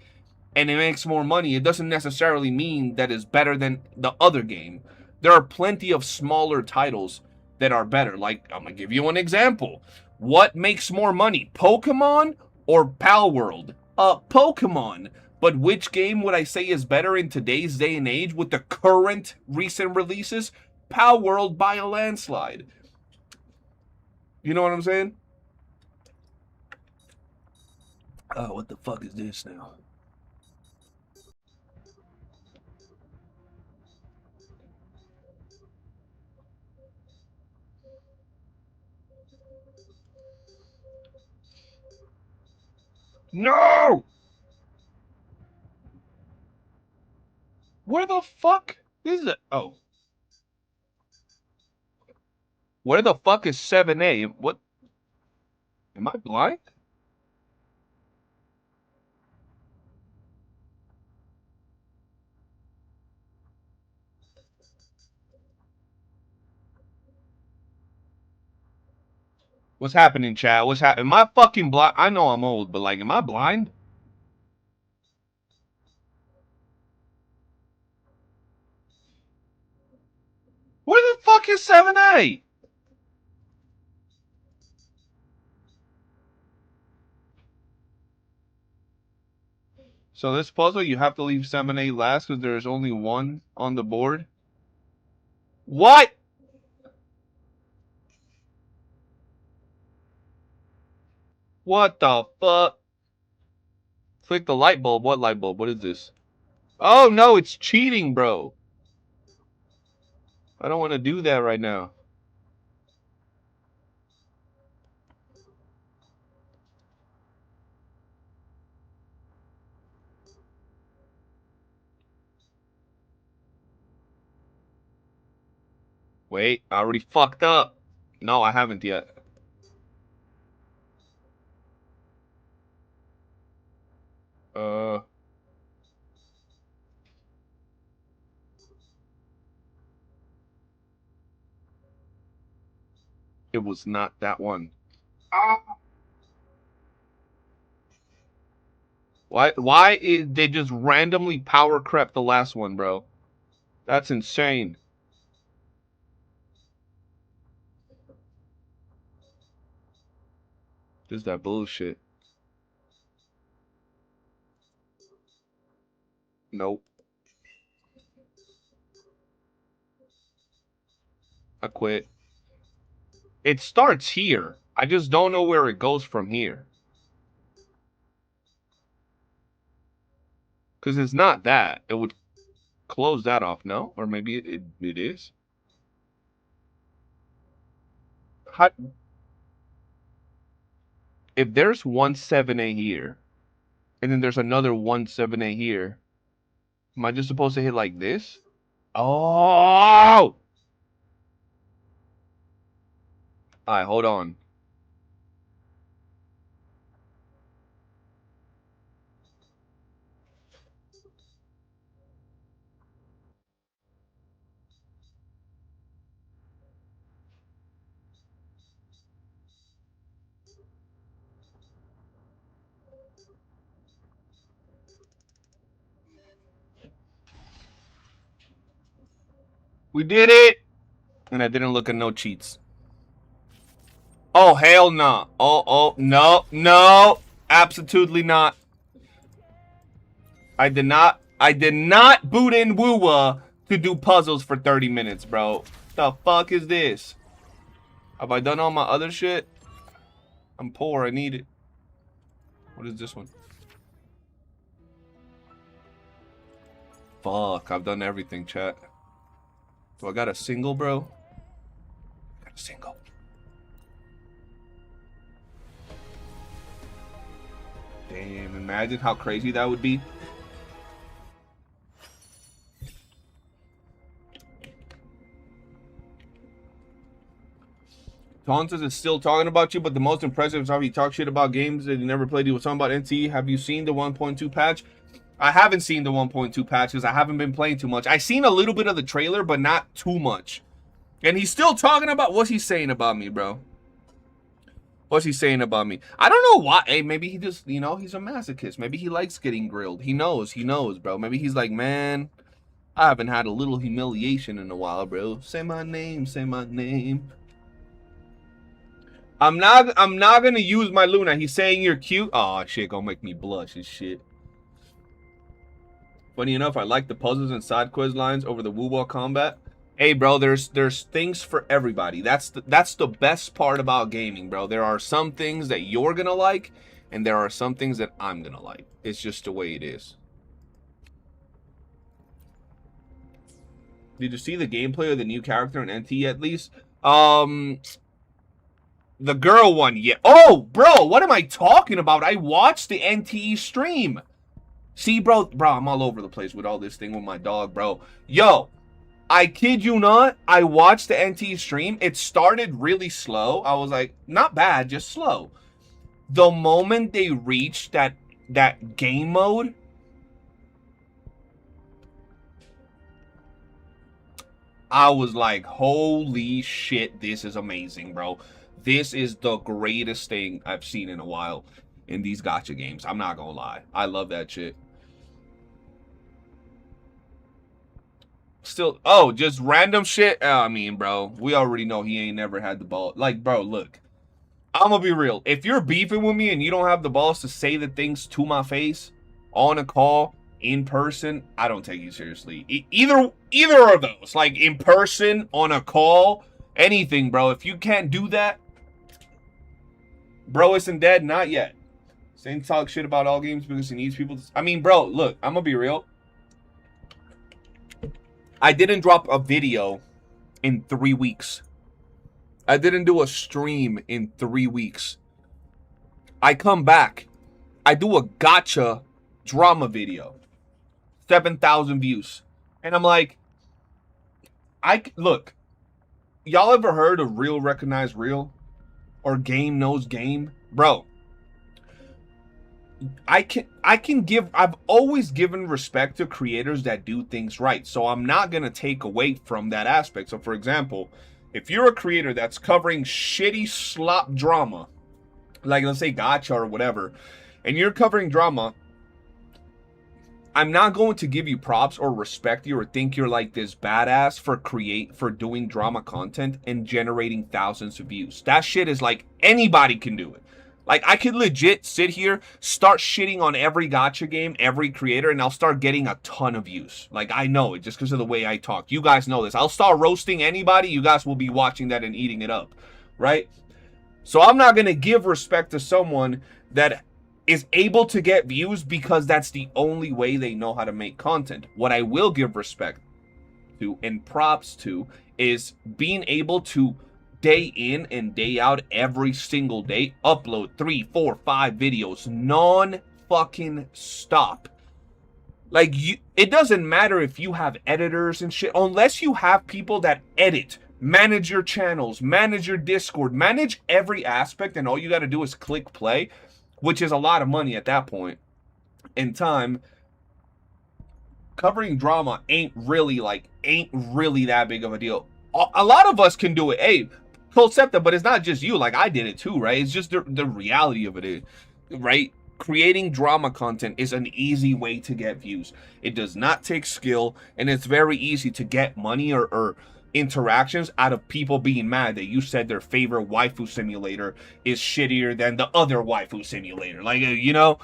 and it makes more money, it doesn't necessarily mean that it's better than the other game. There are plenty of smaller titles that are better. Like, I'm gonna give you an example. What makes more money, Pokemon or Pal World? Pokemon. But which game would I say is better in today's day and age with the current recent releases? Pal World by a landslide. You know what I'm saying? Oh, what the fuck is this now? No! Where the fuck is it? Oh. Where the fuck is 7A? What? Am I blind? What's happening, chat? What's happening? Am I fucking blind? I know I'm old, but like, am I blind? Where the fuck is 7A? So this puzzle, you have to leave 7A last because there's only one on the board. What? What the fuck? Click the light bulb. What light bulb? What is this? Oh no, it's cheating, bro. I don't want to do that right now. Wait, I already fucked up. No, I haven't yet. It was not that one. Ah. Why they just randomly power crept the last one, bro? That's insane. This is that bullshit. Nope. I quit. It starts here. I just don't know where it goes from here. Because it's not that. It would close that off, no? Or maybe it is. How, if there's one 7A here, and then there's another one 7A here, am I just supposed to hit like this? Oh! Alright, hold on. We did it! And I didn't look at no cheats. Oh, hell no. Nah. Oh, no, no. Absolutely not. I did not boot in YOOOO to do puzzles for 30 minutes, bro. The fuck is this? Have I done all my other shit? I'm poor, I need it. What is this one? Fuck, I've done everything, chat. Do I got a single, bro? I got a single. Damn, imagine how crazy that would be. Tauntus is still talking about you, but the most impressive is how he talks shit about games that he never played. He was talking about NT. Have you seen the 1.2 patch? I haven't seen the 1.2 patch because I haven't been playing too much. I seen a little bit of the trailer, but not too much. And he's still talking about what's he saying about me, bro. What's he saying about me? I don't know why. Hey, maybe he just, you know, he's a masochist. Maybe he likes getting grilled. He knows, bro. Maybe he's like, man, I haven't had a little humiliation in a while, bro. Say my name, say my name. I'm not gonna use my Luna. He's saying you're cute. Oh shit, gonna make me blush and shit. Funny enough, I like the puzzles and side quest lines over the woo-woo combat. Hey, bro, there's things for everybody. That's the best part about gaming, bro. There are some things that you're gonna like, and there are some things that I'm gonna like. It's just the way it is. Did you see the gameplay of the new character in NT at least? The girl one, yeah. Oh, bro, what am I talking about? I watched the NTE stream. See, bro, I'm all over the place with all this thing with my dog, bro. Yo, I kid you not, I watched the NT stream. It started really slow. I was like, not bad, just slow. The moment they reached that game mode, I was like, holy shit, this is amazing, bro. This is the greatest thing I've seen in a while in these gacha games. I'm not gonna lie. I love that shit. Still, oh, just random shit. I mean, bro, we already know he ain't never had the ball. Like, bro, look, I'm gonna be real. If you're beefing with me and you don't have the balls to say the things to my face on a call, in person, I don't take you seriously. Either of those, like in person, on a call, anything, bro. If you can't do that, bro isn't dead, not yet. Saying talk shit about all games because he needs people to... I mean, bro, look, I'm gonna be real. I didn't drop a video in 3 weeks. I didn't do a stream in 3 weeks. I come back. I do a gacha drama video. 7,000 views. And I'm like, look, y'all ever heard of real recognize real? Or game knows game? Bro, I've always given respect to creators that do things right. So I'm not going to take away from that aspect. So for example, if you're a creator that's covering shitty slop drama, like let's say gacha or whatever, and you're covering drama, I'm not going to give you props or respect you or think you're like this badass for doing drama content and generating thousands of views. That shit is like anybody can do it. Like I could legit sit here, start shitting on every gacha game, every creator, and I'll start getting a ton of views. Like I know it just because of the way I talk. You guys know this. I'll start roasting anybody. You guys will be watching that and eating it up, right? So I'm not going to give respect to someone that is able to get views because that's the only way they know how to make content. What I will give respect to and props to is being able to day in and day out every single day upload 3, 4, 5 videos non-fucking stop. Like it doesn't matter if you have editors and shit, unless you have people that edit, manage your channels, manage your Discord, manage every aspect, and all you got to do is click play, which is a lot of money at that point in time. Covering drama ain't really that big of a deal. A lot of us can do it. Hey, Colcepta, but it's not just you. Like I did it too, right? It's just the reality of it, right? Creating drama content is an easy way to get views. It does not take skill, and it's very easy to get money or interactions out of people being mad that you said their favorite waifu simulator is shittier than the other waifu simulator. Like, you know,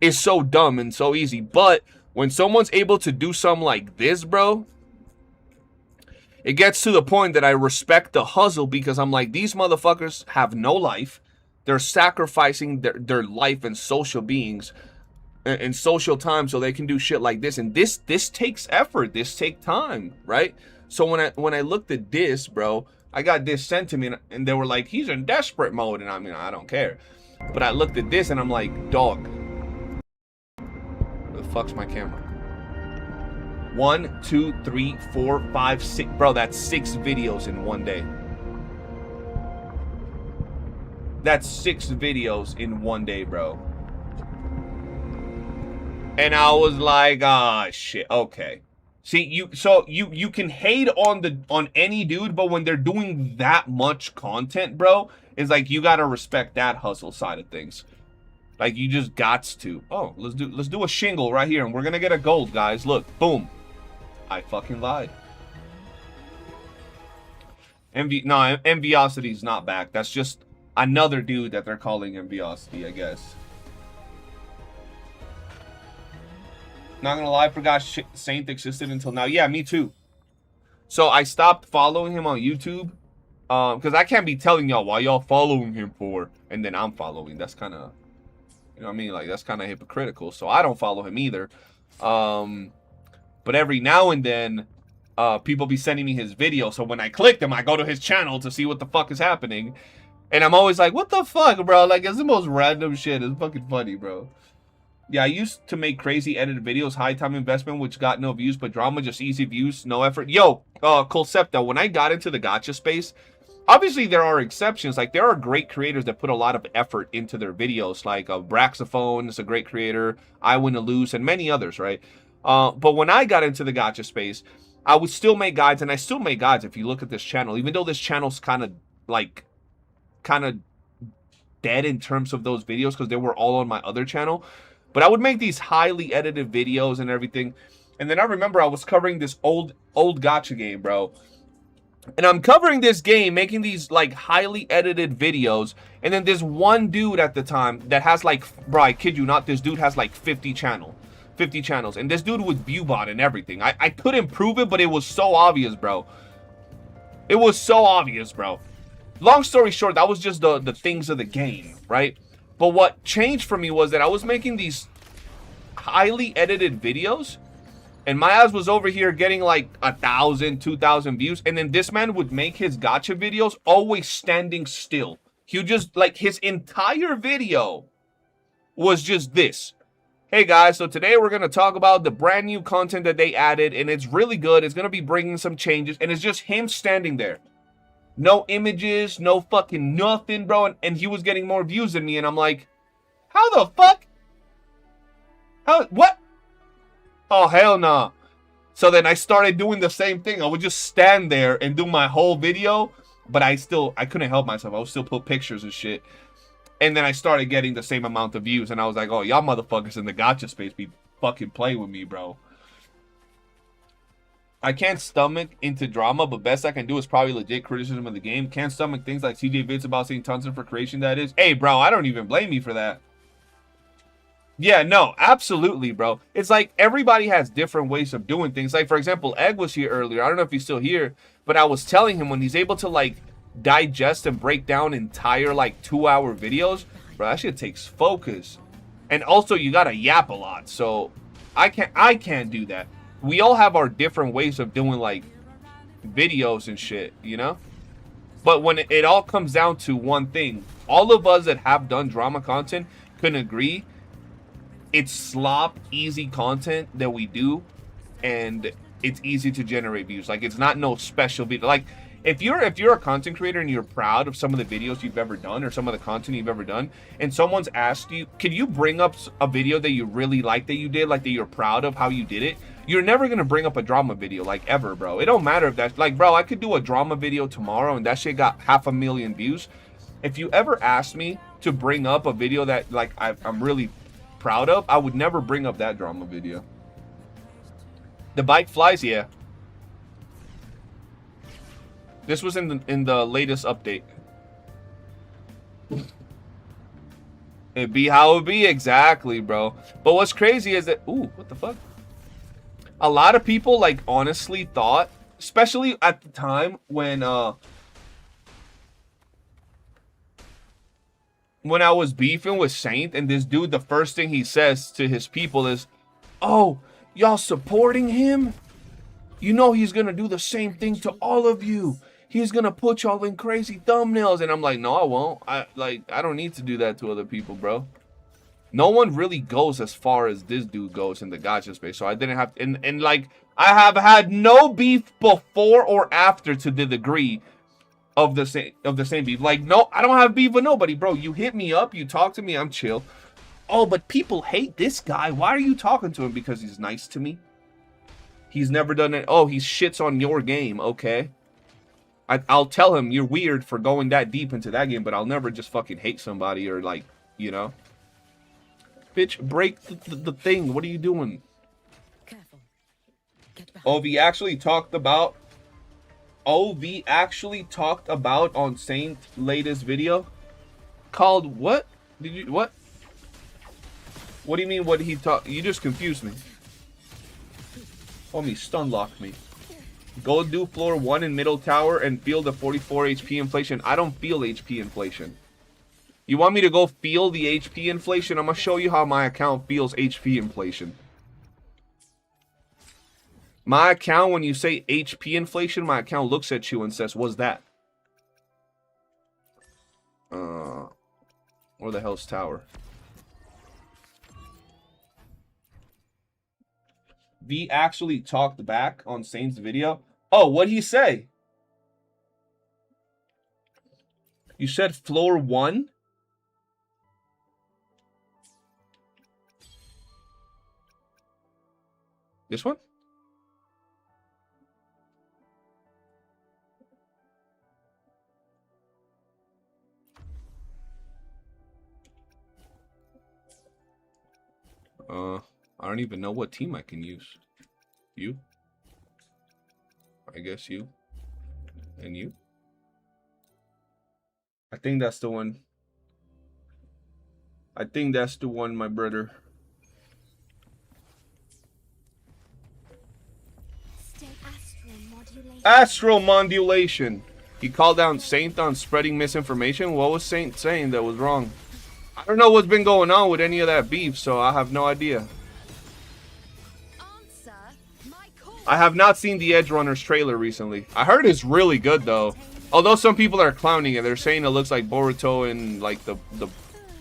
it's so dumb and so easy. But when someone's able to do something like this, bro, it gets to the point that I respect the hustle, because I'm like, these motherfuckers have no life. They're sacrificing their life and social beings and social time so they can do shit like this. And this takes effort. This takes time, right? So when I looked at this, bro, I got this sent to me, and they were like, he's in desperate mode. And I mean, I don't care. But I looked at this and I'm like, dog, where the fuck's my camera? 1, 2, 3, 4, 5, 6. Bro, that's 6 videos in one day. That's 6 videos in one day, bro. And I was like, ah, shit, okay. See, you can hate on any dude, but when they're doing that much content, bro, it's like you gotta respect that hustle side of things. Like you just gots to. Oh, let's do a shingle right here, and we're gonna get a gold, guys. Look, boom. I fucking lied. Enviosity's not back. That's just another dude that they're calling Enviosity, I guess. Not gonna lie, I forgot Saint existed until now. Yeah, me too. So I stopped following him on YouTube. Because I can't be telling y'all why y'all following him for, and then I'm following. That's kind of, you know what I mean? Like, that's kind of hypocritical. So I don't follow him either. But every now and then, people be sending me his video. So when I click them, I go to his channel to see what the fuck is happening. And I'm always like, what the fuck, bro? Like, it's the most random shit. It's fucking funny, bro. Yeah, I used to make crazy edited videos, high time investment, which got no views, but drama, just easy views, no effort. Yo, Colcepta, when I got into the gacha space, obviously there are exceptions. Like, there are great creators that put a lot of effort into their videos, like Braxophone is a great creator, I Win a Lose, and many others, right? But when I got into the gacha space, I would still make guides, and I still make guides if you look at this channel, even though this channel's kind of dead in terms of those videos because they were all on my other channel. But I would make these highly edited videos and everything. And then I remember I was covering this old gacha game, bro. And I'm covering this game, making these, like, highly edited videos. And then this one dude at the time that has, like, bro, I kid you not, this dude has, like, 50 channels. And this dude was viewbot and everything. I couldn't prove it, but it was so obvious, bro. It was so obvious, bro. Long story short, that was just the things of the game, right? But what changed for me was that I was making these highly edited videos, and my ass was over here getting like 1,000, 2,000 views, and then this man would make his gacha videos always standing still. He would just, like, his entire video was just this. Hey guys, so today we're going to talk about the brand new content that they added, and it's really good. It's going to be bringing some changes, and it's just him standing there. No images, no fucking nothing, bro. And he was getting more views than me. And I'm like, how the fuck? What? Oh, hell nah. So then I started doing the same thing. I would just stand there and do my whole video. But I couldn't help myself. I would still put pictures and shit. And then I started getting the same amount of views. And I was like, oh, y'all motherfuckers in the gacha space be fucking playing with me, bro. I can't stomach into drama, but best I can do is probably legit criticism of the game. Can't stomach things like CJ Vids about seeing tons of for creation, that is. Hey, bro, I don't even blame you for that. Yeah, no, absolutely, bro. It's like everybody has different ways of doing things. Like, for example, Egg was here earlier. I don't know if he's still here, but I was telling him when he's able to, like, digest and break down entire, like, 2-hour videos, bro, that shit takes focus. And also, you gotta yap a lot, so I can't do that. We all have our different ways of doing, like, videos and shit, you know? But when it all comes down to one thing, all of us that have done drama content can agree it's slop, easy content that we do, and it's easy to generate views. Like, it's not no special video. Like, if you're a content creator and you're proud of some of the videos you've ever done or some of the content you've ever done, and someone's asked you, can you bring up a video that you really like that you did, like that you're proud of how you did it? You're never gonna bring up a drama video, like, ever, bro. It don't matter if that's, like, bro, I could do a drama video tomorrow and that shit got 500,000 views. If you ever asked me to bring up a video that, like, I'm really proud of, I would never bring up that drama video. The bike flies, yeah. This was in the latest update. It be how it be, exactly, bro. But what's crazy is that, ooh, what the fuck? A lot of people, like, honestly thought, especially at the time when I was beefing with Saint, and this dude, the first thing he says to his people is, oh, y'all supporting him? You know he's gonna do the same thing to all of you. He's gonna put y'all in crazy thumbnails. And I'm like, no, I won't. I don't need to do that to other people, bro. No one really goes as far as this dude goes in the gacha space. So I didn't have to, and like, I have had no beef before or after to the degree of the same beef. Like, no, I don't have beef with nobody, bro. You hit me up, you talk to me, I'm chill. Oh, but people hate this guy. Why are you talking to him? Because he's nice to me. He's never done it. Oh, he shits on your game. Okay. I'll tell him you're weird for going that deep into that game, but I'll never just fucking hate somebody or like, you know. Bitch, break the thing. What are you doing? Careful. OV actually talked about on Saint latest video called what? Did you what? What do you mean what he talked? You just confused me. Homie, stun locked me. Go do floor 1 in middle tower and feel the 44 HP inflation. I don't feel HP inflation. You want me to go feel the HP inflation? I'm gonna show you how my account feels HP inflation. My account, when you say HP inflation, my account looks at you and says, what's that? Where the hell's tower? V actually talked back on Saint's video. Oh, what'd he say? You said floor 1? This one? I don't even know what team I can use. You? I guess you. And you? I think that's the one. I think that's the one, my brother. Astral modulation. He called down Saint on spreading misinformation. What was Saint saying that was wrong? I don't know what's been going on with any of that beef, so I have no idea. I have not seen the Edge Runners trailer recently. I heard it's really good though. Although some people are clowning it, they're saying it looks like Boruto and like the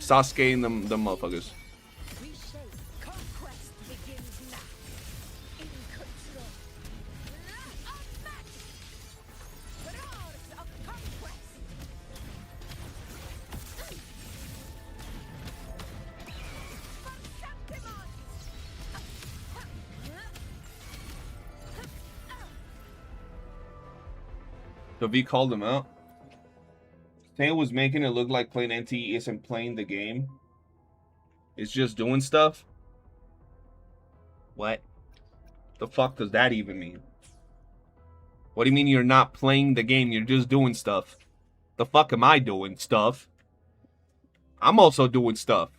Sasuke and the motherfuckers. So V called him out. Saint was making it look like playing NTE isn't playing the game. It's just doing stuff. What? The fuck does that even mean? What do you mean you're not playing the game? You're just doing stuff. The fuck am I doing stuff? I'm also doing stuff.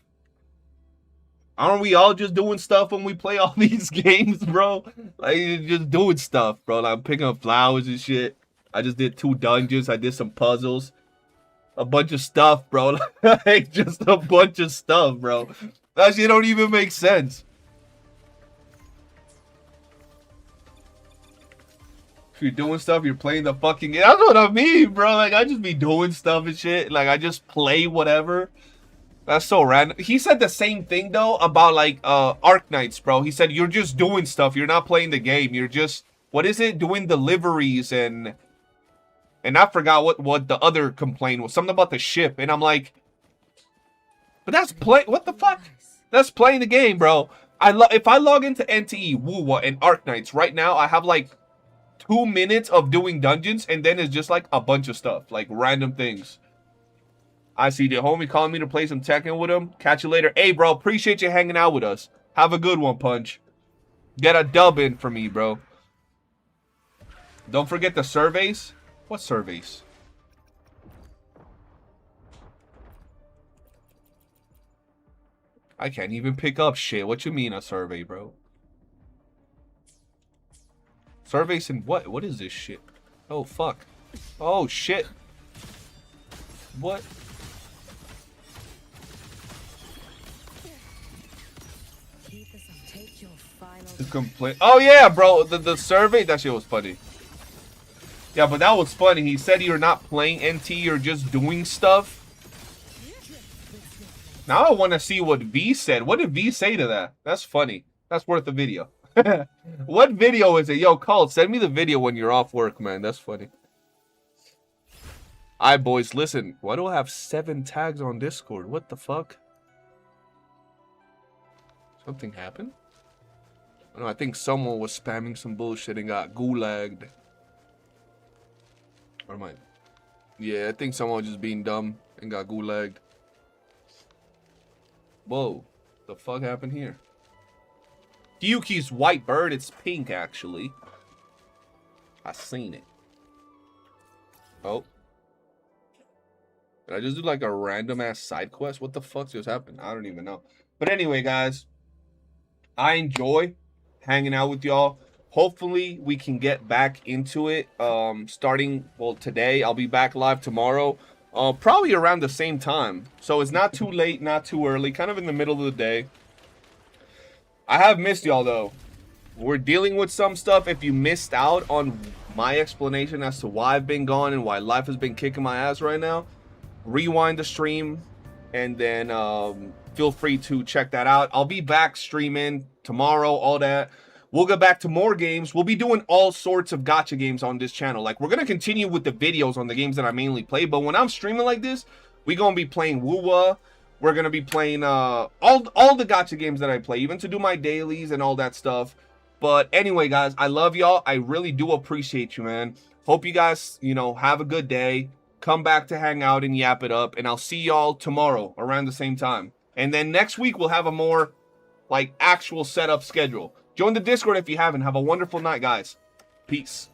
Aren't we all just doing stuff when we play all these games, bro? Like, just doing stuff, bro. Like, I'm picking up flowers and shit. I just did 2 dungeons. I did some puzzles. A bunch of stuff, bro. Like, just a bunch of stuff, bro. That shit don't even make sense. If you're doing stuff, you're playing the fucking game. That's what I mean, bro. Like, I just be doing stuff and shit. Like, I just play whatever. That's so random. He said the same thing, though, about, like, Arc Knights, bro. He said, you're just doing stuff. You're not playing the game. You're just, what is it? Doing deliveries and I forgot what the other complaint was. Something about the ship. And I'm like, but that's what the fuck? That's playing the game, bro. If I log into NTE, WOOOO, and Arc Knights right now, I have like 2 minutes of doing dungeons, and then it's just like a bunch of stuff, like random things. I see the homie calling me to play some Tekken with him. Catch you later. Hey, bro, appreciate you hanging out with us. Have a good one, Punch. Get a dub in for me, bro. Don't forget the surveys. What surveys? I can't even pick up shit. What you mean a survey, bro? Surveys in what? What is this shit? Oh, fuck. Oh, shit. What? To complain. Oh, yeah, bro. The survey. That shit was funny. Yeah, but that was funny. He said you're not playing NT, you're just doing stuff. Now I want to see what V said. What did V say to that? That's funny. That's worth a video. What video is it? Yo, Cult, send me the video when you're off work, man. That's funny. Alright, boys, listen. Why do I have 7 tags on Discord? What the fuck? Something happened? No, I think someone was spamming some bullshit and got gulagged. Or am I? Yeah, I think someone was just being dumb and got gulagged. Whoa, the fuck happened here? Yuki's white bird, it's pink actually. I seen it. Oh. Did I just do like a random ass side quest? What the fuck just happened? I don't even know. But anyway, guys, I enjoy hanging out with y'all. Hopefully we can get back into it starting, well, today. I'll be back live tomorrow, probably around the same time, so it's not too late, not too early, kind of in the middle of the day. I have missed y'all though. We're dealing with some stuff. If you missed out on my explanation as to why I've been gone and why life has been kicking my ass right now, rewind the stream and then feel free to check that out. I'll be back streaming tomorrow, all that. We'll get back to more games. We'll be doing all sorts of gacha games on this channel. Like, we're going to continue with the videos on the games that I mainly play. But when I'm streaming like this, we're going to be playing YOOOO. We're going to be playing all the gacha games that I play, even to do my dailies and all that stuff. But anyway, guys, I love y'all. I really do appreciate you, man. Hope you guys, you know, have a good day. Come back to hang out and yap it up. And I'll see y'all tomorrow around the same time. And then next week, we'll have a more, like, actual setup schedule. Join the Discord if you haven't. Have a wonderful night, guys. Peace.